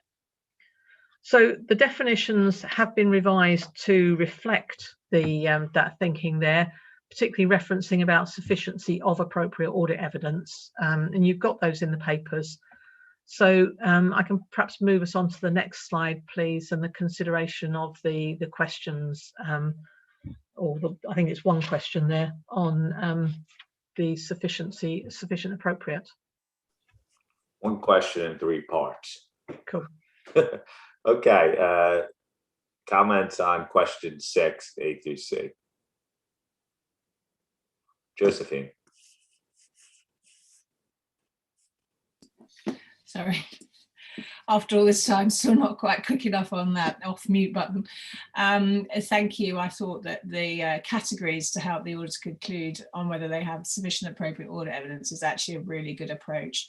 So the definitions have been revised to reflect that thinking there, particularly referencing about sufficiency of appropriate audit evidence, and you've got those in the papers. So I can perhaps move us on to the next slide, please, and the consideration of the questions, I think it's one question there on the sufficient appropriate. One question in 3 parts. Cool. Okay, comments on question 6, A through C. Josephine. Sorry. after all this time, still not quite quick enough on that off mute button. Thank you. I thought that the categories to help the auditor conclude on whether they have sufficient appropriate audit evidence is actually a really good approach.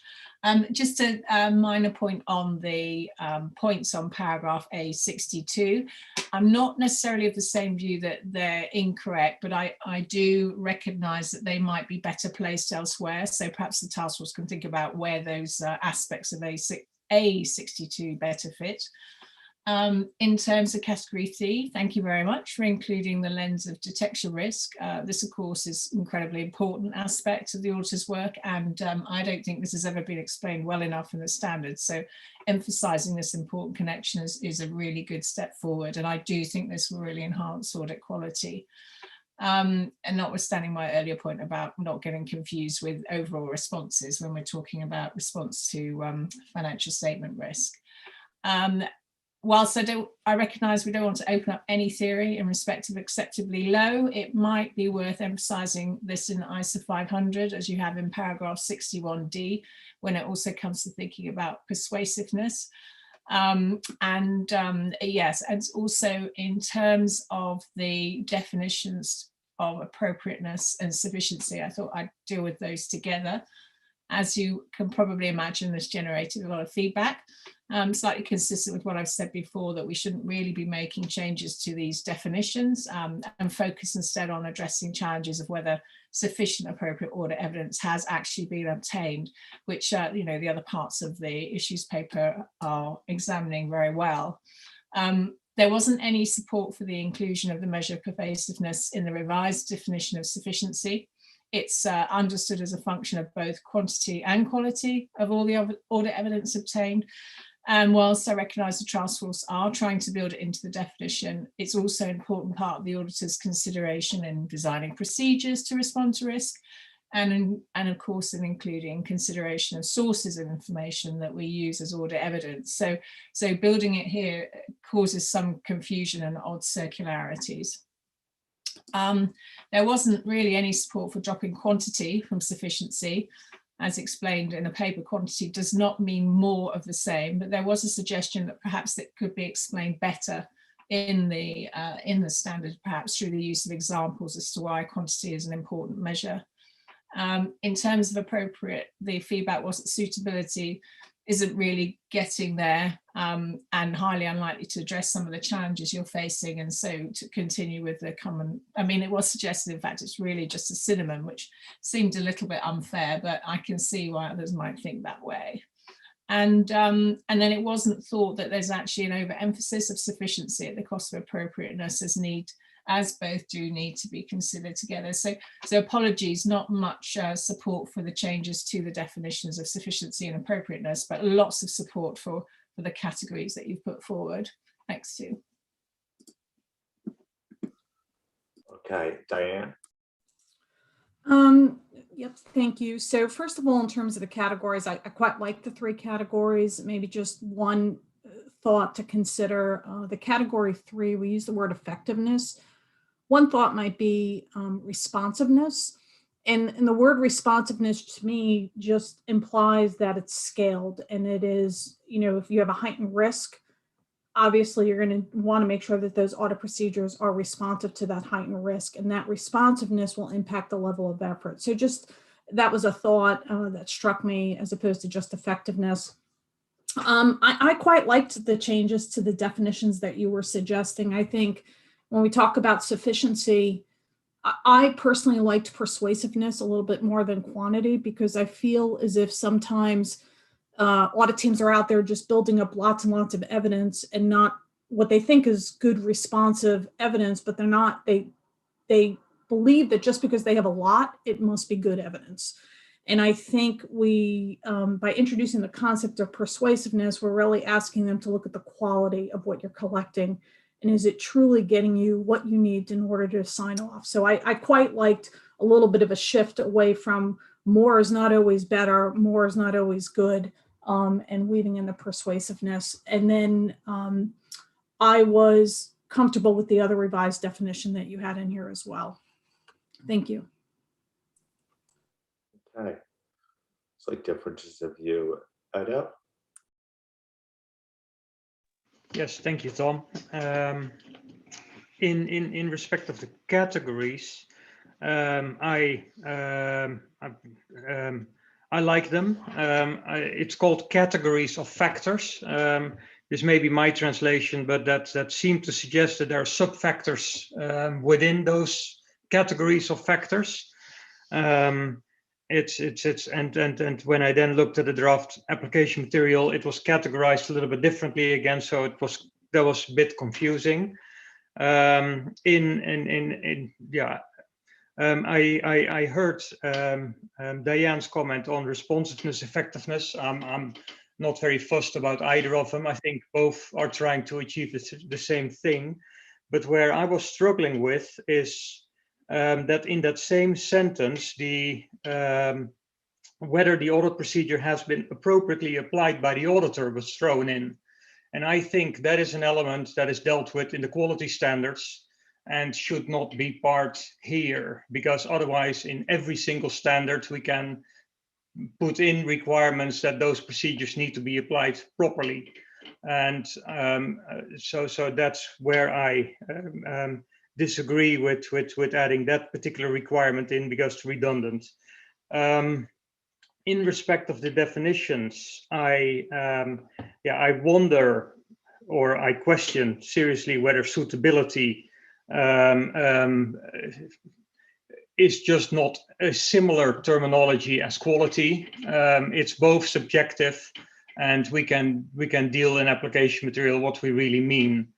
Just a minor point on the points on paragraph A62. I'm not necessarily of the same view that they're incorrect, but I do recognise that they might be better placed elsewhere. So perhaps the task force can think about where those aspects of A62 better fit. In terms of category C, thank you very much for including the lens of detection risk. This, of course, is an incredibly important aspect of the auditor's work, and I don't think this has ever been explained well enough in the standards. So emphasising this important connection is a really good step forward, and I do think this will really enhance audit quality. And notwithstanding my earlier point about not getting confused with overall responses when we're talking about response to financial statement risk. Whilst I recognise we don't want to open up any theory in respect of acceptably low, it might be worth emphasising this in ISA 500, as you have in paragraph 61D, when it also comes to thinking about persuasiveness. Yes, and also in terms of the definitions of appropriateness and sufficiency, I thought I'd deal with those together. As you can probably imagine, this generated a lot of feedback, slightly consistent with what I've said before, that we shouldn't really be making changes to these definitions and focus instead on addressing challenges of whether sufficient appropriate audit evidence has actually been obtained, which you know, the other parts of the issues paper are examining very well. There wasn't any support for the inclusion of the measure of pervasiveness in the revised definition of sufficiency. It's understood as a function of both quantity and quality of all the audit evidence obtained. And whilst I recognise the task force are trying to build it into the definition, it's also an important part of the auditor's consideration in designing procedures to respond to risk, and of course in including consideration of sources of information that we use as audit evidence. So building it here causes some confusion and odd circularities. There wasn't really any support for dropping quantity from sufficiency. As explained in a paper, quantity does not mean more of the same, but there was a suggestion that perhaps it could be explained better in the standard, perhaps through the use of examples as to why quantity is an important measure. In terms of appropriate, the feedback was that suitability isn't really getting there and highly unlikely to address some of the challenges you're facing. And so to continue with the common, I mean, it was suggested, in fact, it's really just a synonym, which seemed a little bit unfair, but I can see why others might think that way. And then it wasn't thought that there's actually an overemphasis of sufficiency at the cost of appropriateness as both do need to be considered together. So apologies, not much support for the changes to the definitions of sufficiency and appropriateness, but lots of support for the categories that you've put forward. Thanks, Sue. Okay, Diane. Yep, thank you. So first of all, in terms of the categories, I quite like the 3 categories. Maybe just one thought to consider. The category 3, we use the word effectiveness. One thought might be responsiveness. And the word responsiveness to me just implies that it's scaled, and it is, you know, if you have a heightened risk, obviously you're going to want to make sure that those audit procedures are responsive to that heightened risk, and that responsiveness will impact the level of effort. So just that was a thought that struck me as opposed to just effectiveness. I quite liked the changes to the definitions that you were suggesting. I think when we talk about sufficiency, I personally liked persuasiveness a little bit more than quantity, because I feel as if sometimes audit teams are out there just building up lots and lots of evidence and not what they think is good responsive evidence, but they're not, they believe that just because they have a lot, it must be good evidence. And I think we, by introducing the concept of persuasiveness, we're really asking them to look at the quality of what you're collecting. And is it truly getting you what you need in order to sign off? So I quite liked a little bit of a shift away from more is not always better, more is not always good, and weaving in the persuasiveness. And then I was comfortable with the other revised definition that you had in here as well. Thank you. Okay. It's like differences of view. Ada? Yes, thank you, Tom. In respect of the categories, I like them. It's called categories of factors. This may be my translation, but that seemed to suggest that there are sub-factors within those categories of factors. And when I then looked at the draft application material, it was categorized a little bit differently again, so that was a bit confusing. I heard Diane's comment on responsiveness, effectiveness. I'm not very fussed about either of them. I think both are trying to achieve the same thing. But where I was struggling with is that in that same sentence, whether the audit procedure has been appropriately applied by the auditor was thrown in. And I think that is an element that is dealt with in the quality standards and should not be part here, because otherwise in every single standard we can put in requirements that those procedures need to be applied properly. And so that's where I disagree with adding that particular requirement in, because it's redundant. In respect of the definitions, I wonder, or I question seriously whether suitability is just not a similar terminology as quality. It's both subjective, and we can deal in application material what we really mean.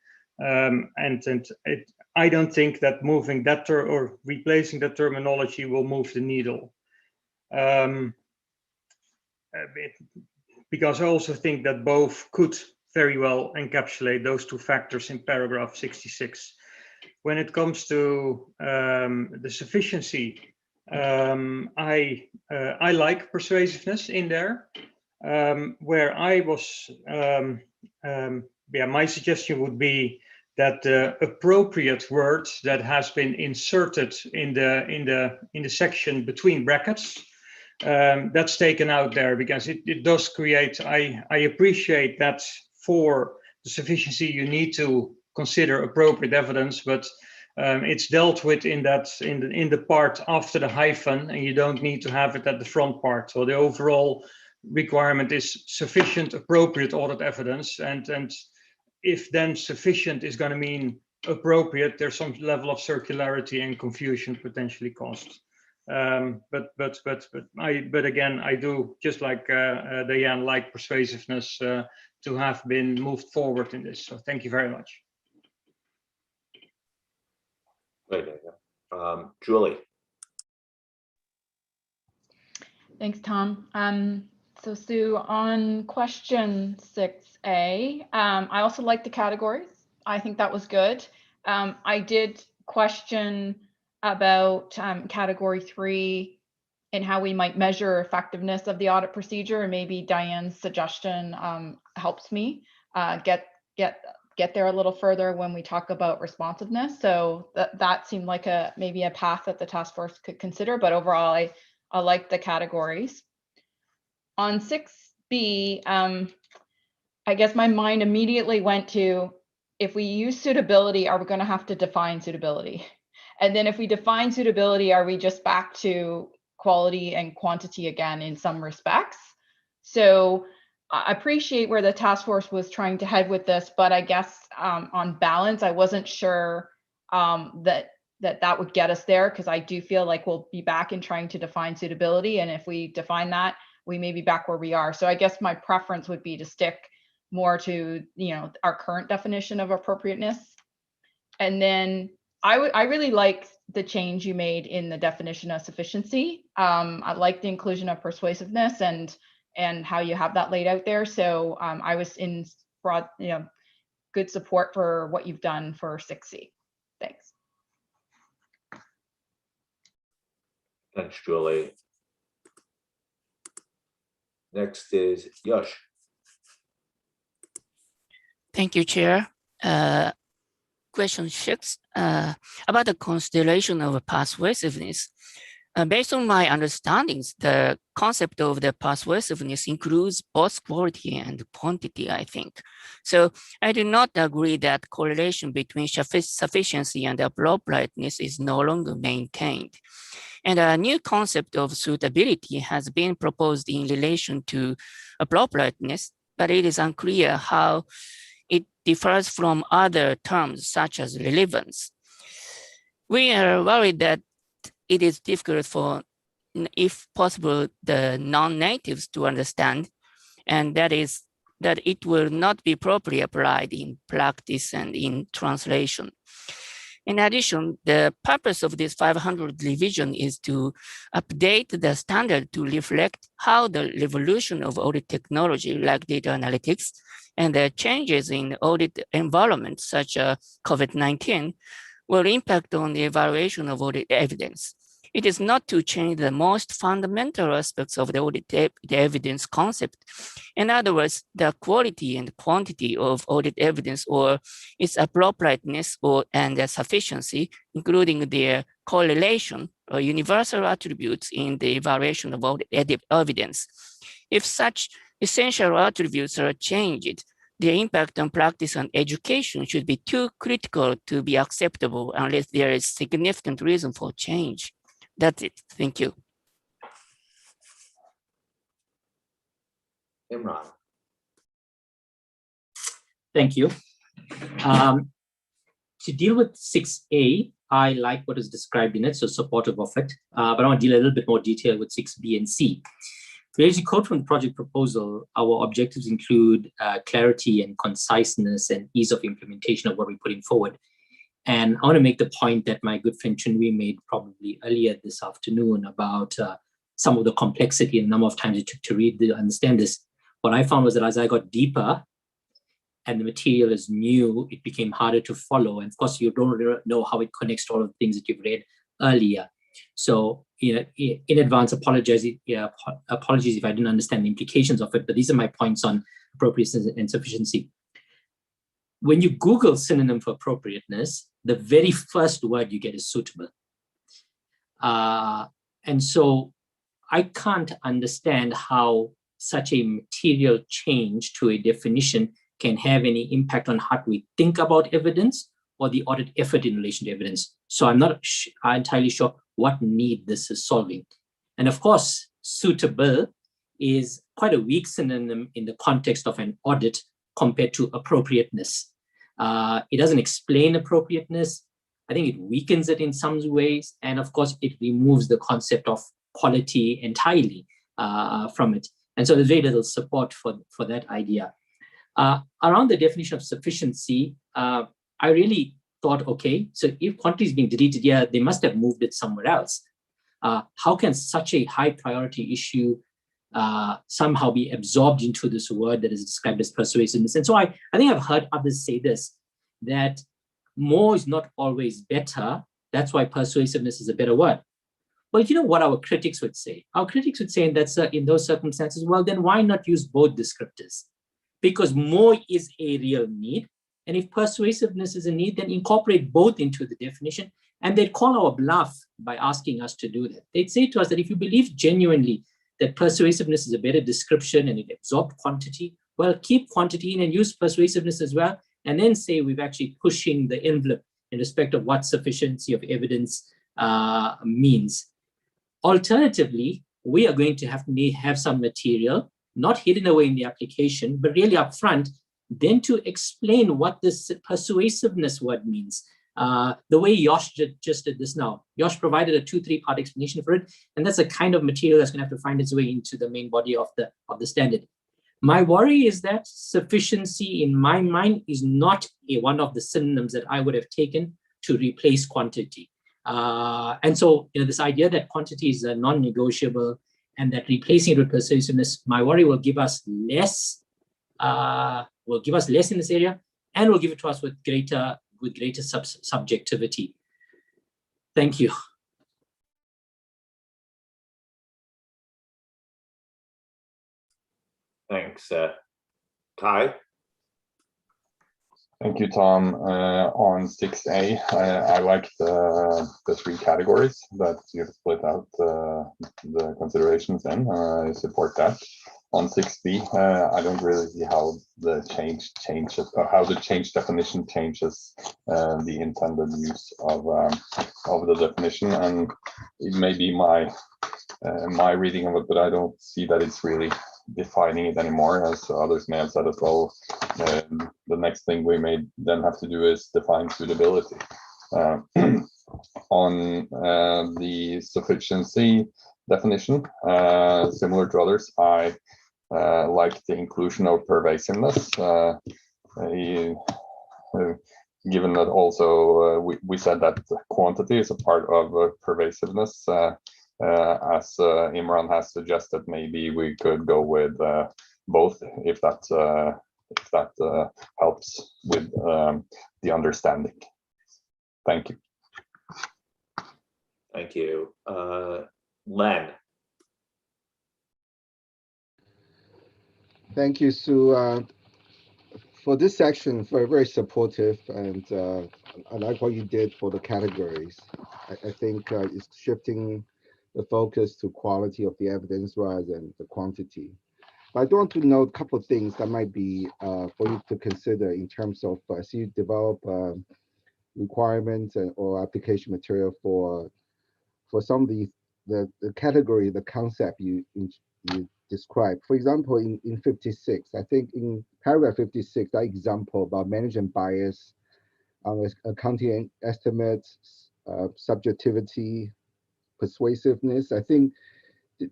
I don't think that moving that or replacing that terminology will move the needle. Because I also think that both could very well encapsulate those two factors in paragraph 66. When it comes to the sufficiency, I like persuasiveness in there. Where I was, my suggestion would be that the appropriate word that has been inserted in the section between brackets, that's taken out there, because it does create, I appreciate that for the sufficiency you need to consider appropriate evidence, but it's dealt with in the part after the hyphen, and you don't need to have it at the front part. So the overall requirement is sufficient appropriate audit evidence, and if then sufficient is going to mean appropriate, there's some level of circularity and confusion potentially caused. But again, I do, just like Diane, like persuasiveness to have been moved forward in this. So thank you very much. Julie. Thanks, Tom. So Sue, on question 6A, I also like the categories. I think that was good. I did question about category 3 and how we might measure effectiveness of the audit procedure, and maybe Diane's suggestion helps me get there a little further when we talk about responsiveness. So that seemed like maybe a path that the task force could consider, but overall I like the categories. On 6B, I guess my mind immediately went to, if we use suitability, are we going to have to define suitability? And then if we define suitability, are we just back to quality and quantity again in some respects? So I appreciate where the task force was trying to head with this, but I guess on balance, I wasn't sure that would get us there, because I do feel like we'll be back in trying to define suitability. And if we define that, we may be back where we are. So I guess my preference would be to stick more to, our current definition of appropriateness. And then I really like the change you made in the definition of sufficiency. I like the inclusion of persuasiveness and how you have that laid out there. So I was in broad, good support for what you've done for 6C. Thanks. Thanks, Julie. Next is Yash. Thank you, Chair. Question 6, about the consideration of persuasiveness. Based on my understandings, the concept of the persuasiveness includes both quality and quantity, I think. So I do not agree that correlation between sufficiency and appropriateness is no longer maintained. And a new concept of suitability has been proposed in relation to appropriateness, but it is unclear how it differs from other terms such as relevance. We are worried that it is difficult for, if possible, the non-natives to understand, and that it will not be properly applied in practice and in translation. In addition, the purpose of this 500 revision is to update the standard to reflect how the revolution of audit technology like data analytics and the changes in audit environment such as COVID-19 will impact on the evaluation of audit evidence. It is not to change the most fundamental aspects of the audit evidence concept. In other words, the quality and quantity of audit evidence or its appropriateness and their sufficiency, including their correlation or universal attributes in the evaluation of audit evidence. If such essential attributes are changed, the impact on practice and education should be too critical to be acceptable unless there is significant reason for change. That's it. Thank you. Imran. Thank you. To deal with 6A, I like what is described in it, so supportive of it, but I want to deal a little bit more detail with 6B and C. As you quote from the project proposal, our objectives include clarity and conciseness and ease of implementation of what we're putting forward. And I want to make the point that my good friend Chunwi made probably earlier this afternoon about some of the complexity and the number of times it took to read to understand this. What I found was that as I got deeper and the material is new, it became harder to follow. And of course, you don't know how it connects to all of the things that you've read earlier. So, in advance, apologies if I didn't understand the implications of it, but these are my points on appropriateness and sufficiency. When you Google synonym for appropriateness, the very first word you get is suitable. And so I can't understand how such a material change to a definition can have any impact on how we think about evidence or the audit effort in relation to evidence. So I'm not entirely sure what need this is solving. And of course, suitable is quite a weak synonym in the context of an audit compared to appropriateness. It doesn't explain appropriateness. I think it weakens it in some ways. And of course, it removes the concept of quality entirely from it. And so there's very little support for that idea. Around the definition of sufficiency, I really thought, okay, so if quantity is being deleted here, they must have moved it somewhere else. How can such a high priority issue somehow be absorbed into this word that is described as persuasiveness? And so I think I've heard others say this, that more is not always better. That's why persuasiveness is a better word. Well, you know what our critics would say? Our critics would say in those circumstances, well, then why not use both descriptors? Because more is a real need. And if persuasiveness is a need, then incorporate both into the definition. And they'd call our bluff by asking us to do that. They'd say to us that if you believe genuinely that persuasiveness is a better description and it absorbed quantity, well, keep quantity in and use persuasiveness as well. And then say we've actually pushing the envelope in respect of what sufficiency of evidence means. Alternatively, we are going to have some material, not hidden away in the application, but really upfront, then to explain what this persuasiveness word means. The way Yosh just did this now. Yosh provided a 2-3 part explanation for it, and that's a kind of material that's going to have to find its way into the main body of the standard. My worry is that sufficiency, in my mind, is not one of the synonyms that I would have taken to replace quantity. And so, this idea that quantity is non-negotiable and that replacing it with persuasiveness, my worry will give us less. Will give us less in this area, and will give it to us with greater subjectivity. Thank you. Thanks, Ty. Thank you, Tom. On 6A, I like the three categories that you've split out the considerations in. I support that. On 6B, I don't really see how the changes, or how the change definition changes the intended use of the definition, and it may be my reading of it, but I don't see that it's really defining it anymore, as others may have said as well. The next thing we may then have to do is define suitability. On the sufficiency definition, similar to others, I like the inclusion of pervasiveness, given that also we said that quantity is a part of pervasiveness. As Imran has suggested, maybe we could go with both, if that helps with the understanding. Thank you. Thank you. Len. Thank you, Sue. For this section, very supportive, and I like what you did for the categories. I think it's shifting the focus to quality of the evidence rather than the quantity. But I do want to note a couple of things that might be for you to consider in terms of as you develop requirements or application material for some of the category, the concept you described. For example, in 56, I think in paragraph 56, that example about management bias on accounting estimates, subjectivity, persuasiveness, I think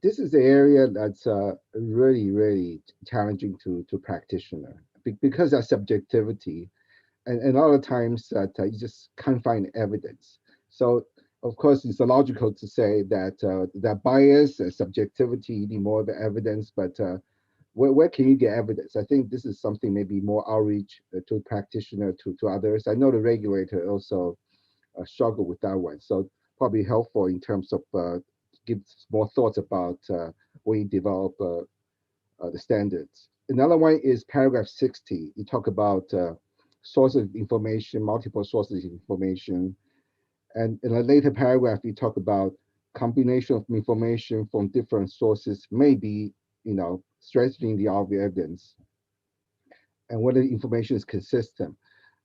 this is the area that's really, really challenging to practitioner because of subjectivity, and a lot of times that you just can't find evidence. So of course, it's logical to say that that bias, subjectivity, you need more of the evidence, but where can you get evidence? I think this is something maybe more outreach to practitioner, to others. I know the regulator also struggle with that one, so probably helpful in terms of give more thoughts about when you develop the standards. Another one is paragraph 60. You talk about sources of information, multiple sources of information. And in a later paragraph, you talk about combination of information from different sources, maybe, strengthening the evidence and whether the information is consistent.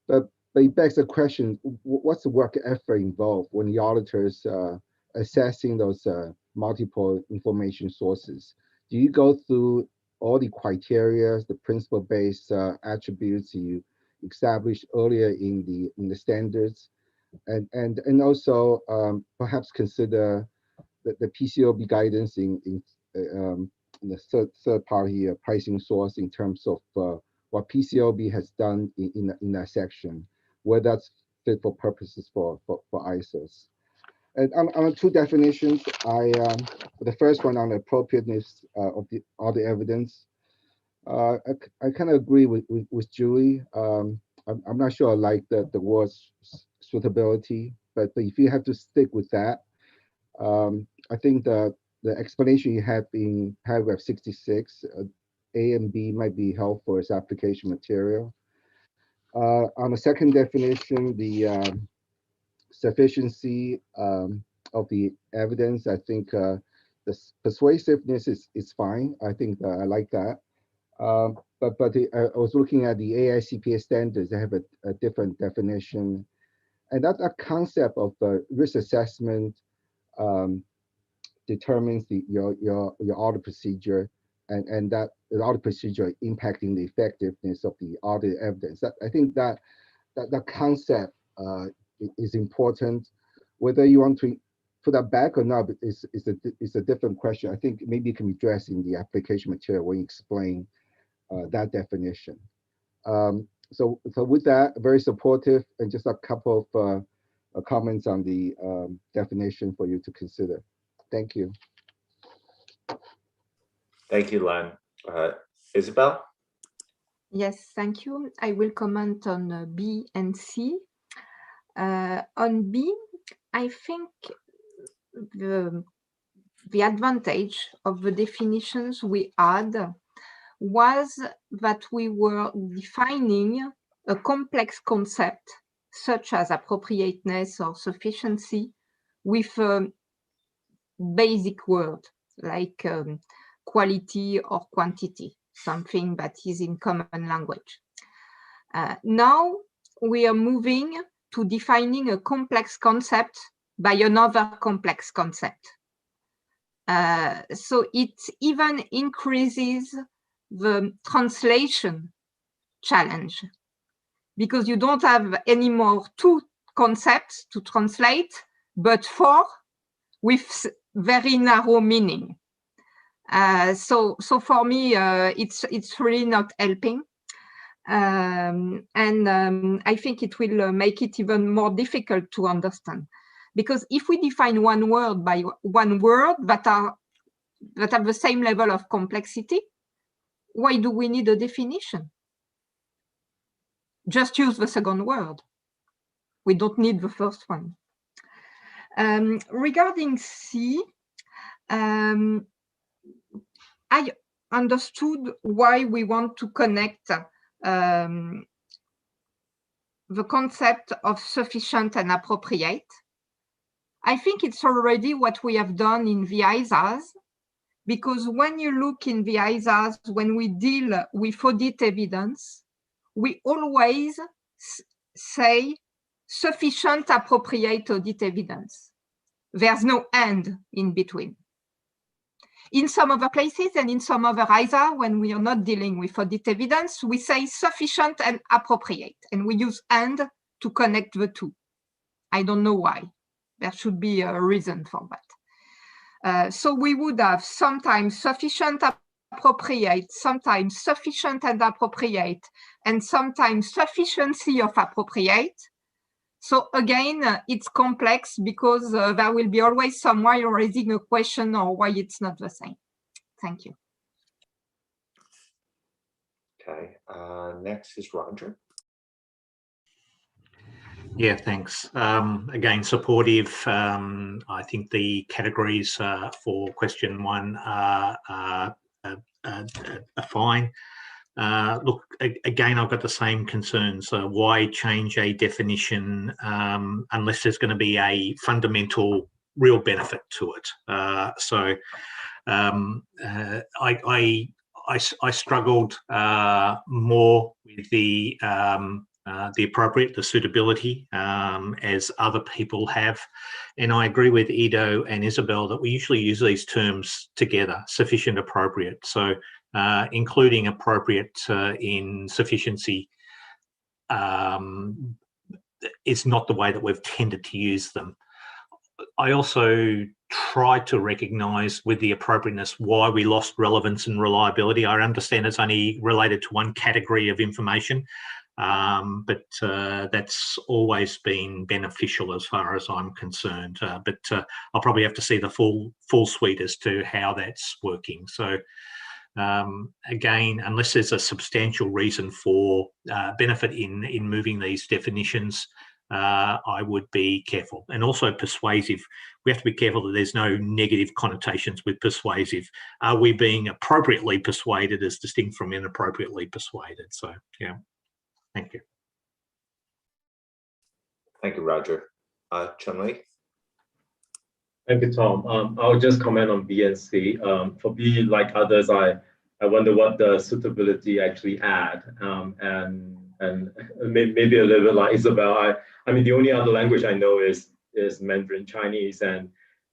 But it begs the question, what's the work effort involved when the auditors assessing those multiple information sources? Do you go through all the criteria, the principle-based attributes you established earlier in the standards? And also perhaps consider the PCAOB guidance in the third party pricing source in terms of what PCAOB has done in that section, where that's fit for purposes for ISOs. And on two definitions, the first one on the appropriateness of all the evidence, I kind of agree with Julie. I'm not sure I like the word suitability, but if you have to stick with that, I think the explanation you have in paragraph 66, A and B might be helpful as application material. On the second definition, the sufficiency of the evidence, I think the persuasiveness is fine. I think I like that. But I was looking at the AICPA standards. They have a different definition, and that concept of risk assessment determines your audit procedure, and that the audit procedure impacting the effectiveness of the audit evidence. I think that concept is important. Whether you want to put that back or not is a different question. I think maybe it can be addressed in the application material when you explain that definition. So with that, very supportive, and just a couple of comments on the definition for you to consider. Thank you. Thank you, Len. Isabel? Yes, thank you. I will comment on B and C. On B, I think the advantage of the definitions we had was that we were defining a complex concept such as appropriateness or sufficiency with a basic word like quality or quantity, something that is in common language. Now we are moving to defining a complex concept by another complex concept. So it even increases the translation challenge, because you don't have anymore 2 concepts to translate, but 4 with very narrow meaning. So for me, it's really not helping. I think it will make it even more difficult to understand. Because if we define one word by one word that have the same level of complexity, why do we need a definition? Just use the second word. We don't need the first one. Regarding C, I understood why we want to connect the concept of sufficient and appropriate. I think it's already what we have done in the IAASB, because when you look in the IAASB, when we deal with audit evidence, we always say sufficient appropriate audit evidence. There's no and in between. In some other places and in some other IAASB, when we are not dealing with audit evidence, we say sufficient and appropriate, and we use and to connect the two. I don't know why. There should be a reason for that. So we would have sometimes sufficient appropriate, sometimes sufficient and appropriate, and sometimes sufficiency of appropriate. So again, it's complex because there will be always someone raising a question or why it's not the same. Thank you. Okay, next is Roger. Yeah, thanks. Again, supportive. I think the categories for question 1 are fine. Look, again, I've got the same concerns. Why change a definition unless there's going to be a fundamental real benefit to it? I struggled more with the appropriate, the suitability, as other people have. And I agree with Ido and Isabel that we usually use these terms together, sufficient, appropriate. So including appropriate in sufficiency is not the way that we've tended to use them. I also try to recognise with the appropriateness why we lost relevance and reliability. I understand it's only related to one category of information, but that's always been beneficial as far as I'm concerned. But I'll probably have to see the full suite as to how that's working. So again, unless there's a substantial reason for benefit in moving these definitions, I would be careful. And also persuasive. We have to be careful that there's no negative connotations with persuasive. Are we being appropriately persuaded as distinct from inappropriately persuaded? So, yeah. Thank you. Thank you, Roger. Chun-Li? Thank you, Tom. I'll just comment on B and C. For B, like others, I wonder what the suitability actually add, and maybe a little bit like Isabel. I mean, the only other language I know is Mandarin Chinese, and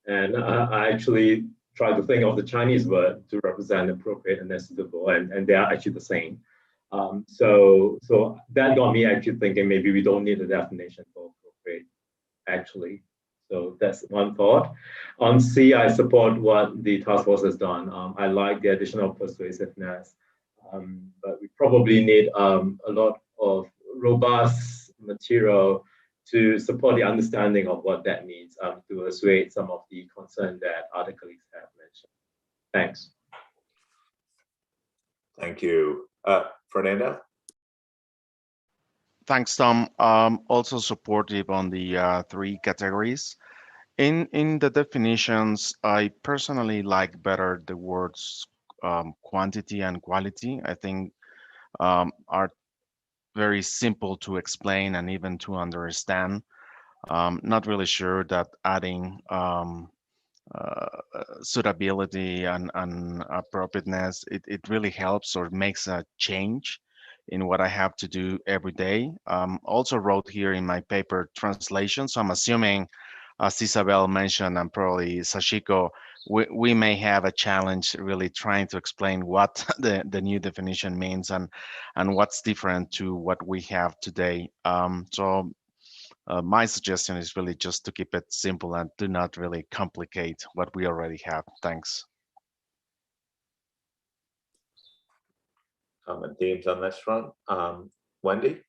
I actually try to think of the Chinese word to represent appropriate and suitable, and they are actually the same. So that got me actually thinking maybe we don't need a definition for appropriate, actually. So that's one thought. On C, I support what the task force has done. I like the additional persuasiveness, but we probably need a lot of robust material to support the understanding of what that means, to assuage some of the concern that other colleagues have mentioned. Thanks. Thank you. Fernando? Thanks, Tom. Also supportive on the 3 categories. In the definitions, I personally like better the words quantity and quality. I think are very simple to explain and even to understand. Not really sure that adding suitability and appropriateness, it really helps or makes a change in what I have to do every day. Also wrote here in my paper translation, so I'm assuming, as Isabel mentioned, and probably Sashiko, we may have a challenge really trying to explain what the new definition means and what's different to what we have today. My suggestion is really just to keep it simple and do not really complicate what we already have. Thanks. Common themes on this front. Wendy?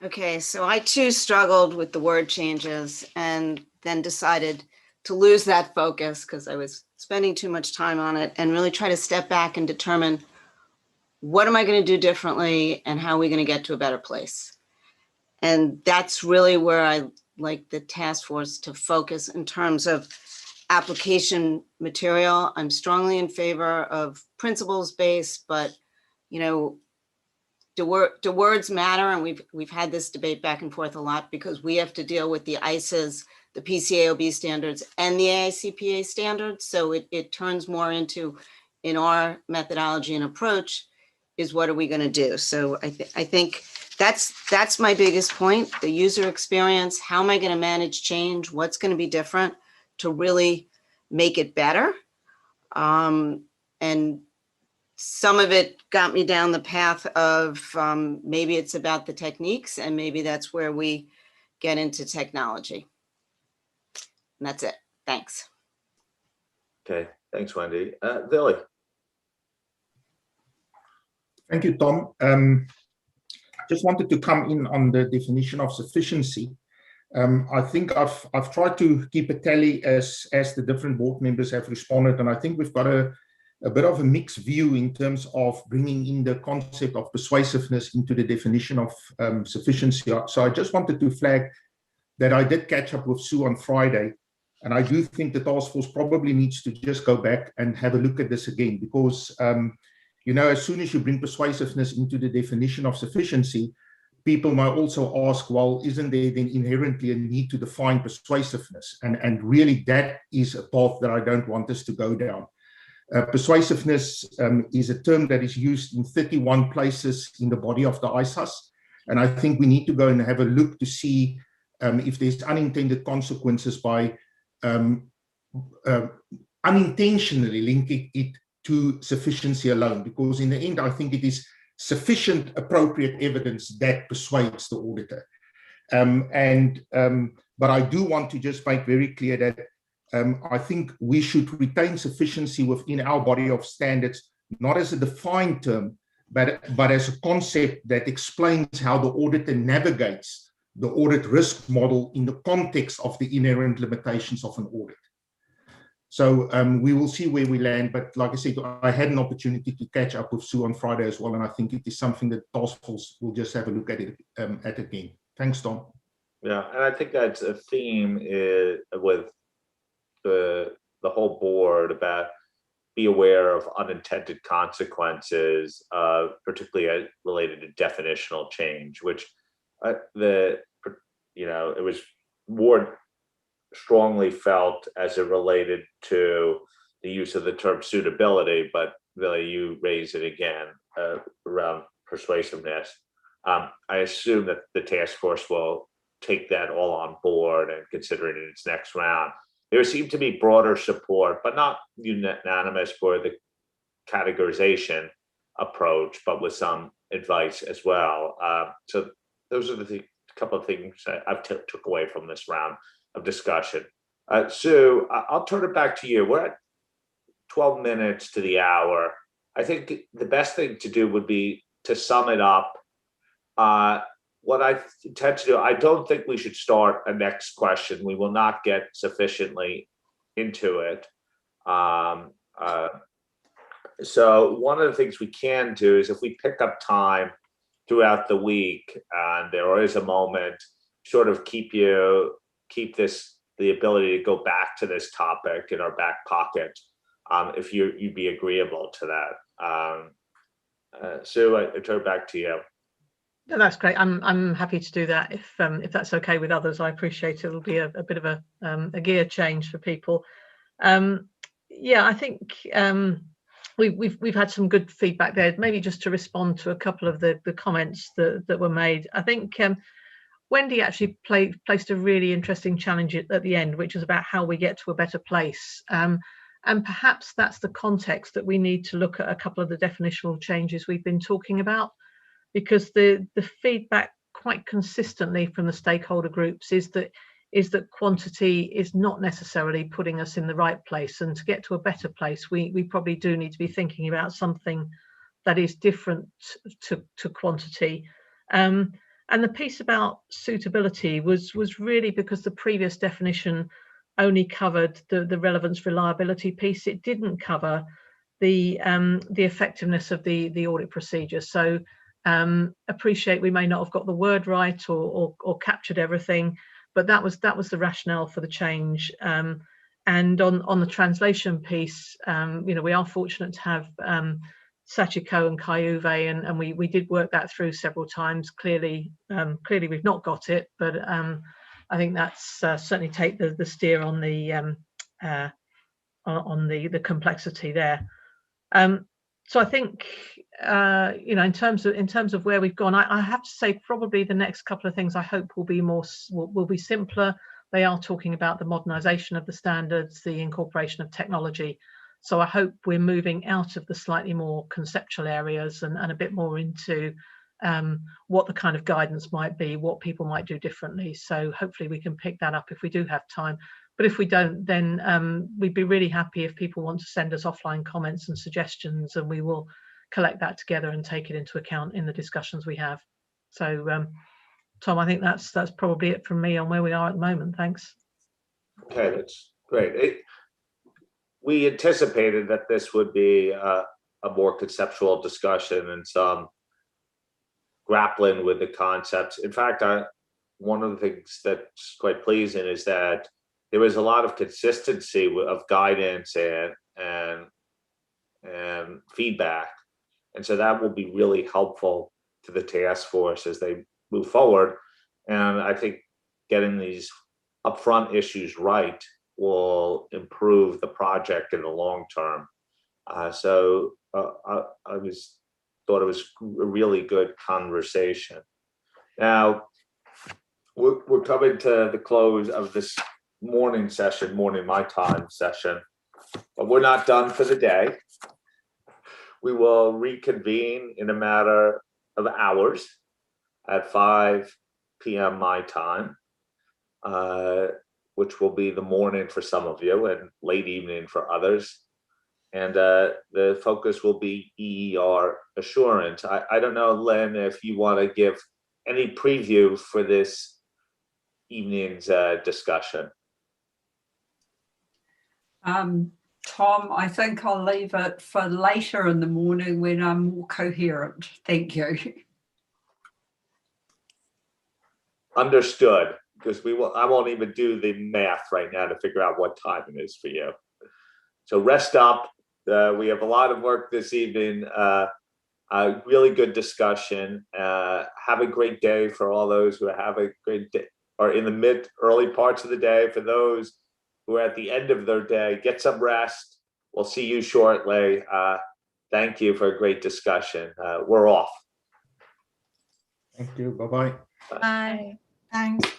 Okay, so I too struggled with the word changes and then decided to lose that focus because I was spending too much time on it and really try to step back and determine what am I going to do differently and how are we going to get to a better place? And that's really where I like the task force to focus in terms of application material. I'm strongly in favor of principles-based, but do words matter? And we've had this debate back and forth a lot because we have to deal with the ICEs, the PCAOB standards, and the AICPA standards. So it turns more into, in our methodology and approach, is what are we going to do? So I think that's my biggest point, the user experience. How am I going to manage change? What's going to be different to really make it better? And some of it got me down the path of maybe it's about the techniques and maybe that's where we get into technology. And that's it. Thanks. Okay, thanks, Wendy. Billy. Thank you, Tom. Just wanted to come in on the definition of sufficiency. I think I've tried to keep a tally as the different board members have responded, and I think we've got a bit of a mixed view in terms of bringing in the concept of persuasiveness into the definition of sufficiency. So I just wanted to flag that I did catch up with Sue on Friday, and I do think the task force probably needs to just go back and have a look at this again, because as soon as you bring persuasiveness into the definition of sufficiency, people might also ask, well, isn't there then inherently a need to define persuasiveness? And really that is a path that I don't want us to go down. Persuasiveness is a term that is used in 31 places in the body of the ISAS. And I think we need to go and have a look to see if there's unintended consequences by unintentionally linking it to sufficiency alone, because in the end, I think it is sufficient appropriate evidence that persuades the auditor. But I do want to just make very clear that I think we should retain sufficiency within our body of standards, not as a defined term, but as a concept that explains how the auditor navigates the audit risk model in the context of the inherent limitations of an audit. So we will see where we land, but like I said, I had an opportunity to catch up with Sue on Friday as well, and I think it is something that task force will just have a look at it again. Thanks, Tom. Yeah, and I think that's a theme with the whole board about be aware of unintended consequences, particularly related to definitional change, which it was more strongly felt as it related to the use of the term suitability, but really you raise it again around persuasiveness. I assume that the task force will take that all on board and consider it in its next round. There seemed to be broader support, but not unanimous for the categorization approach, but with some advice as well. So those are the couple of things that I've took away from this round of discussion. Sue, I'll turn it back to you. We're at 12 minutes to the hour. I think the best thing to do would be to sum it up. What I intend to do, I don't think we should start a next question. We will not get sufficiently into it. So one of the things we can do is if we pick up time throughout the week and there is a moment, sort of keep the ability to go back to this topic in our back pocket, if you'd be agreeable to that. Sue, I turn back to you. No, that's great. I'm happy to do that if that's okay with others. I appreciate it. It'll be a bit of a gear change for people. Yeah, I think we've had some good feedback there. Maybe just to respond to a couple of the comments that were made. I think Wendy actually placed a really interesting challenge at the end, which is about how we get to a better place. And perhaps that's the context that we need to look at a couple of the definitional changes we've been talking about, because the feedback quite consistently from the stakeholder groups is that quantity is not necessarily putting us in the right place, and to get to a better place we probably do need to be thinking about something that is different to quantity. And the piece about suitability was really because the previous definition only covered the relevance reliability piece. It didn't cover the effectiveness of the audit procedure. So appreciate we may not have got the word right or captured everything, but that was the rationale for the change. And on the translation piece, we are fortunate to have Sachiko and Kayuve, and we did work that through several times. Clearly we've not got it, but I think that's certainly take the steer on the complexity there. So I think in terms of where we've gone, I have to say probably the next couple of things I hope will be simpler. They are talking about the modernization of the standards, the incorporation of technology. So I hope we're moving out of the slightly more conceptual areas and a bit more into what the kind of guidance might be, what people might do differently. So hopefully we can pick that up if we do have time. But if we don't, then we'd be really happy if people want to send us offline comments and suggestions, and we will collect that together and take it into account in the discussions we have. So Tom, I think that's probably it from me on where we are at the moment. Thanks. Okay, that's great. We anticipated that this would be a more conceptual discussion and some grappling with the concepts. In fact, one of the things that's quite pleasing is that there was a lot of consistency of guidance and feedback. And so that will be really helpful to the task force as they move forward. And I think getting these upfront issues right will improve the project in the long term. So I thought it was a really good conversation. Now, we're coming to the close of this morning my time session, but we're not done for the day. We will reconvene in a matter of hours at 5 p.m. my time, which will be the morning for some of you and late evening for others. And the focus will be EER assurance. I don't know, Lynn, if you want to give any preview for this evening's discussion. Tom, I think I'll leave it for later in the morning when I'm more coherent. Thank you. Understood, because I won't even do the math right now to figure out what time it is for you. So rest up. We have a lot of work this evening. A really good discussion. Have a great day for all those who have a great day, or in the early parts of the day. For those who are at the end of their day, get some rest. We'll see you shortly. Thank you for a great discussion. We're off. Thank you. Bye-bye. Bye. Thanks.